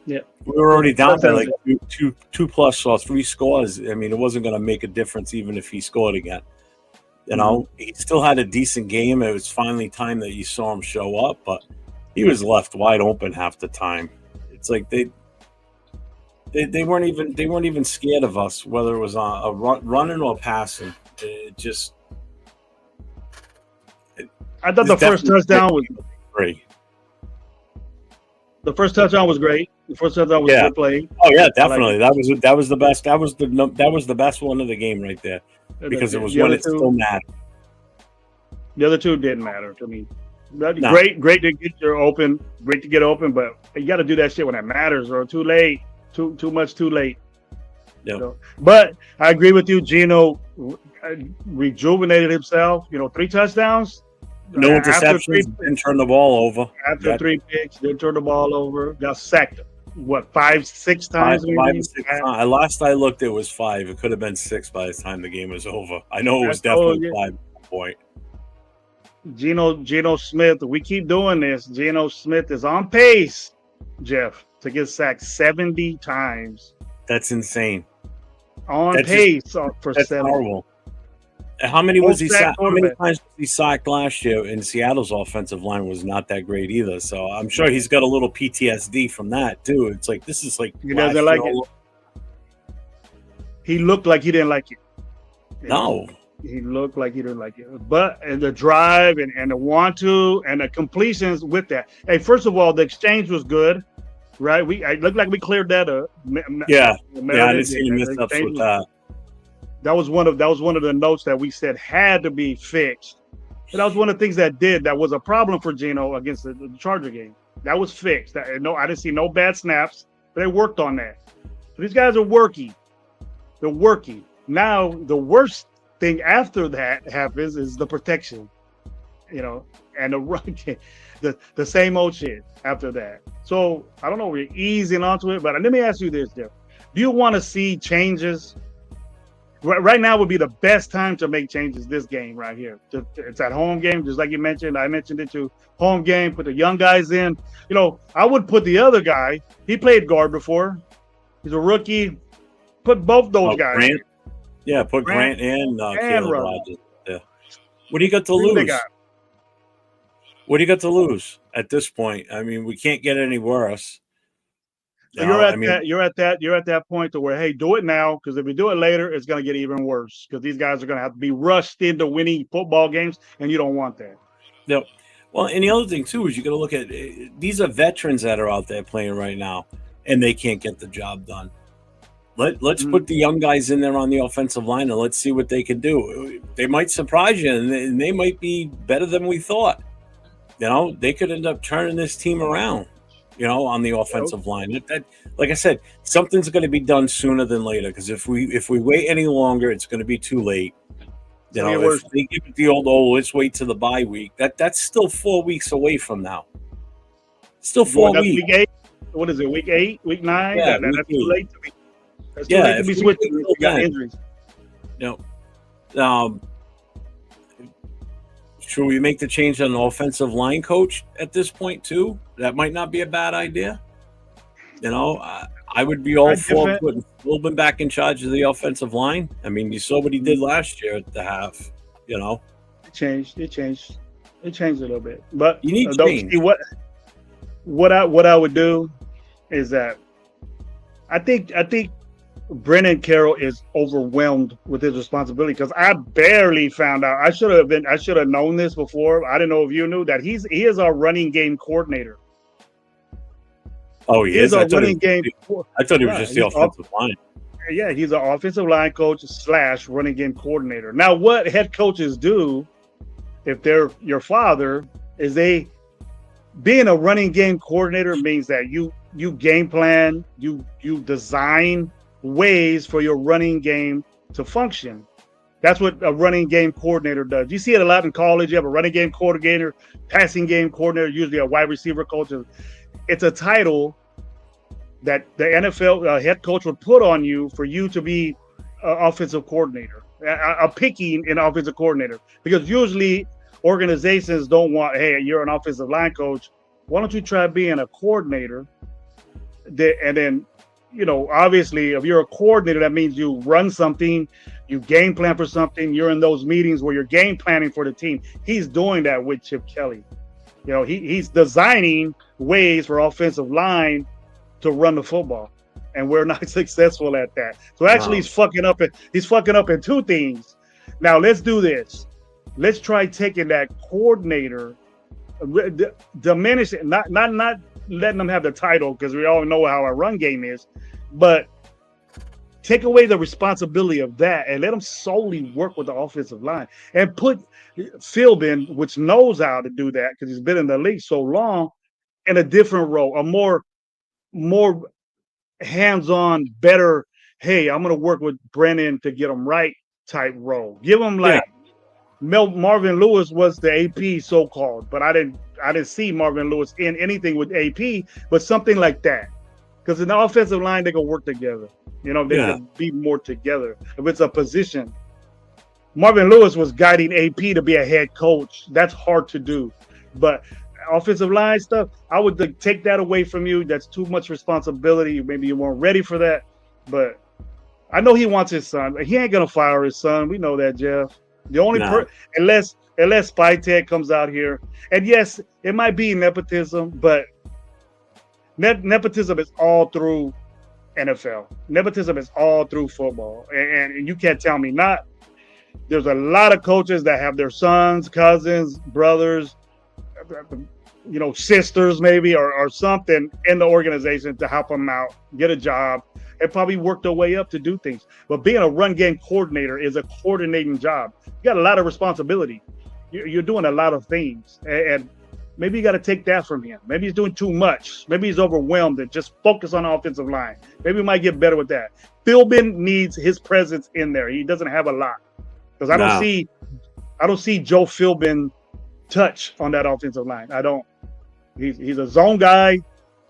we were already down by like two plus or three scores. I mean, it wasn't going to make a difference even if he scored again. He still had a decent game. It was finally time that you saw him show up, but he was left wide open half the time. It's like they weren't even scared of us, whether it was on a running or passing. It just. I thought the first touchdown was great. The first touchdown was great. The first touchdown was good play. Oh yeah, definitely. That was the best. That was the best one of the game right there, because it was when it still mattered. The other two didn't matter to me. Great to get your open. Great to get open, but you got to do that shit when it matters, or too late. Too much too late. Yeah. But I agree with you. Gino rejuvenated himself. 3 touchdowns. No interceptions. Didn't turn the ball over. After 3 picks, didn't turn the ball over. Got sacked. What, 5-6 times? 5-6 times. Last I looked, it was 5. It could have been 6 by the time the game was over. I know it was definitely 5 at that point. Geno Smith. We keep doing this. Geno Smith is on pace, Jeff, to get sacked 70 times. That's insane. On pace for 70. Horrible. How many was he sacked? How many times was he sacked last year? And Seattle's offensive line was not that great either. So I'm sure he's got a little PTSD from that too. It's like this is like he doesn't like it. He looked like he didn't like it. No. He looked like he didn't like it. But the drive and the want to and the completions with that. Hey, first of all, the exchange was good, right? It looked like we cleared that up. Yeah, I didn't see any mess-ups with that. That was one of the notes that we said had to be fixed. But that was one of the things that was a problem for Geno against the Charger game. That was fixed. I didn't see no bad snaps, but they worked on that. So these guys are working. They're working. Now the worst thing after that happens is the protection, and the run game, the same old shit after that. So I don't know, we're easing onto it, but let me ask you this, Jeff. Do you want to see changes? Right now would be the best time to make changes this game right here. It's at home game, just like you mentioned. I mentioned it too. Home game, put the young guys in. I would put the other guy. He played guard before. He's a rookie. Put both those guys. Grant? Yeah, put Grant and Caleb Rogers. Yeah. What do you got to lose? What do you got to lose at this point? I mean, we can't get any worse. So you're at that point to where, hey, do it now, because if we do it later, it's going to get even worse, because these guys are going to have to be rushed into winning football games, and you don't want that. No. Well, and the other thing too is you got to look at these are veterans that are out there playing right now, and they can't get the job done. Let's put the young guys in there on the offensive line, and let's see what they can do. They might surprise you, and they might be better than we thought. They could end up turning this team around. On the offensive line. That, like I said, something's going to be done sooner than later, because if we wait any longer, it's going to be too late. If they give it the old, let's wait till the bye week. That's still 4 weeks away from now. Still 4 weeks. Week 8. What is it? Week 8? Week 9? Yeah, that's too late to be. That's too late to be switching. You got injuries. Should we make the change on the offensive line coach at this point too? That might not be a bad idea. I would be all for putting Philbin back in charge of the offensive line. I mean, you saw what he did last year at the half. It changed. It changed a little bit. But you need change. What I would do is that I think Brennan Carroll is overwhelmed with his responsibility because I barely found out. I should have known this before. I didn't know if you knew that he is our running game coordinator. Oh, he is. Our running game. I thought he was just the offensive line. Yeah, he's an offensive line coach / running game coordinator. Now, what head coaches do, if they're your father, is being a running game coordinator means that you game plan, you design ways for your running game to function. That's what a running game coordinator does. You see it a lot in college. You have a running game coordinator, passing game coordinator, usually a wide receiver coach. It's a title that the NFL head coach would put on you for you to be an offensive coordinator, a picking an offensive coordinator, because usually organizations don't want, hey, you're an offensive line coach. Why don't you try being a coordinator? And then, obviously, if you're a coordinator, that means you run something, you game plan for something. You're in those meetings where you're game planning for the team. He's doing that with Chip Kelly. He's designing ways for offensive line to run the football, and we're not successful at that. So actually, he's fucking up in two things. Now let's do this. Let's try taking that coordinator, diminish it, not letting them have the title, because we all know how our run game is, but take away the responsibility of that and let them solely work with the offensive line, and put Philbin, which knows how to do that because he's been in the league so long, in a different role, a more hands-on, better, hey, I'm going to work with Brennan to get him right type role. Give him Marvin Lewis was the AP so-called, but I didn't see Marvin Lewis in anything with AP, but something like that. Because in the offensive line, they can work together. They can be more together. If it's a position, Marvin Lewis was guiding AP to be a head coach. That's hard to do. But offensive line stuff, I would take that away from you. That's too much responsibility. Maybe you weren't ready for that. But I know he wants his son. He ain't going to fire his son. We know that, Jeff. The only unless Spytek comes out here. And yes, it might be nepotism, but nepotism is all through NFL. Nepotism is all through football. And you can't tell me not. There's a lot of coaches that have their sons, cousins, brothers, sisters maybe, or something in the organization to help them out, get a job, and probably work their way up to do things. But being a run game coordinator is a coordinating job. You got a lot of responsibility. You're doing a lot of things, and maybe you got to take that from him. Maybe he's doing too much. Maybe he's overwhelmed and just focus on the offensive line. Maybe we might get better with that. Philbin needs his presence in there. He doesn't have a lot, because I don't see Joe Philbin touch on that offensive line. I don't. He's a zone guy.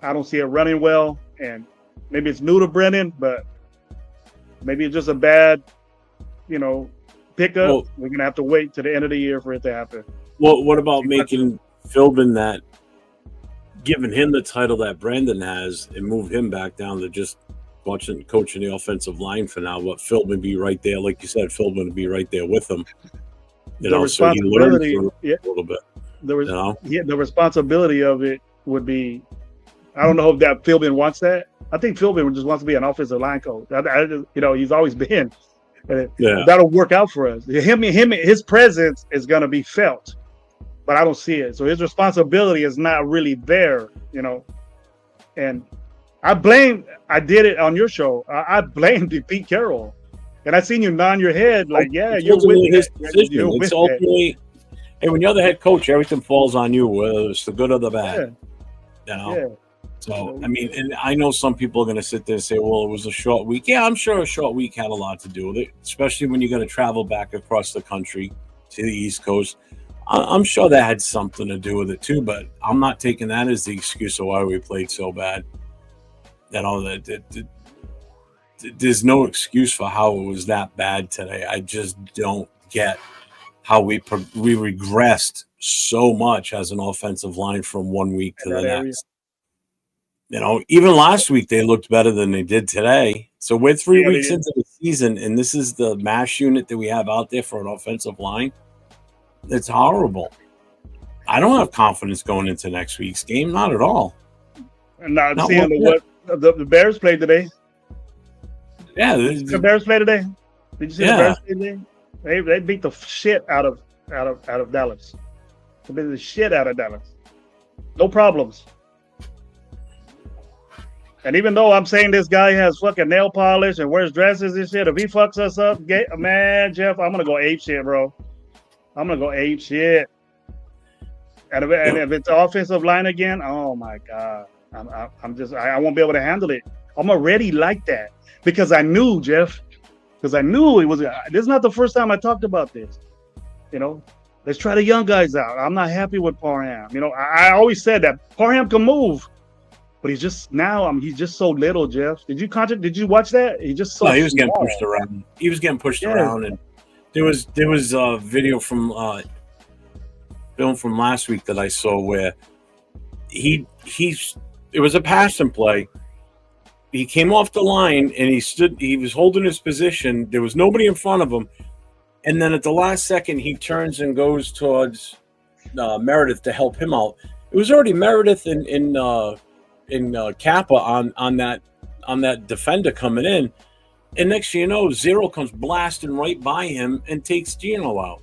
I don't see it running well, and maybe it's new to Brennan, but maybe it's just a bad, pickup. Well, we're gonna have to wait to the end of the year for it to happen. Well, what about making Philbin giving him the title that Brandon has, and move him back down to just coaching the offensive line for now? But Philbin be right there, like you said. Philbin would be right there with him. So he learned a little bit. The responsibility of it would be, I don't know if that Philbin wants that. I think Philbin just wants to be an offensive line coach. He's always been. That'll work out for us. His presence is going to be felt, but I don't see it. So his responsibility is not really there, And I did it on your show. I blamed Pete Carroll. And I seen you nod your head like, yeah, you're with his decision. It's ultimately, hey, when you're the head coach, everything falls on you, whether it's the good or the bad. Yeah. So, I mean, and I know some people are going to sit there and say, well, it was a short week. Yeah, I'm sure a short week had a lot to do with it, especially when you're going to travel back across the country to the East Coast. I'm sure that had something to do with it too, but I'm not taking that as the excuse of why we played so bad. There's no excuse for how it was that bad today. I just don't get how we regressed so much as an offensive line from one week to the next. Even last week they looked better than they did today. So we're 3 weeks into the season, and this is the mash unit that we have out there for an offensive line. It's horrible. I don't have confidence going into next week's game, not at all. And not seeing what the Bears played today. Yeah, The Bears play today. Did you see the Bears play today? They beat the shit out of Dallas. They beat the shit out of Dallas. No problems. And even though I'm saying this guy has fucking nail polish and wears dresses and shit, if he fucks us up, man, Jeff, I'm gonna go ape shit, bro. I'm gonna go ape shit. And if it's offensive line again, oh my god, I won't be able to handle it. I'm already like that because I knew, Jeff, because I knew it was. This is not the first time I talked about this. You know, let's try the young guys out. I'm not happy with Parham. You know, I always said that Parham can move. But he's just so little, Jeff. Did you watch that? He just so no, he was small. getting pushed around. He was getting pushed around, and there was a video from film from last week that I saw where it was a passing play. He came off the line and he was holding his position. There was nobody in front of him, and then at the last second he turns and goes towards Meredith to help him out. It was already Meredith in Kappa on that defender coming in, and next thing you know, Zero comes blasting right by him and takes Gino out.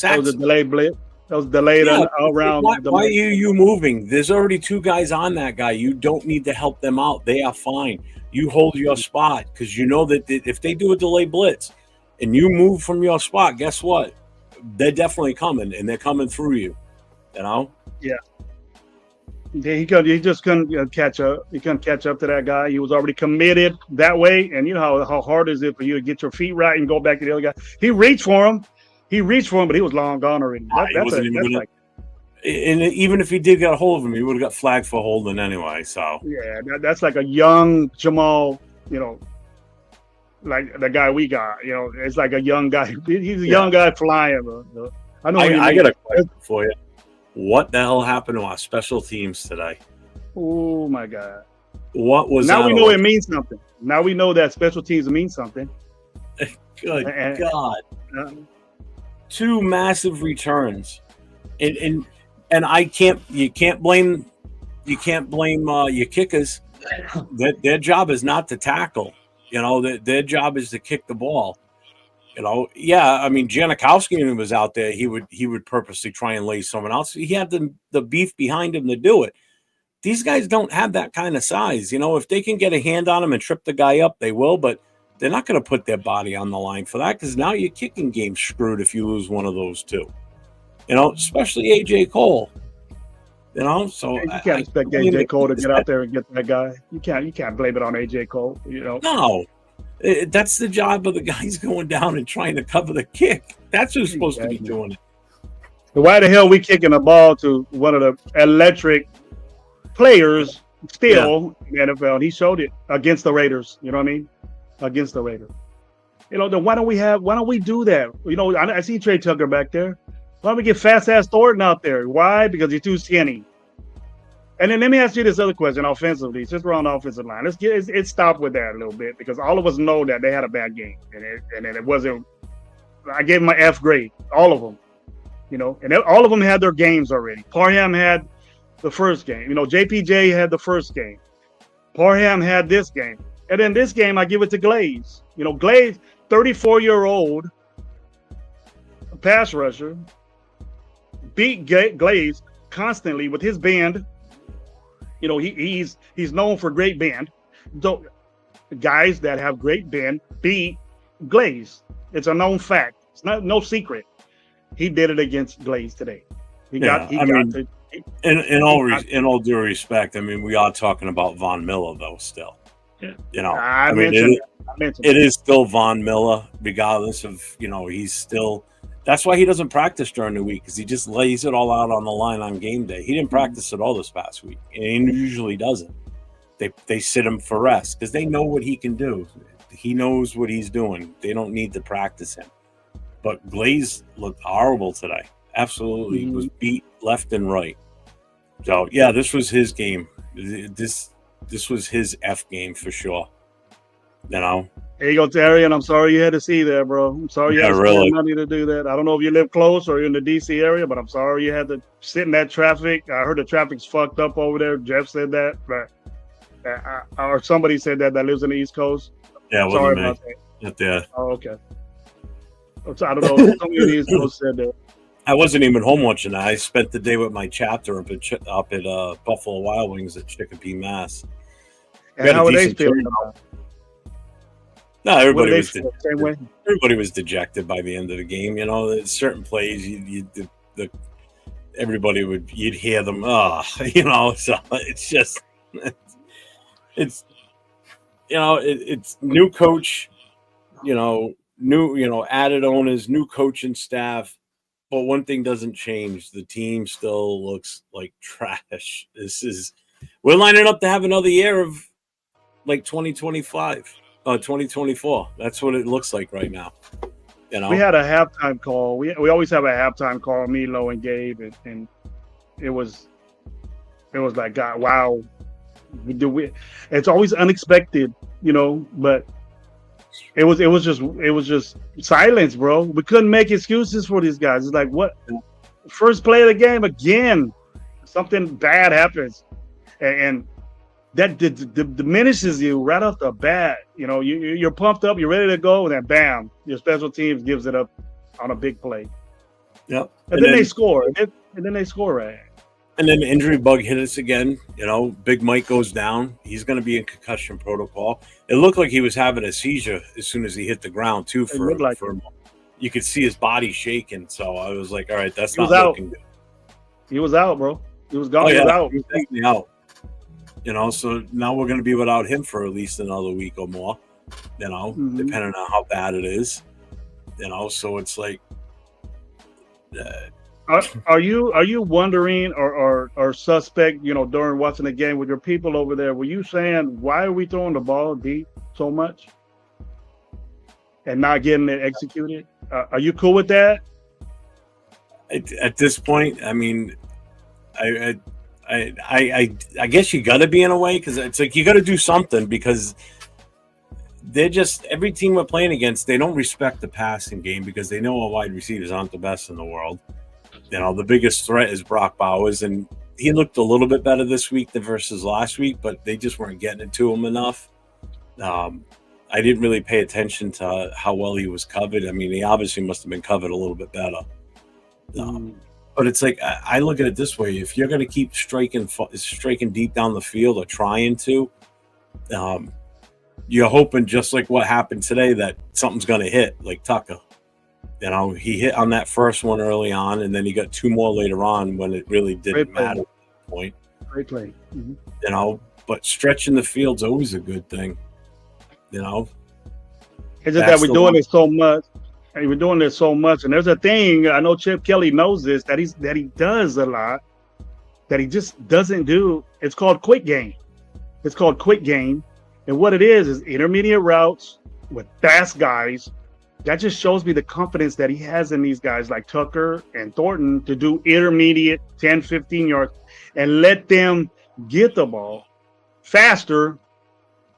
That was a delayed blitz. That was delayed around. Why are you moving? There's already two guys on that guy. You don't need to help them out. They are fine. You hold your spot because you know that if they do a delayed blitz and you move from your spot, guess what? They're definitely coming, and they're coming through you. You know? Yeah. He just couldn't catch up. He couldn't catch up to that guy. He was already committed that way. And you know how hard is it for you to get your feet right and go back to the other guy? He reached for him, but he was long gone already. And even if he did get a hold of him, he would have got flagged for holding anyway. So yeah, that's like a young Jamal. You know, like the guy we got. You know, it's like a young guy. He's a young guy flying. I know. I got a question for you. What the hell happened to our special teams today? Oh my God! What was now that? We know it means something. Now we know that special teams means something. Good God! 2 massive returns, and you can't blame your kickers. Their job is not to tackle. You know, their job is to kick the ball. You know, yeah, I mean, Janikowski was out there. He would purposely try and lay someone else. He had the beef behind him to do it. These guys don't have that kind of size. You know, if they can get a hand on him and trip the guy up, they will. But they're not going to put their body on the line for that because now your kicking game's screwed if you lose one of those two. You know, especially AJ Cole. You know, so you can't expect AJ Cole to get out there and get that guy. You can't blame it on AJ Cole. You know, no. That's the job of the guys going down and trying to cover the kick. That's who's supposed to be doing it. Why the hell we kicking the ball to one of the electric players still in the NFL? And he showed it against the Raiders. You know what I mean? Against the Raiders. You know, then why don't we do that? You know, I see Trey Tucker back there. Why don't we get fast ass Thornton out there? Why? Because he's too skinny. And then let me ask you this other question offensively, since we're on the offensive line. Let's stop with that a little bit because all of us know that they had a bad game. And it wasn't – I gave them an F grade, all of them. You know, and all of them had their games already. Parham had the first game. You know, JPJ had the first game. Parham had this game. And then this game, I give it to Glaze. You know, Glaze, 34-year-old pass rusher, beat Glaze constantly with his bend. You know, he's known for great bend. So guys that have great bend beat Glaze. It's a known fact. It's no secret. He did it against Glaze today. In all due respect, I mean, we are talking about Von Miller though. Still, you know, it is still Von Miller, regardless of he's still. That's why he doesn't practice during the week because he just lays it all out on the line on game day. He didn't practice at all this past week, and he usually doesn't. They sit him for rest because they know what he can do. He knows what he's doing. They don't need to practice him. But Glaze looked horrible today. Absolutely was beat left and right. So yeah, this was his game. This was his F game for sure. You know. There you go, Terry, and I'm sorry you had to see that, bro. I'm sorry you had to spend money to do that. I don't know if you live close or you're in the D.C. area, but I'm sorry you had to sit in that traffic. I heard the traffic's fucked up over there. Jeff said that, but or somebody said that lives in the East Coast. Yeah, it Sorry wasn't me. about that. Not there. Oh, okay. So I don't know. Some of these folks said that. I wasn't even home watching that. I spent the day with my chapter up at Buffalo Wild Wings at Chicopee, Mass. We And had a how are they decent feeling turnout. about it? No, What do everybody they was feel? Same way? everybody was dejected by the end of the game. You know, there's certain plays everybody you'd hear them. You know, so it's just it's it's new coach. New added owners, new coaching staff. But one thing doesn't change. The team still looks like trash. We're lining up to have another year of like 2025, 2024. That's what it looks like right now. You know, We had a halftime call. We always have a halftime call, Milo and Gabe, and it was like, God, wow. It's always unexpected, but it was just silence, bro. We couldn't make excuses for these guys. It's like, what? First play of the game again, something bad happens, and that diminishes you right off the bat. You're pumped up, you're ready to go, and then bam, your special teams gives it up on a big play. Yep. And then they score, and then they score right. And then the injury bug hit us again. Big Mike goes down. He's going to be in concussion protocol. It looked like he was having a seizure as soon as he hit the ground too. You could see his body shaking. So I was like, all right, that's not looking good. He was out, bro. He was gone. Oh, yeah. He was out. He was definitely out. So now we're going to be without him for at least another week or more. Depending on how bad it is. So it's like. Are you wondering or suspect, during watching the game with your people over there, were you saying, why are we throwing the ball deep so much and not getting it executed? Are you cool with that? At this point, I mean, I guess you got to be in a way, because it's like you got to do something, because they're just, every team we're playing against, they don't respect the passing game because they know our wide receivers aren't the best in the world. The biggest threat is Brock Bowers, and he looked a little bit better this week than versus last week, but they just weren't getting it to him enough. I didn't really pay attention to how well he was covered. I mean, he obviously must have been covered a little bit better. But it's like, I look at it this way: if you're going to keep striking deep down the field or trying to, you're hoping, just like what happened today, that something's going to hit, like Tucker. He hit on that first one early on, and then he got two more later on when it really didn't matter at that point. Great play. Mm-hmm. But stretching the field's always a good thing. It's just that we're doing it so much. And we're doing this so much. And there's a thing, I know Chip Kelly knows this, that he does a lot, that he just doesn't do. It's called quick game. And what it is intermediate routes with fast guys. That just shows me the confidence that he has in these guys like Tucker and Thornton to do intermediate 10, 15 yards and let them get the ball faster,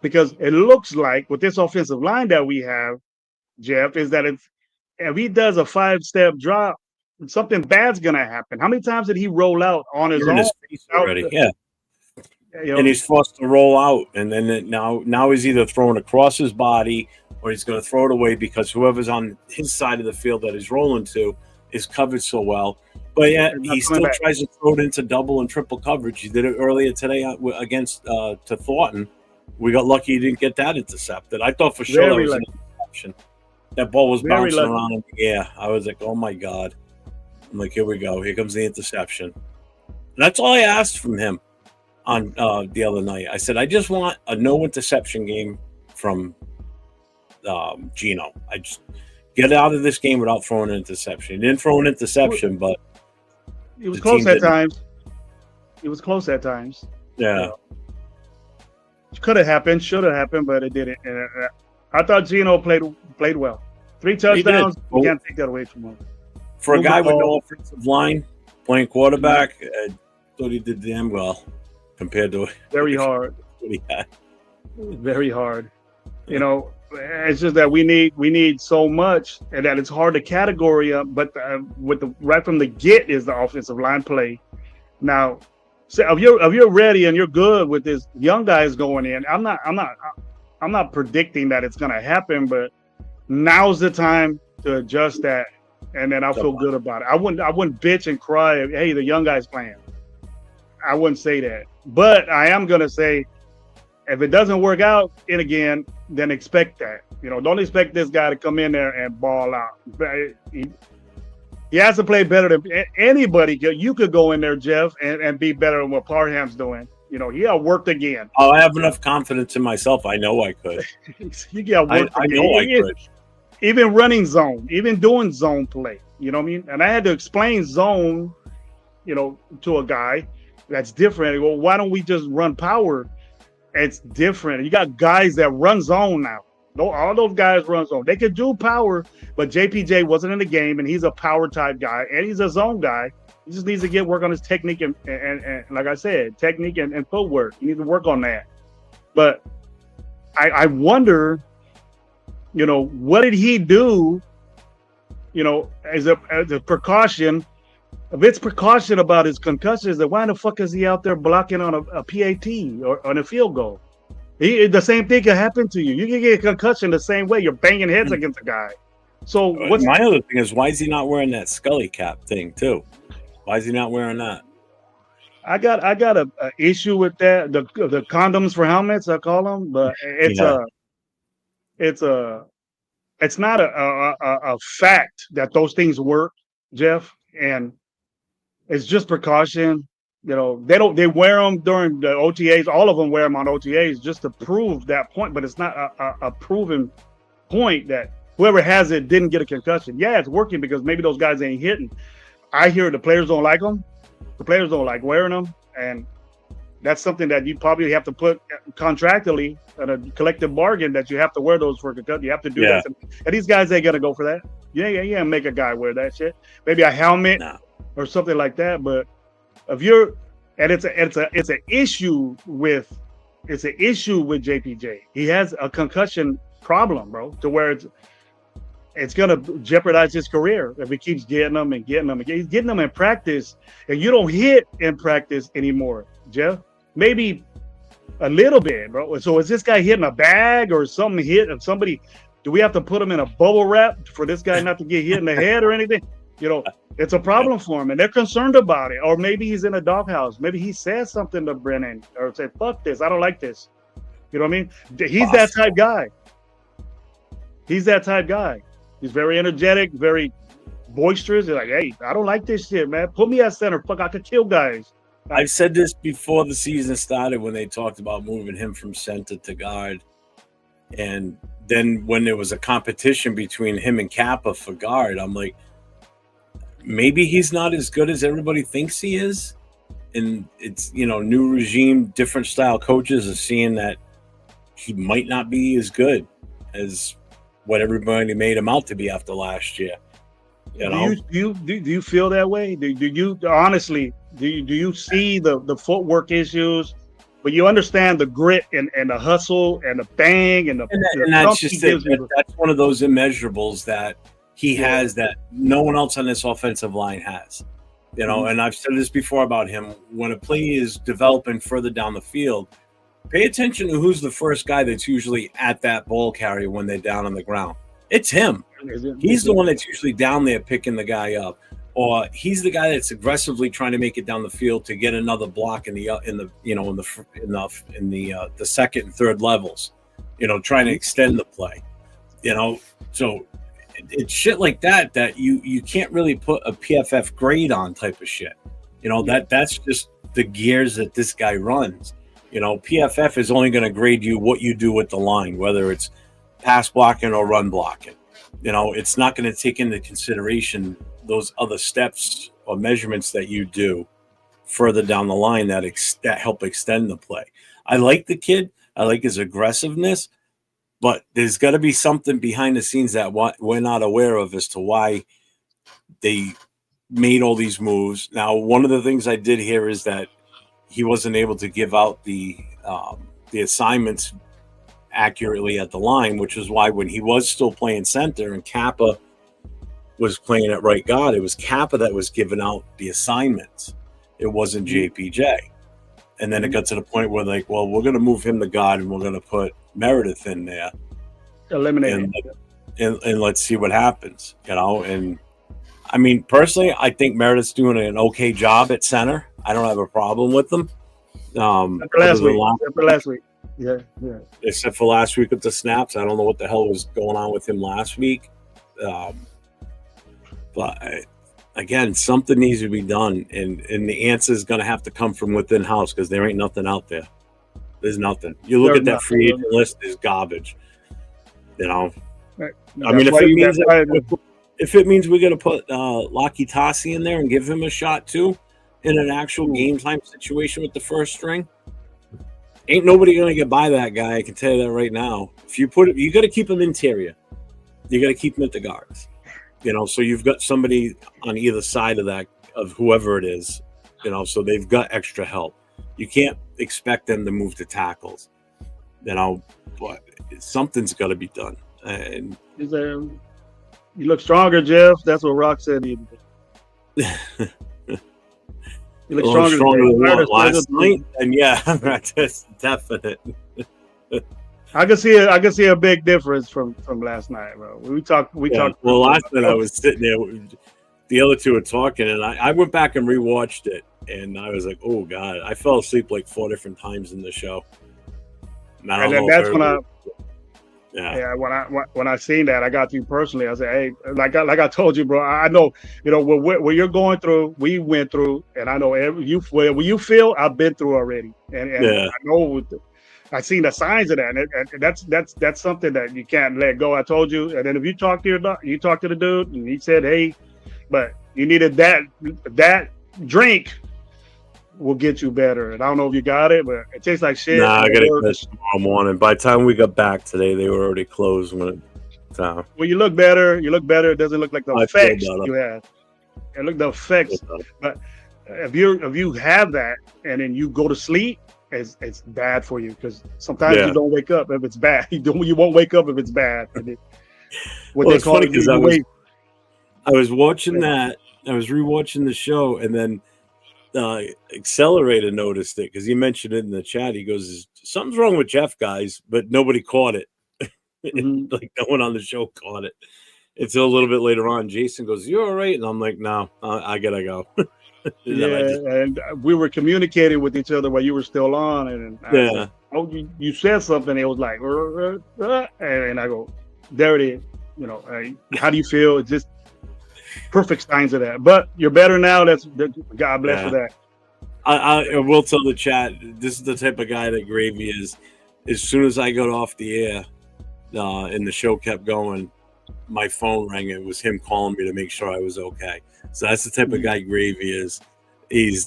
because it looks like with this offensive line that we have, Jeff, is that if he does a 5-step drop, something bad's going to happen. How many times did he roll out on his own? His face already, yeah. And he's forced to roll out, and then now he's either throwing across his body, or he's going to throw it away because whoever's on his side of the field that he's rolling to is covered so well. But yeah, he still tries to throw it into double and triple coverage. He did it earlier today against to Thornton. We got lucky he didn't get that intercepted. I thought for sure that was an interception. That ball was bouncing around in the air. I was like, oh my God. I'm like, here we go. Here comes the interception. And that's all I asked from him on the other night. I said, I just want a no interception game from Gino. I just get out of this game without throwing an interception. He didn't throw an interception, but it was close at times. Yeah. It could have happened, should have happened, but it didn't. And I thought Gino played well. 3 touchdowns. You can't take that away from him. For a guy with no offensive line playing quarterback, I thought he did damn well compared to very hard. What he had. Very hard. It's just that we need so much, and that it's hard to category up. But right from the get is the offensive line play. Now, so if you're ready and you're good with this young guys going in, I'm not I'm not predicting that it's going to happen, but now's the time to adjust that, and then I'll feel good about it. I wouldn't bitch and cry. Hey, the young guy's playing. I wouldn't say that, but I am going to say, if it doesn't work out again, then expect that. Don't expect this guy to come in there and ball out. He has to play better than anybody. You could go in there, Jeff, and be better than what Parham's doing. He got worked again. Oh, I have enough confidence in myself. I know I could. You got worked I again. know I could. Even running zone, even doing zone play. You know what I mean? And I had to explain zone, to a guy that's different. Well, why don't we just run power? It's different. You got guys that run zone now. All those guys run zone. They could do power, but JPJ wasn't in the game, and he's a power type guy, and he's a zone guy. He just needs to get work on his technique and like I said, technique and footwork. He needs to work on that. But I wonder, what did he do, as a precaution? If it's precaution about his concussions, then why the fuck is he out there blocking on a PAT or on a field goal? The same thing can happen to you. You can get a concussion the same way. You're banging heads against a guy. So my other thing is, why is he not wearing that Scully cap thing too? Why is he not wearing that? I got a issue with that. The condoms for helmets, I call them, but it's not a fact that those things work, Jeff, and it's just precaution. They wear them during the OTAs. All of them wear them on OTAs just to prove that point, but it's not a proven point that whoever has it didn't get a concussion. Yeah, it's working because maybe those guys ain't hitting. I hear the players don't like them. The players don't like wearing them, and that's something that you probably have to put contractually in a collective bargain that you have to wear those for concussion. You have to do that. And these guys ain't gonna go for that. Yeah, make a guy wear that shit. Maybe a helmet or something like that. But if you're, and it's an issue with JPJ. He has a concussion problem, bro, to where it's gonna jeopardize his career if he keeps getting them. He's getting them in practice, and you don't hit in practice anymore, Jeff. Maybe a little bit, bro. So is this guy hitting a bag or something hit of somebody? Do we have to put him in a bubble wrap for this guy not to get hit in the head or anything? It's a problem for him, and they're concerned about it. Or maybe he's in a doghouse. Maybe he says something to Brennan or say, "Fuck this, I don't like this." You know what I mean? He's that type guy. He's very energetic, very boisterous. He's like, "Hey, I don't like this shit, man. Put me at center. Fuck, I could kill guys." I've said this before the season started when they talked about moving him from center to guard. And then when there was a competition between him and Kappa for guard, I'm like, maybe he's not as good as everybody thinks he is. And it's, new regime, different style coaches are seeing that he might not be as good as what everybody made him out to be after last year. Do you feel that way? Do you honestly do you see the footwork issues, but you understand the grit and the hustle and the bang and that's just it. That's one of those immeasurables that he has that no one else on this offensive line has. And I've said this before about him. When a play is developing further down the field, pay attention to who's the first guy that's usually at that ball carrier when they're down on the ground. It's him. He's the one that's usually down there picking the guy up, or he's the guy that's aggressively trying to make it down the field to get another block in the second and third levels. Trying to extend the play. So it's shit like that you can't really put a PFF grade on type of shit. That's just the gears that this guy runs. PFF is only going to grade you what you do with the line, whether it's pass blocking or run blocking. It's not going to take into consideration those other steps or measurements that you do further down the line that help extend the play. I like the kid. I like his aggressiveness, but there's got to be something behind the scenes that we're not aware of as to why they made all these moves. Now, one of the things I did hear is that he wasn't able to give out the assignments accurately at the line, which is why when he was still playing center and Kappa was playing at right guard, it was Kappa that was giving out the assignments. It wasn't JPJ. And then it got to the point where we're going to move him to guard and we're going to put Meredith in there, Eliminated. and let's see what happens. And I mean, personally, I think Meredith's doing an okay job at center. I don't have a problem with them. After last week. Yeah. Except for last week with the snaps. I don't know what the hell was going on with him last week. But again, something needs to be done. And the answer is going to have to come from within house because there ain't nothing out there. There's nothing. You look at that free agent list, there's garbage. Right. I mean, if it means we're going to put Laki Tassi in there and give him a shot too in an actual game time situation with the first string, ain't nobody going to get by that guy. I can tell you that right now. If you got to keep him interior. You got to keep him at the guards. So you've got somebody on either side of that, of whoever it is, so they've got extra help. You can't expect them to move to tackles, but something's got to be done. And you look stronger, Jeff. That's what Rock said. You look stronger than last night. And yeah, that's definite. I can see a big difference from last night, bro. We talked. Well, last night I was sitting there. The other two were talking, and I went back and rewatched it, and I was like, "Oh God!" I fell asleep like 4 different times in the show. When I seen that, I got to you personally. I said, "Hey, like I told you, bro. I know, what you're going through. We went through, and I know when you feel, I've been through already, and I know." I seen the signs of that, and that's something that you can't let go. I told you, and then if you talk to the dude, and he said, "Hey, but you needed that drink will get you better." And I don't know if you got it, but it tastes like shit. Nah, I got it tomorrow morning. By the time we got back today, they were already closed. When you look better. It doesn't look like the effects you had. It look the effects, but if you have that and then you go to sleep. It's bad for you because sometimes you don't wake up if it's bad. You won't wake up if it's bad. It's funny because I was watching that. I was rewatching the show, and then Accelerator noticed it because he mentioned it in the chat. He goes, "Something's wrong with Jeff, guys," but nobody caught it. Like no one on the show caught it until a little bit later on. Jason goes, "You all right?" And I'm like, "No, I gotta go." And we were communicating with each other while you were still on, and I said, "Oh, you said something." It was like, and I go, "There it is." How do you feel? It's just perfect signs of that. But you're better now. God bless for that. I will tell the chat. This is the type of guy that Gravy is. As soon as I got off the air, and the show kept going, my phone rang. It was him calling me to make sure I was okay. So that's the type of guy Gravy is. He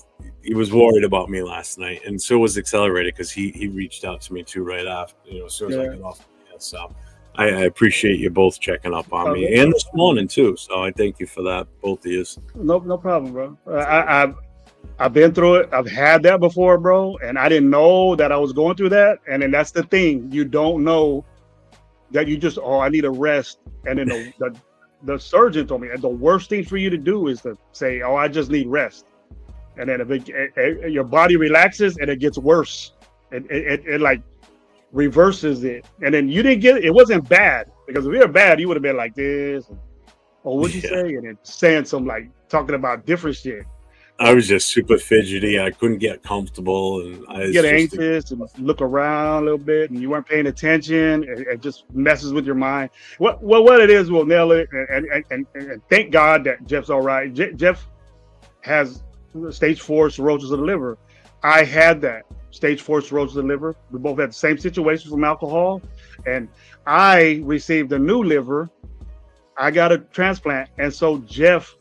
was worried about me last night, and so was Accelerator because he reached out to me too right after. As soon as I got off the air. So I appreciate you both checking up on me and this morning too. So I thank you for that, both of you. No problem, bro. I've been through it. I've had that before, bro, and I didn't know that I was going through that. And then that's the thing. You don't know that you just, I need a rest. And then the surgeon told me the worst thing for you to do is to say, I just need rest. And then if your body relaxes and it gets worse, it like reverses it. And then you didn't get it. It wasn't bad because if you were bad, you would have been like this. What'd you say? And then saying some talking about different shit. I was just super fidgety. I couldn't get comfortable, and I get anxious and look around a little bit, and you weren't paying attention. It just messes with your mind. What it is, we'll nail it. And thank God that Jeff's all right. Jeff has stage 4 cirrhosis of the liver. I had that stage 4 cirrhosis of the liver. We both had the same situation from alcohol, and I received a new liver. I got a transplant, and so Jeff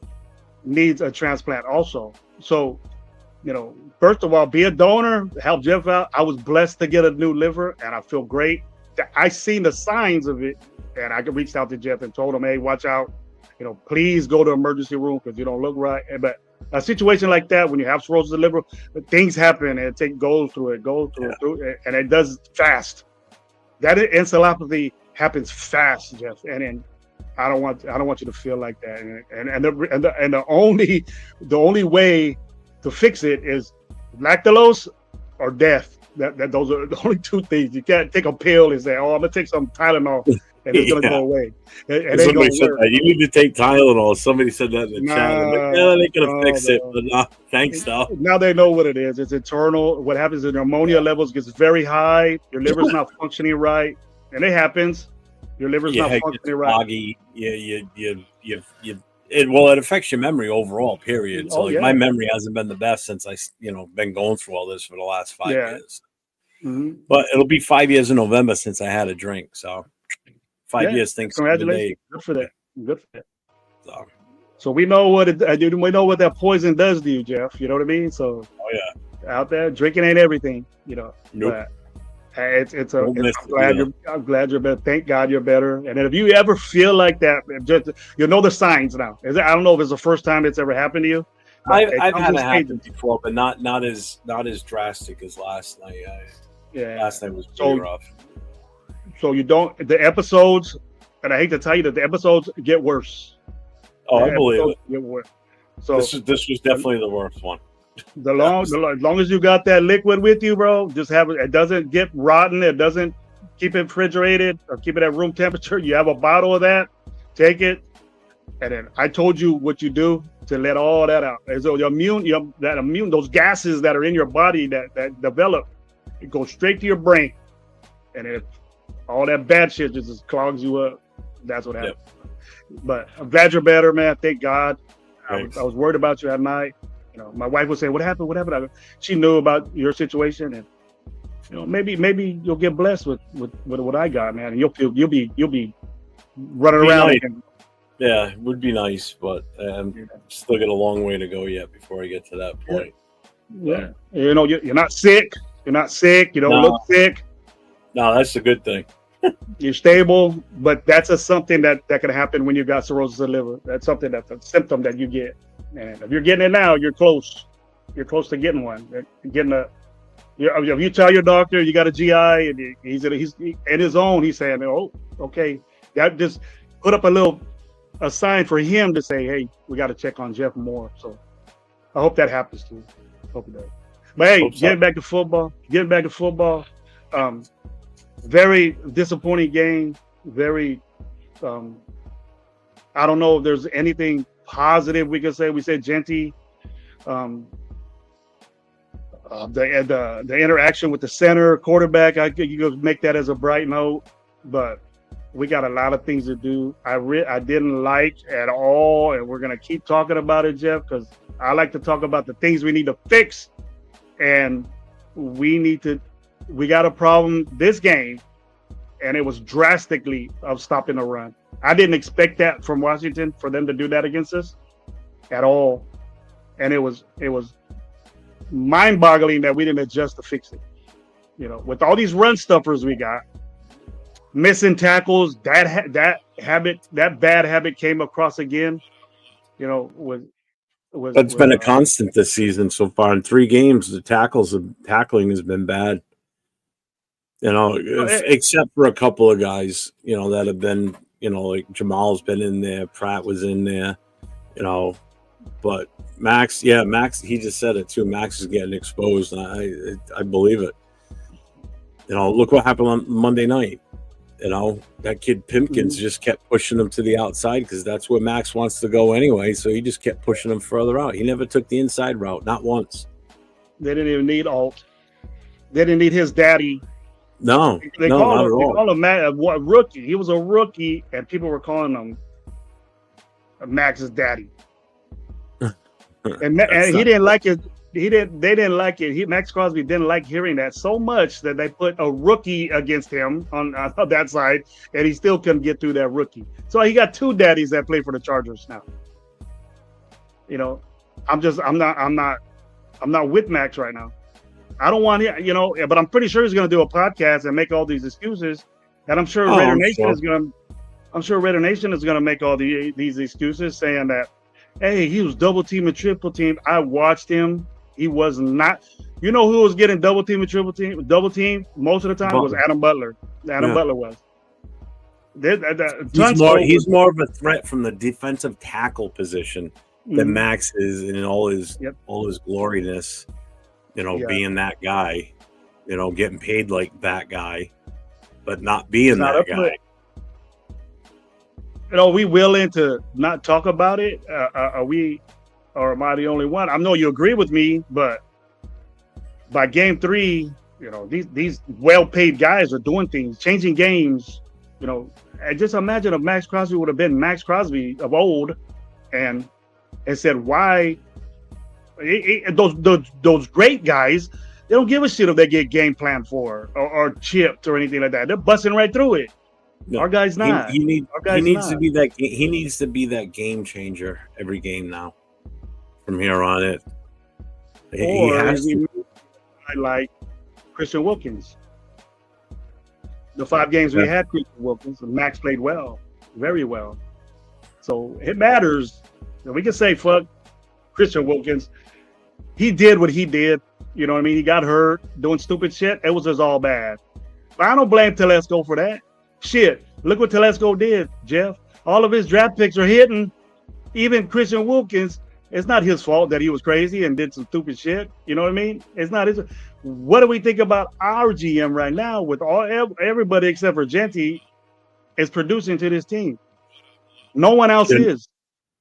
needs a transplant also. So, first of all, be a donor, help Jeff out. I was blessed to get a new liver, and I feel great. I seen the signs of it, and I reached out to Jeff and told him, "Hey, watch out. Please go to emergency room because you don't look right." But a situation like that, when you have cirrhosis of the liver, things happen, and it goes through it, and it does fast. That encephalopathy happens fast, Jeff, and then I don't want you to feel like that. And the only way to fix it is lactulose or death. That those are the only two things. You can't take a pill and say, "Oh, I'm gonna take some Tylenol and it's gonna go away." It ain't Somebody gonna said work. that you need to take Tylenol. Somebody said that in the chat. I'm like, yeah, they gonna fix it, but no, thanks though. Now they know what it is. It's internal. What happens is your ammonia levels gets very high. Your liver's not functioning right, and it happens. Your liver's not functioning right. Foggy. It affects your memory overall. Period. So my memory hasn't been the best since I been going through all this for the last 5 years. Mm-hmm. But it'll be 5 years in November since I had a drink. So 5 years. Thanks. Congratulations. Good for that. Good for that. So we know what we know what that poison does to you, Jeff. You know what I mean? So out there, drinking ain't everything. Nope. But I'm glad you're better. Thank God you're better. And then if you ever feel like that, you know the signs now. I don't know if it's the first time it's ever happened to you. I've had it happen before, but not as drastic as last night. Last night was pretty rough. So you don't the episodes, and I hate to tell you that the episodes get worse. Oh, I believe it. Get worse. So this was definitely the worst one. As long as you got that liquid with you, bro, just have it. It doesn't get rotten. It doesn't keep it refrigerated or keep it at room temperature. You have a bottle of that. Take it, and then I told you what you do to let all that out. And so those gases that are in your body that develop, it goes straight to your brain, and if all that bad shit just clogs you up, that's what happens. But I'm glad you're better, man. Thank God. I was worried about you at night. My wife would say, "What happened? What happened?" She knew about your situation, and maybe you'll get blessed with what I got, man. And you'll be running around. Nice. Yeah, it would be nice, but still got a long way to go yet before I get to that point. Yeah. You're not sick. You're not sick. You don't look sick. No, that's a good thing. You're stable, but that's something that can happen when you got cirrhosis of the liver. That's something that's a symptom that you get. And if you're getting it now, you're close. You're close to getting one. If you tell your doctor you got a GI and he's in his own, he's saying, "Oh, okay." That just put up a sign for him to say, "Hey, we got to check on Jeff more." So I hope that happens to you. Hope it does. But hey, getting back to football. Very disappointing game. Very. I don't know if there's anything positive we can say. We said Genty. The interaction with the center quarterback, you could make that as a bright note, but we got a lot of things to do. I didn't like at all, and we're gonna keep talking about it, Jeff, because I like to talk about the things we need to fix, and we got a problem this game, and it was drastically of stopping the run. I didn't expect that from Washington, for them to do that against us at all, and it was mind-boggling that we didn't adjust to fix it. With all these run stuffers we got, missing tackles, that bad habit came across again. That's been a constant this season so far. In 3 games, the tackling has been bad. Except for a couple of guys, that have been, like Jamal's been in there, Pratt was in there, but Max, he just said it too. Max is getting exposed. I believe it. Look what happened on Monday night. That kid Pimpkins just kept pushing him to the outside because that's where Max wants to go anyway. So he just kept pushing him further out. He never took the inside route, not once. They didn't even need Alt. They didn't need his daddy. No, not at all. They called him a rookie. He was a rookie, and people were calling him Max's daddy. and he didn't like it. They didn't like it. Max Crosby didn't like hearing that so much that they put a rookie against him on that side, and he still couldn't get through that rookie. So he got 2 daddies that play for the Chargers now. I'm not with Max right now. I don't want him, but I'm pretty sure he's going to do a podcast and make all these excuses, and I'm sure Raider Nation is going to make all these excuses, saying that, hey, he was double team and triple team. I watched him. He was not. Who was getting double team and triple team? Double team most of the time was Adam Butler. Butler was. He's more of a threat from the defensive tackle position than Max is in all his gloriness. Being that guy. getting paid like that guy, but not being He's not that up to guy. it. Are we willing to not talk about it? Are we, or am I the only one? I know you agree with me, but by game 3, these well-paid guys are doing things, changing games. And just imagine if Max Crosby would have been Max Crosby of old, and said, why? Those great guys, they don't give a shit if they get game planned for or chipped or anything like that. They're busting right through it. No, our guy's not. He needs to be that. He needs to be that game changer every game now. From here on, he has to. Like Christian Wilkins. The 5 games we had Christian Wilkins, and Max played well, very well. So it matters. And we can say fuck Christian Wilkins. He did what he did. You know what I mean? He got hurt doing stupid shit. It was just all bad. But I don't blame Telesco for that. Shit, look what Telesco did, Jeff. All of his draft picks are hitting. Even Christian Wilkins, it's not his fault that he was crazy and did some stupid shit. You know what I mean? It's not his. What do we think about our GM right now with everybody except for Genty is producing to this team? No one else is.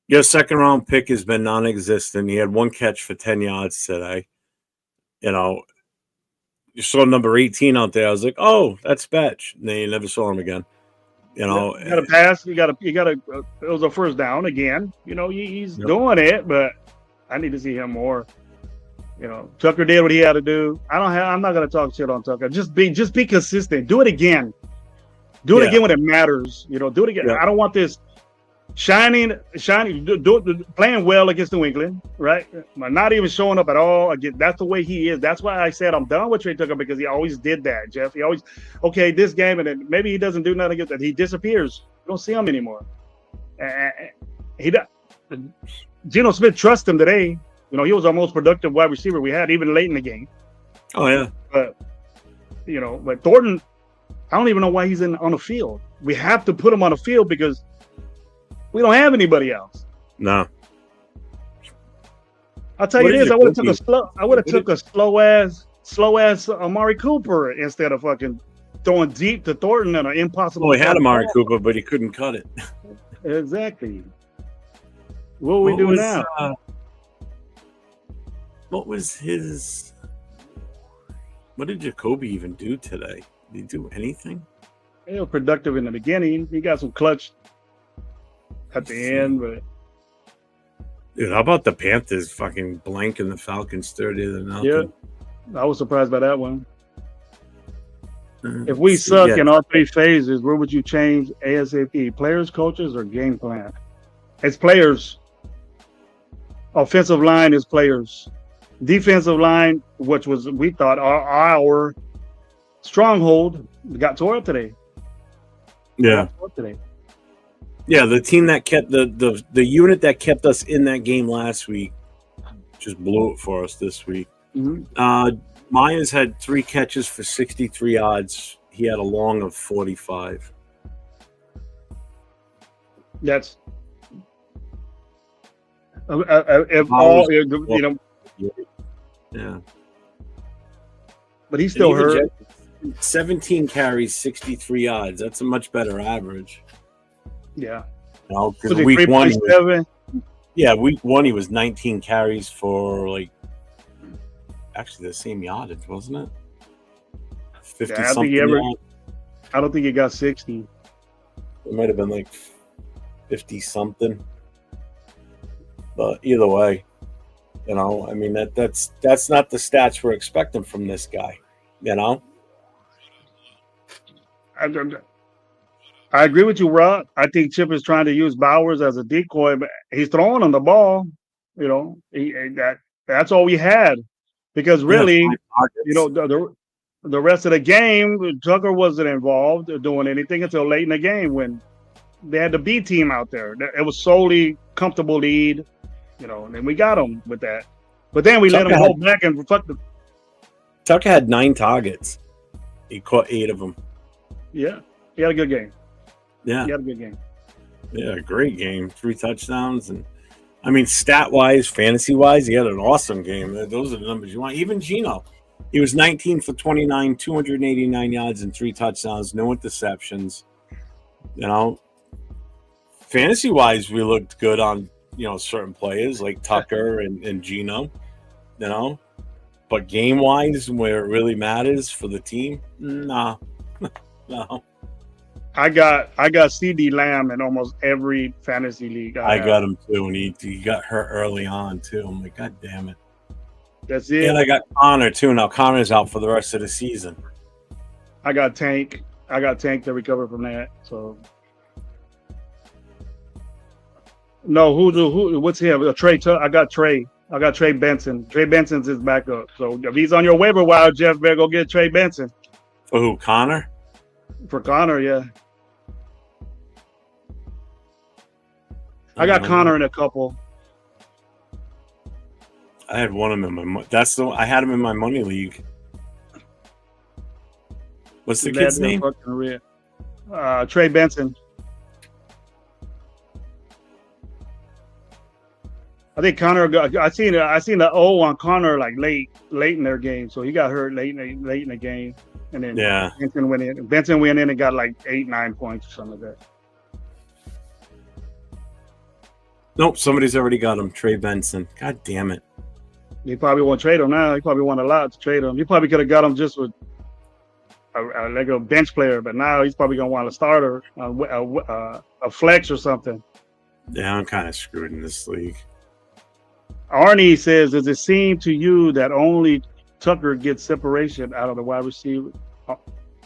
Your second round pick has been non-existent. He had 1 catch for 10 yards today. You saw number 18 out there. I was like, oh, that's Betch. And then you never saw him again. You got to pass. You got to. It was a first down again. He's doing it, but I need to see him more. Tucker did what he had to do. I'm not going to talk shit on Tucker. Just be consistent. Do it again. Do it again when it matters. Do it again. Yeah. I don't want this shining, playing well against New England, right? Not even showing up at all. Again, that's the way he is. That's why I said I'm done with Trey Tucker, because he always did that, Jeff. He always, this game, and then maybe he doesn't do nothing against that. He disappears. You don't see him anymore. Geno Smith trusts him today. He was our most productive wide receiver we had, even late in the game. Oh, yeah. But Thornton, I don't even know why he's on the field. We have to put him on the field because we don't have anybody else. No. I'll tell you this: I would have took a slow ass Amari Cooper instead of fucking throwing deep to Thornton and an impossible. Well, he had Amari Cooper, but he couldn't cut it. Exactly. What are we doing now? What was his? What did Jacoby even do today? Did he do anything? He was productive in the beginning. He got some clutch at the end, but dude, how about the Panthers fucking blanking the Falcons 30-0? Yeah, I was surprised by that one. If we suck in all 3 phases, where would you change ASAP? Players, coaches, or game plan? It's players. Offensive line is players. Defensive line, which was, we thought, our stronghold, got tore up today. Yeah. Yeah, the team that kept the unit that kept us in that game last week just blew it for us this week. Mm-hmm. Myers had 3 catches for 63 yards. He had a long of 45. That's yeah. But he's still hurt. 17 carries, 63 yards. That's a much better average. Yeah. Because week 1, week 1 he was 19 carries for actually the same yardage, wasn't it? 50 something. I don't think he got 60. It might have been 50 something. But either way, I mean that's not the stats we're expecting from this guy. I agree with you, Rod. I think Chip is trying to use Bowers as a decoy, but he's throwing on the ball. That's all we had, because really, the rest of the game, Tucker wasn't involved doing anything until late in the game when they had the B team out there. It was solely comfortable lead, and then we got them with that. But then we let him go back and fuck the. Tucker had 9 targets. He caught 8 of them. Yeah, he had a good game. Yeah, he had a good game. Yeah, great game. 3 touchdowns, and I mean, stat-wise, fantasy-wise, he had an awesome game. Those are the numbers you want. Even Geno, He was 19 for 29, 289 yards and 3 touchdowns, no interceptions. You know, fantasy-wise, we looked good on, certain players like Tucker and Gino, But game-wise, where it really matters for the team, no. I got CD Lamb in almost every fantasy league. I got him too, and he got hurt early on too. I'm like, God damn it. That's it. And I got Connor too. Now Connor's out for the rest of the season. I got Tank. To recover from that. So no, what's him? Trey. I got Trey. I got Trey Benson. Trey Benson's his backup. So if he's on your waiver wire, Jeff, better go get Trey Benson. For who? Connor? For Connor, yeah. I got Connor in a couple. I had one of them in my. I had him in my money league. What's the kid's name? Trey Benson. I think Connor got. I seen the O on Connor like late in their game, so he got hurt late in the game, and then Benson went in. Benson went in and got like 8-9 points or something like that. Nope, somebody's already got him. Trey Benson. God damn it. He probably won't trade him now. He probably won a lot to trade him. He probably could have got him just with like a bench player, but now he's probably gonna want a starter, a flex or something. Yeah, I'm kind of screwed in this league. Arnie says, does it seem to you that only Tucker gets separation out of the wide receiver,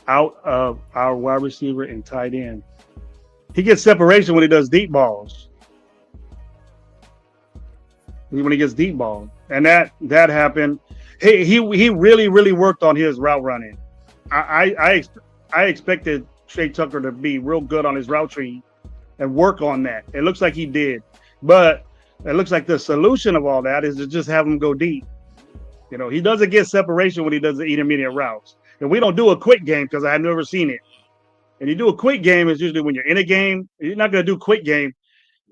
out of our wide receiver and tight end? He gets separation when he does deep balls. When he gets deep balls, and that happened. He really worked on his route running. I expected Trey Tucker to be real good on his route tree and work on that. It looks like he did, but it looks like the solution of all that is to just have him go deep. He doesn't get separation when he does the intermediate routes. And we don't do a quick game because I've never seen it. And you do a quick game is usually when you're in a game. You're not going to do quick game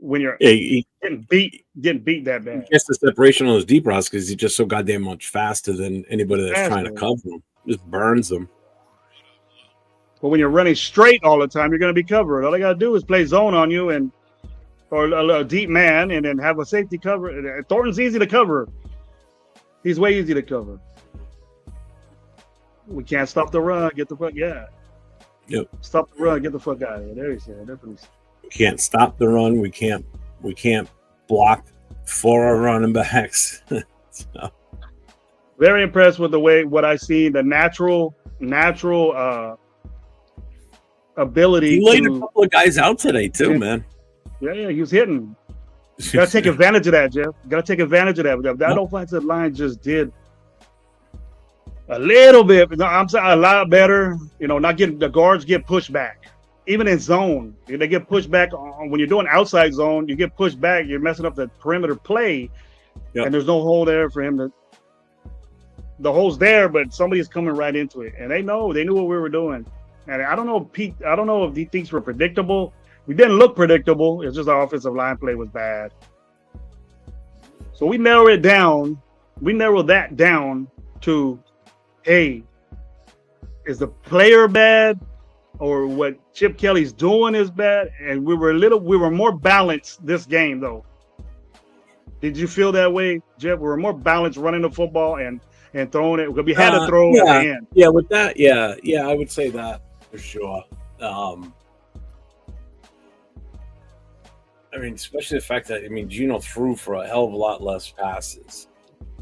when you're getting beat that bad. He gets the separation on those deep routes because he's just so goddamn much faster than anybody that's trying to cover him. Just burns them. But when you're running straight all the time, you're going to be covered. All they got to do is play zone on you or a deep man and then have a safety cover. Thornton's easy to cover. He's way easy to cover. We can't stop the run. Get the fuck, Yep. Stop the run. Get the fuck out of here. There he said. We can't stop the run. We can't block for our running backs. So. Very impressed with what I see, the natural ability. He laid a couple of guys out today too, man. Yeah, he was hitting. You gotta take advantage of that, Jeff. You gotta take advantage of that. That offensive line just did a little bit. I'm saying a lot better. Not getting the guards get pushed back. Even in zone, they get pushed back. When you're doing outside zone, you get pushed back. You're messing up the perimeter play, and there's no hole there for him to. The hole's there, but somebody's coming right into it, and they knew what we were doing. And I don't know, Pete. I don't know if these things were predictable. We didn't look predictable. It's just our offensive line play was bad. So we narrowed it down. We narrowed that down to, hey, is the player bad? Or what Chip Kelly's doing is bad, and we were more balanced this game though. Did you feel that way, Jeff? We were more balanced running the football and throwing it because we had to throw at the end. Yeah, with that, yeah, I would say that for sure. Especially the fact that Gino threw for a hell of a lot less passes.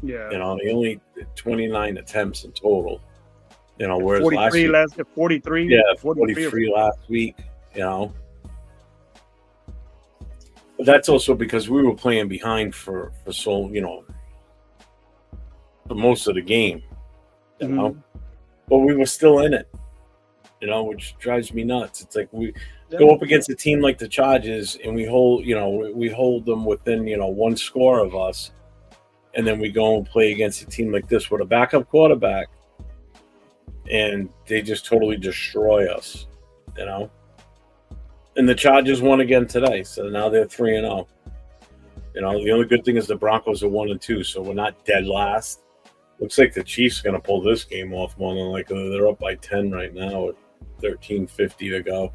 Yeah, he only did 29 attempts in total. Whereas 43 last week, 43. Yeah, 43 last week. But that's also because we were playing behind for so for most of the game. But we were still in it. Which drives me nuts. It's like we go up against a team like the Chargers and we hold them within one score of us, and then we go and play against a team like this with a backup quarterback. And they just totally destroy us, And the Chargers won again today, so now they're 3-0. The only good thing is the Broncos are 1-2, so we're not dead last. Looks like the Chiefs are going to pull this game off more than likely. They're up by 10 right now with 13:50 to go.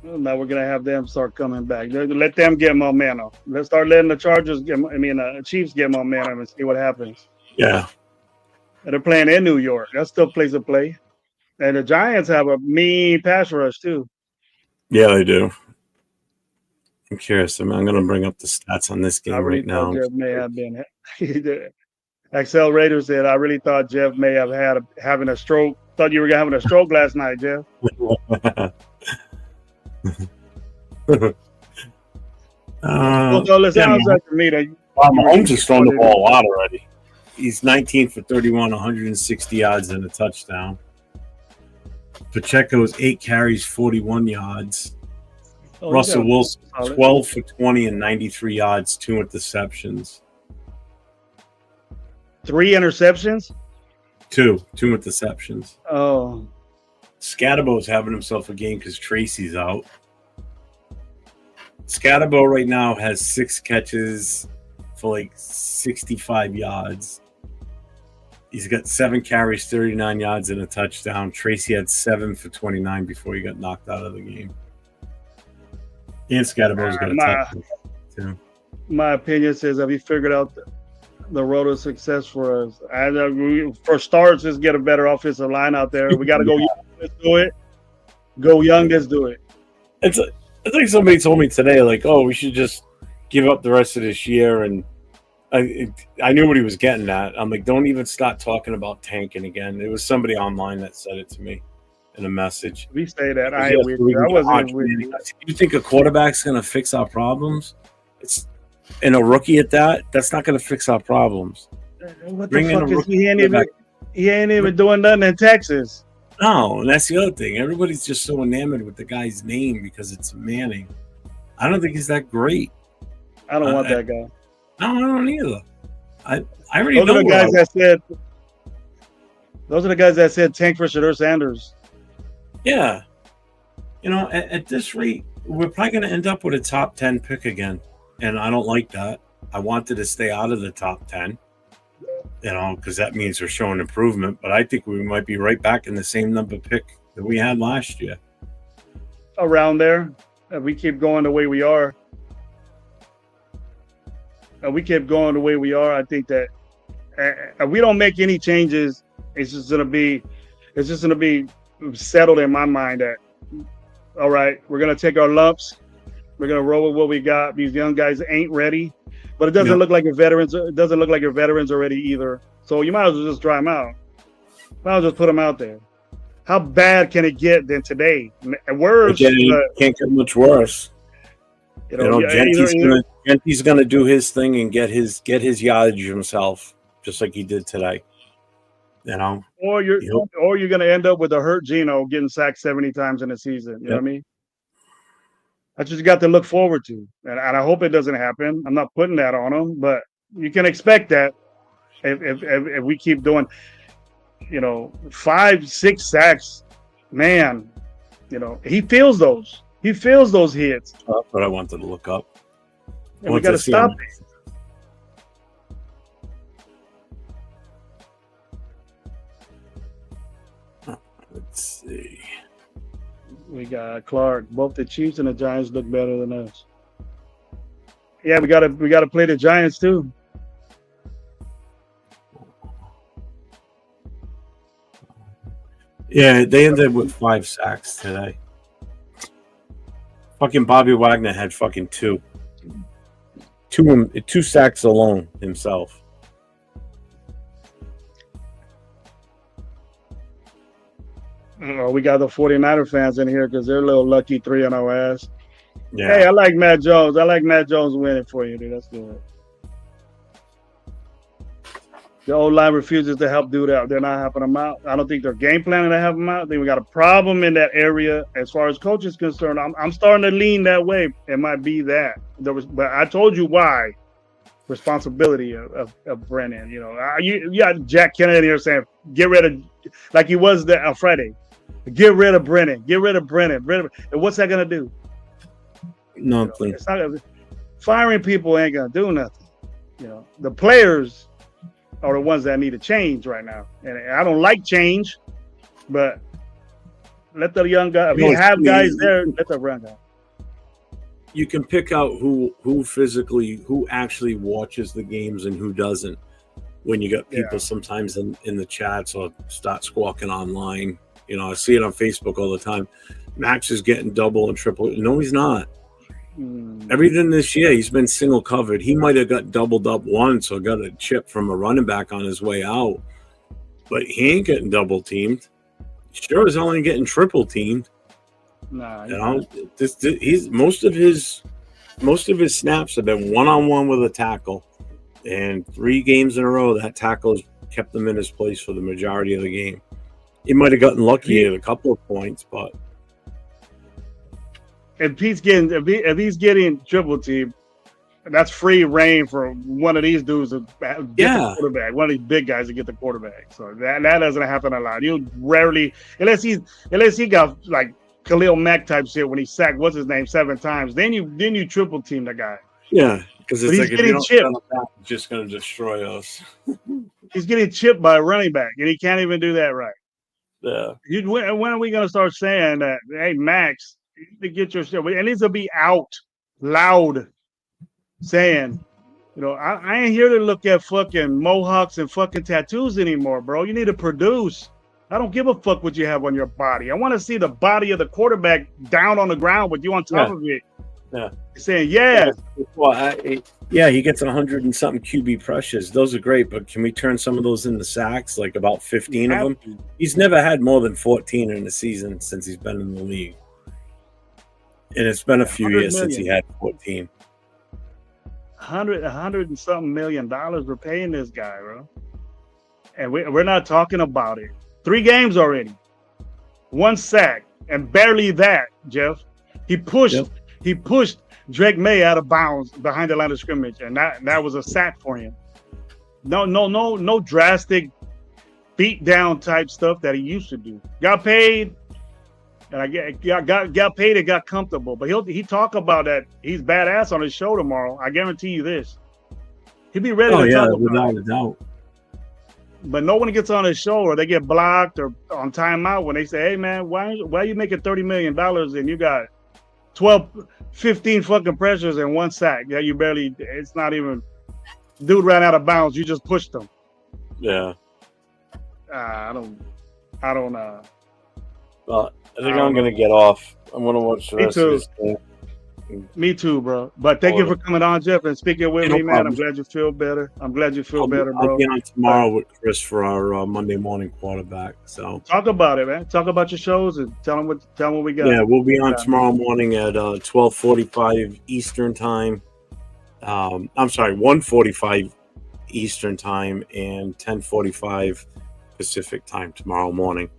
Well, now we're gonna have them start coming back. Let them get momentum. Let's start letting the Chiefs get momentum and see what happens. Yeah. And they're playing in New York. That's still a place to play. And the Giants have a mean pass rush too. Yeah, they do. I'm curious. I'm going to bring up the stats on this game right now. Jeff may have been. Excel Raiders said, "I really thought Jeff may have having a stroke. Thought you were having a stroke last night, Jeff." Mahomes has thrown the ball a lot already. He's 19 for 31, 160 yards and a touchdown. Pacheco's 8 carries, 41 yards. Russell Wilson, 12 for 20 and 93 yards, 2 interceptions. 3 interceptions? 2 interceptions. Oh. Scatterbo's having himself a game because Tracy's out. Scatterbo right now has 6 catches for like 65 yards. He's got 7 carries, 39 yards, and a touchdown. Tracy had 7 for 29 before he got knocked out of the game. And Scatterbo's got a touchdown too. My opinion says, have you figured out the road of success for us? For starts, let's get a better offensive line out there. We got to go young, let's do it. Go young, let's do it. It's like somebody told me today, like, oh, we should just give up the rest of this year. And I knew what he was getting at. I'm like, don't even start talking about tanking again. There was somebody online that said it to me in a message. We say that. I ain't with you. I wasn't with you. You think a quarterback's going to fix our problems? And a rookie at that, that's not going to fix our problems. What the fuck is he ain't even doing nothing in Texas. No, and that's the other thing. Everybody's just so enamored with the guy's name because it's Manning. I don't think he's that great. I don't want that guy. No, I don't either. I already know. Those are the guys that said tank for Shedeur Sanders. Yeah. You know, at this rate, we're probably going to end up with a top 10 pick again. And I don't like that. I wanted to stay out of the top 10, you know, because that means we're showing improvement. But I think we might be right back in the same number pick that we had last year. Around there, if we keep going the way we are. I think that if we don't make any changes, it's just gonna be settled in my mind that, all right, we're gonna take our lumps. We're gonna roll with what we got. These young guys ain't ready, but it doesn't look like your veterans. It doesn't look like your veterans are ready either. So you might as well just try them out. Might as well just put them out there. How bad can it get than today? Worse. It can't get much worse. You know, Gentry's gonna do his thing and get his yardage himself, just like he did today. You know, or you're gonna end up with a hurt Geno getting sacked 70 times in a season. You know what I mean? That's what you got to look forward to, and I hope it doesn't happen. I'm not putting that on him, but you can expect that if we keep doing, 5-6 sacks, man. He feels those. He feels those hits. That's what I wanted to look up. And we got to stop it. Let's see. We got Clark. Both the Chiefs and the Giants look better than us. Yeah, we gotta play the Giants too. Yeah, they ended with 5 sacks today. Fucking Bobby Wagner had fucking 2 sacks alone himself. Oh, we got the 49er fans in here because they're a little lucky 3-0 ass. Yeah. Hey, I like Matt Jones. I like Matt Jones winning for you, dude. That's good. The O-line refuses to help do that. They're not helping them out. I don't think they're game planning to help them out. I think we got a problem in that area as far as coach is concerned. I'm starting to lean that way. It might be that. But I told you why. Responsibility of Brennan. You got Jack Kennedy here saying, get rid of, like he was there on Friday. Get rid of Brennan. Get rid of Brennan. And what's that going to do? Nothing. Firing people ain't going to do nothing. The players are the ones that need to change right now. And I don't like change, but let the young guy. If you have guys there, let the run guy. You can pick out who actually watches the games and who doesn't. When you got people sometimes in the chats or start squawking online, you know, I see it on Facebook all the time. Max is getting double and triple. No, he's not. Everything this year, he's been single covered. He might have got doubled up once or got a chip from a running back on his way out, but he ain't getting double teamed. Sure as hell ain't getting triple teamed. Nah, you know, he's most of his snaps have been one-on-one with a tackle, and 3 games in a row that tackle has kept him in his place for the majority of the game. He might have gotten lucky at a couple of points, but if he's getting triple team, that's free reign for one of these dudes to get the quarterback. One of these big guys to get the quarterback. So that doesn't happen a lot. You rarely, unless he got like Khalil Mack type shit when he sacked what's his name 7 times. Then you triple team the guy. Yeah, because it's he's like getting chipped. It's just going to destroy us. He's getting chipped by a running back, and he can't even do that right. Yeah. When are we going to start saying that? Hey, Max, you need to get your shit. It needs to be out loud, saying, you know, I ain't here to look at fucking mohawks and fucking tattoos anymore, bro. You need to produce. I don't give a fuck what you have on your body. I want to see the body of the quarterback down on the ground with you on top of it. Yeah. Saying, yeah. Well, he gets 100 and something QB pressures. Those are great, but can we turn some of those into sacks, like about 15 of them? He's never had more than 14 in a season since he's been in the league. And it's been a few years since he had 14. 100 and something $1 million we're paying this guy, bro. And we're not talking about it. 3 games already. 1 sack, and barely that, Jeff. He pushed Drake May out of bounds behind the line of scrimmage, and that was a sack for him. No drastic beat down type stuff that he used to do. Got paid, and I got paid and got comfortable. But he talk about that he's badass on his show tomorrow. I guarantee you this. He'll be ready to talk about without a doubt. But no one gets on his show or they get blocked or on timeout when they say, hey, man, why are you making $30 million and you got 15 fucking pressures and 1 sack? Yeah, you barely, it's not even, dude ran out of bounds. You just pushed him. Yeah. I don't. Well, I think I'm going to get off. I'm going to watch the rest of this game. Me too, bro. But thank you for coming on, Jeff, and speaking with me, man. I'm glad you feel better. I'll be on tomorrow with Chris for our Monday morning quarterback. So talk about it, man. Talk about your shows and tell them what we got. Yeah, we'll be on tomorrow morning at 12:45 Eastern time. I'm sorry, 1:45 Eastern time and 10:45 Pacific time tomorrow morning.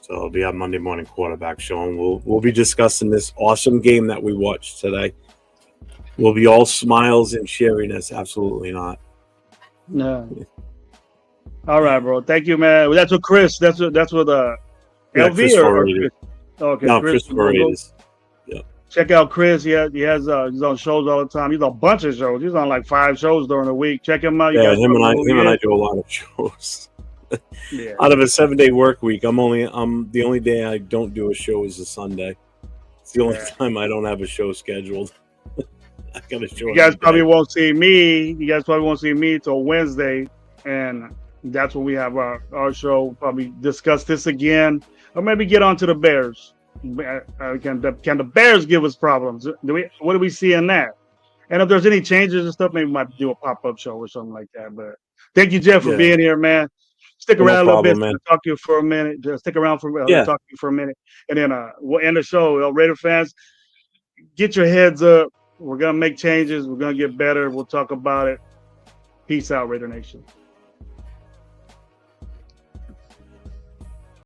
So it'll be our Monday morning quarterback show, and we'll be discussing this awesome game that we watched today. We'll be all smiles and cheeriness. Absolutely not. No. All right, bro. Thank you, man. That's what Chris. That's what LV Chris or Chris? Okay, no, Chris Ferreira. Yeah. Check out Chris. He's on shows all the time. He's on a bunch of shows. He's on like 5 shows during the week. Check him out. Him and I do a lot of shows. Yeah. Out of a 7-day work week, the only day I don't do a show is a Sunday. It's the only time I don't have a show scheduled. I got a show. You guys probably won't see me. You guys probably won't see me till Wednesday, and that's when we have our show. Probably discuss this again, or maybe get on to the Bears. Can the Bears give us problems? What do we see in that? And if there's any changes and stuff, maybe we might do a pop-up show or something like that. But thank you, Jeff, for being here, man. Stick around a little bit to talk to you for a minute. Just stick around for talk to you for a minute, and then we'll end the show. Raider fans, get your heads up. We're gonna make changes. We're gonna get better. We'll talk about it. Peace out, Raider Nation.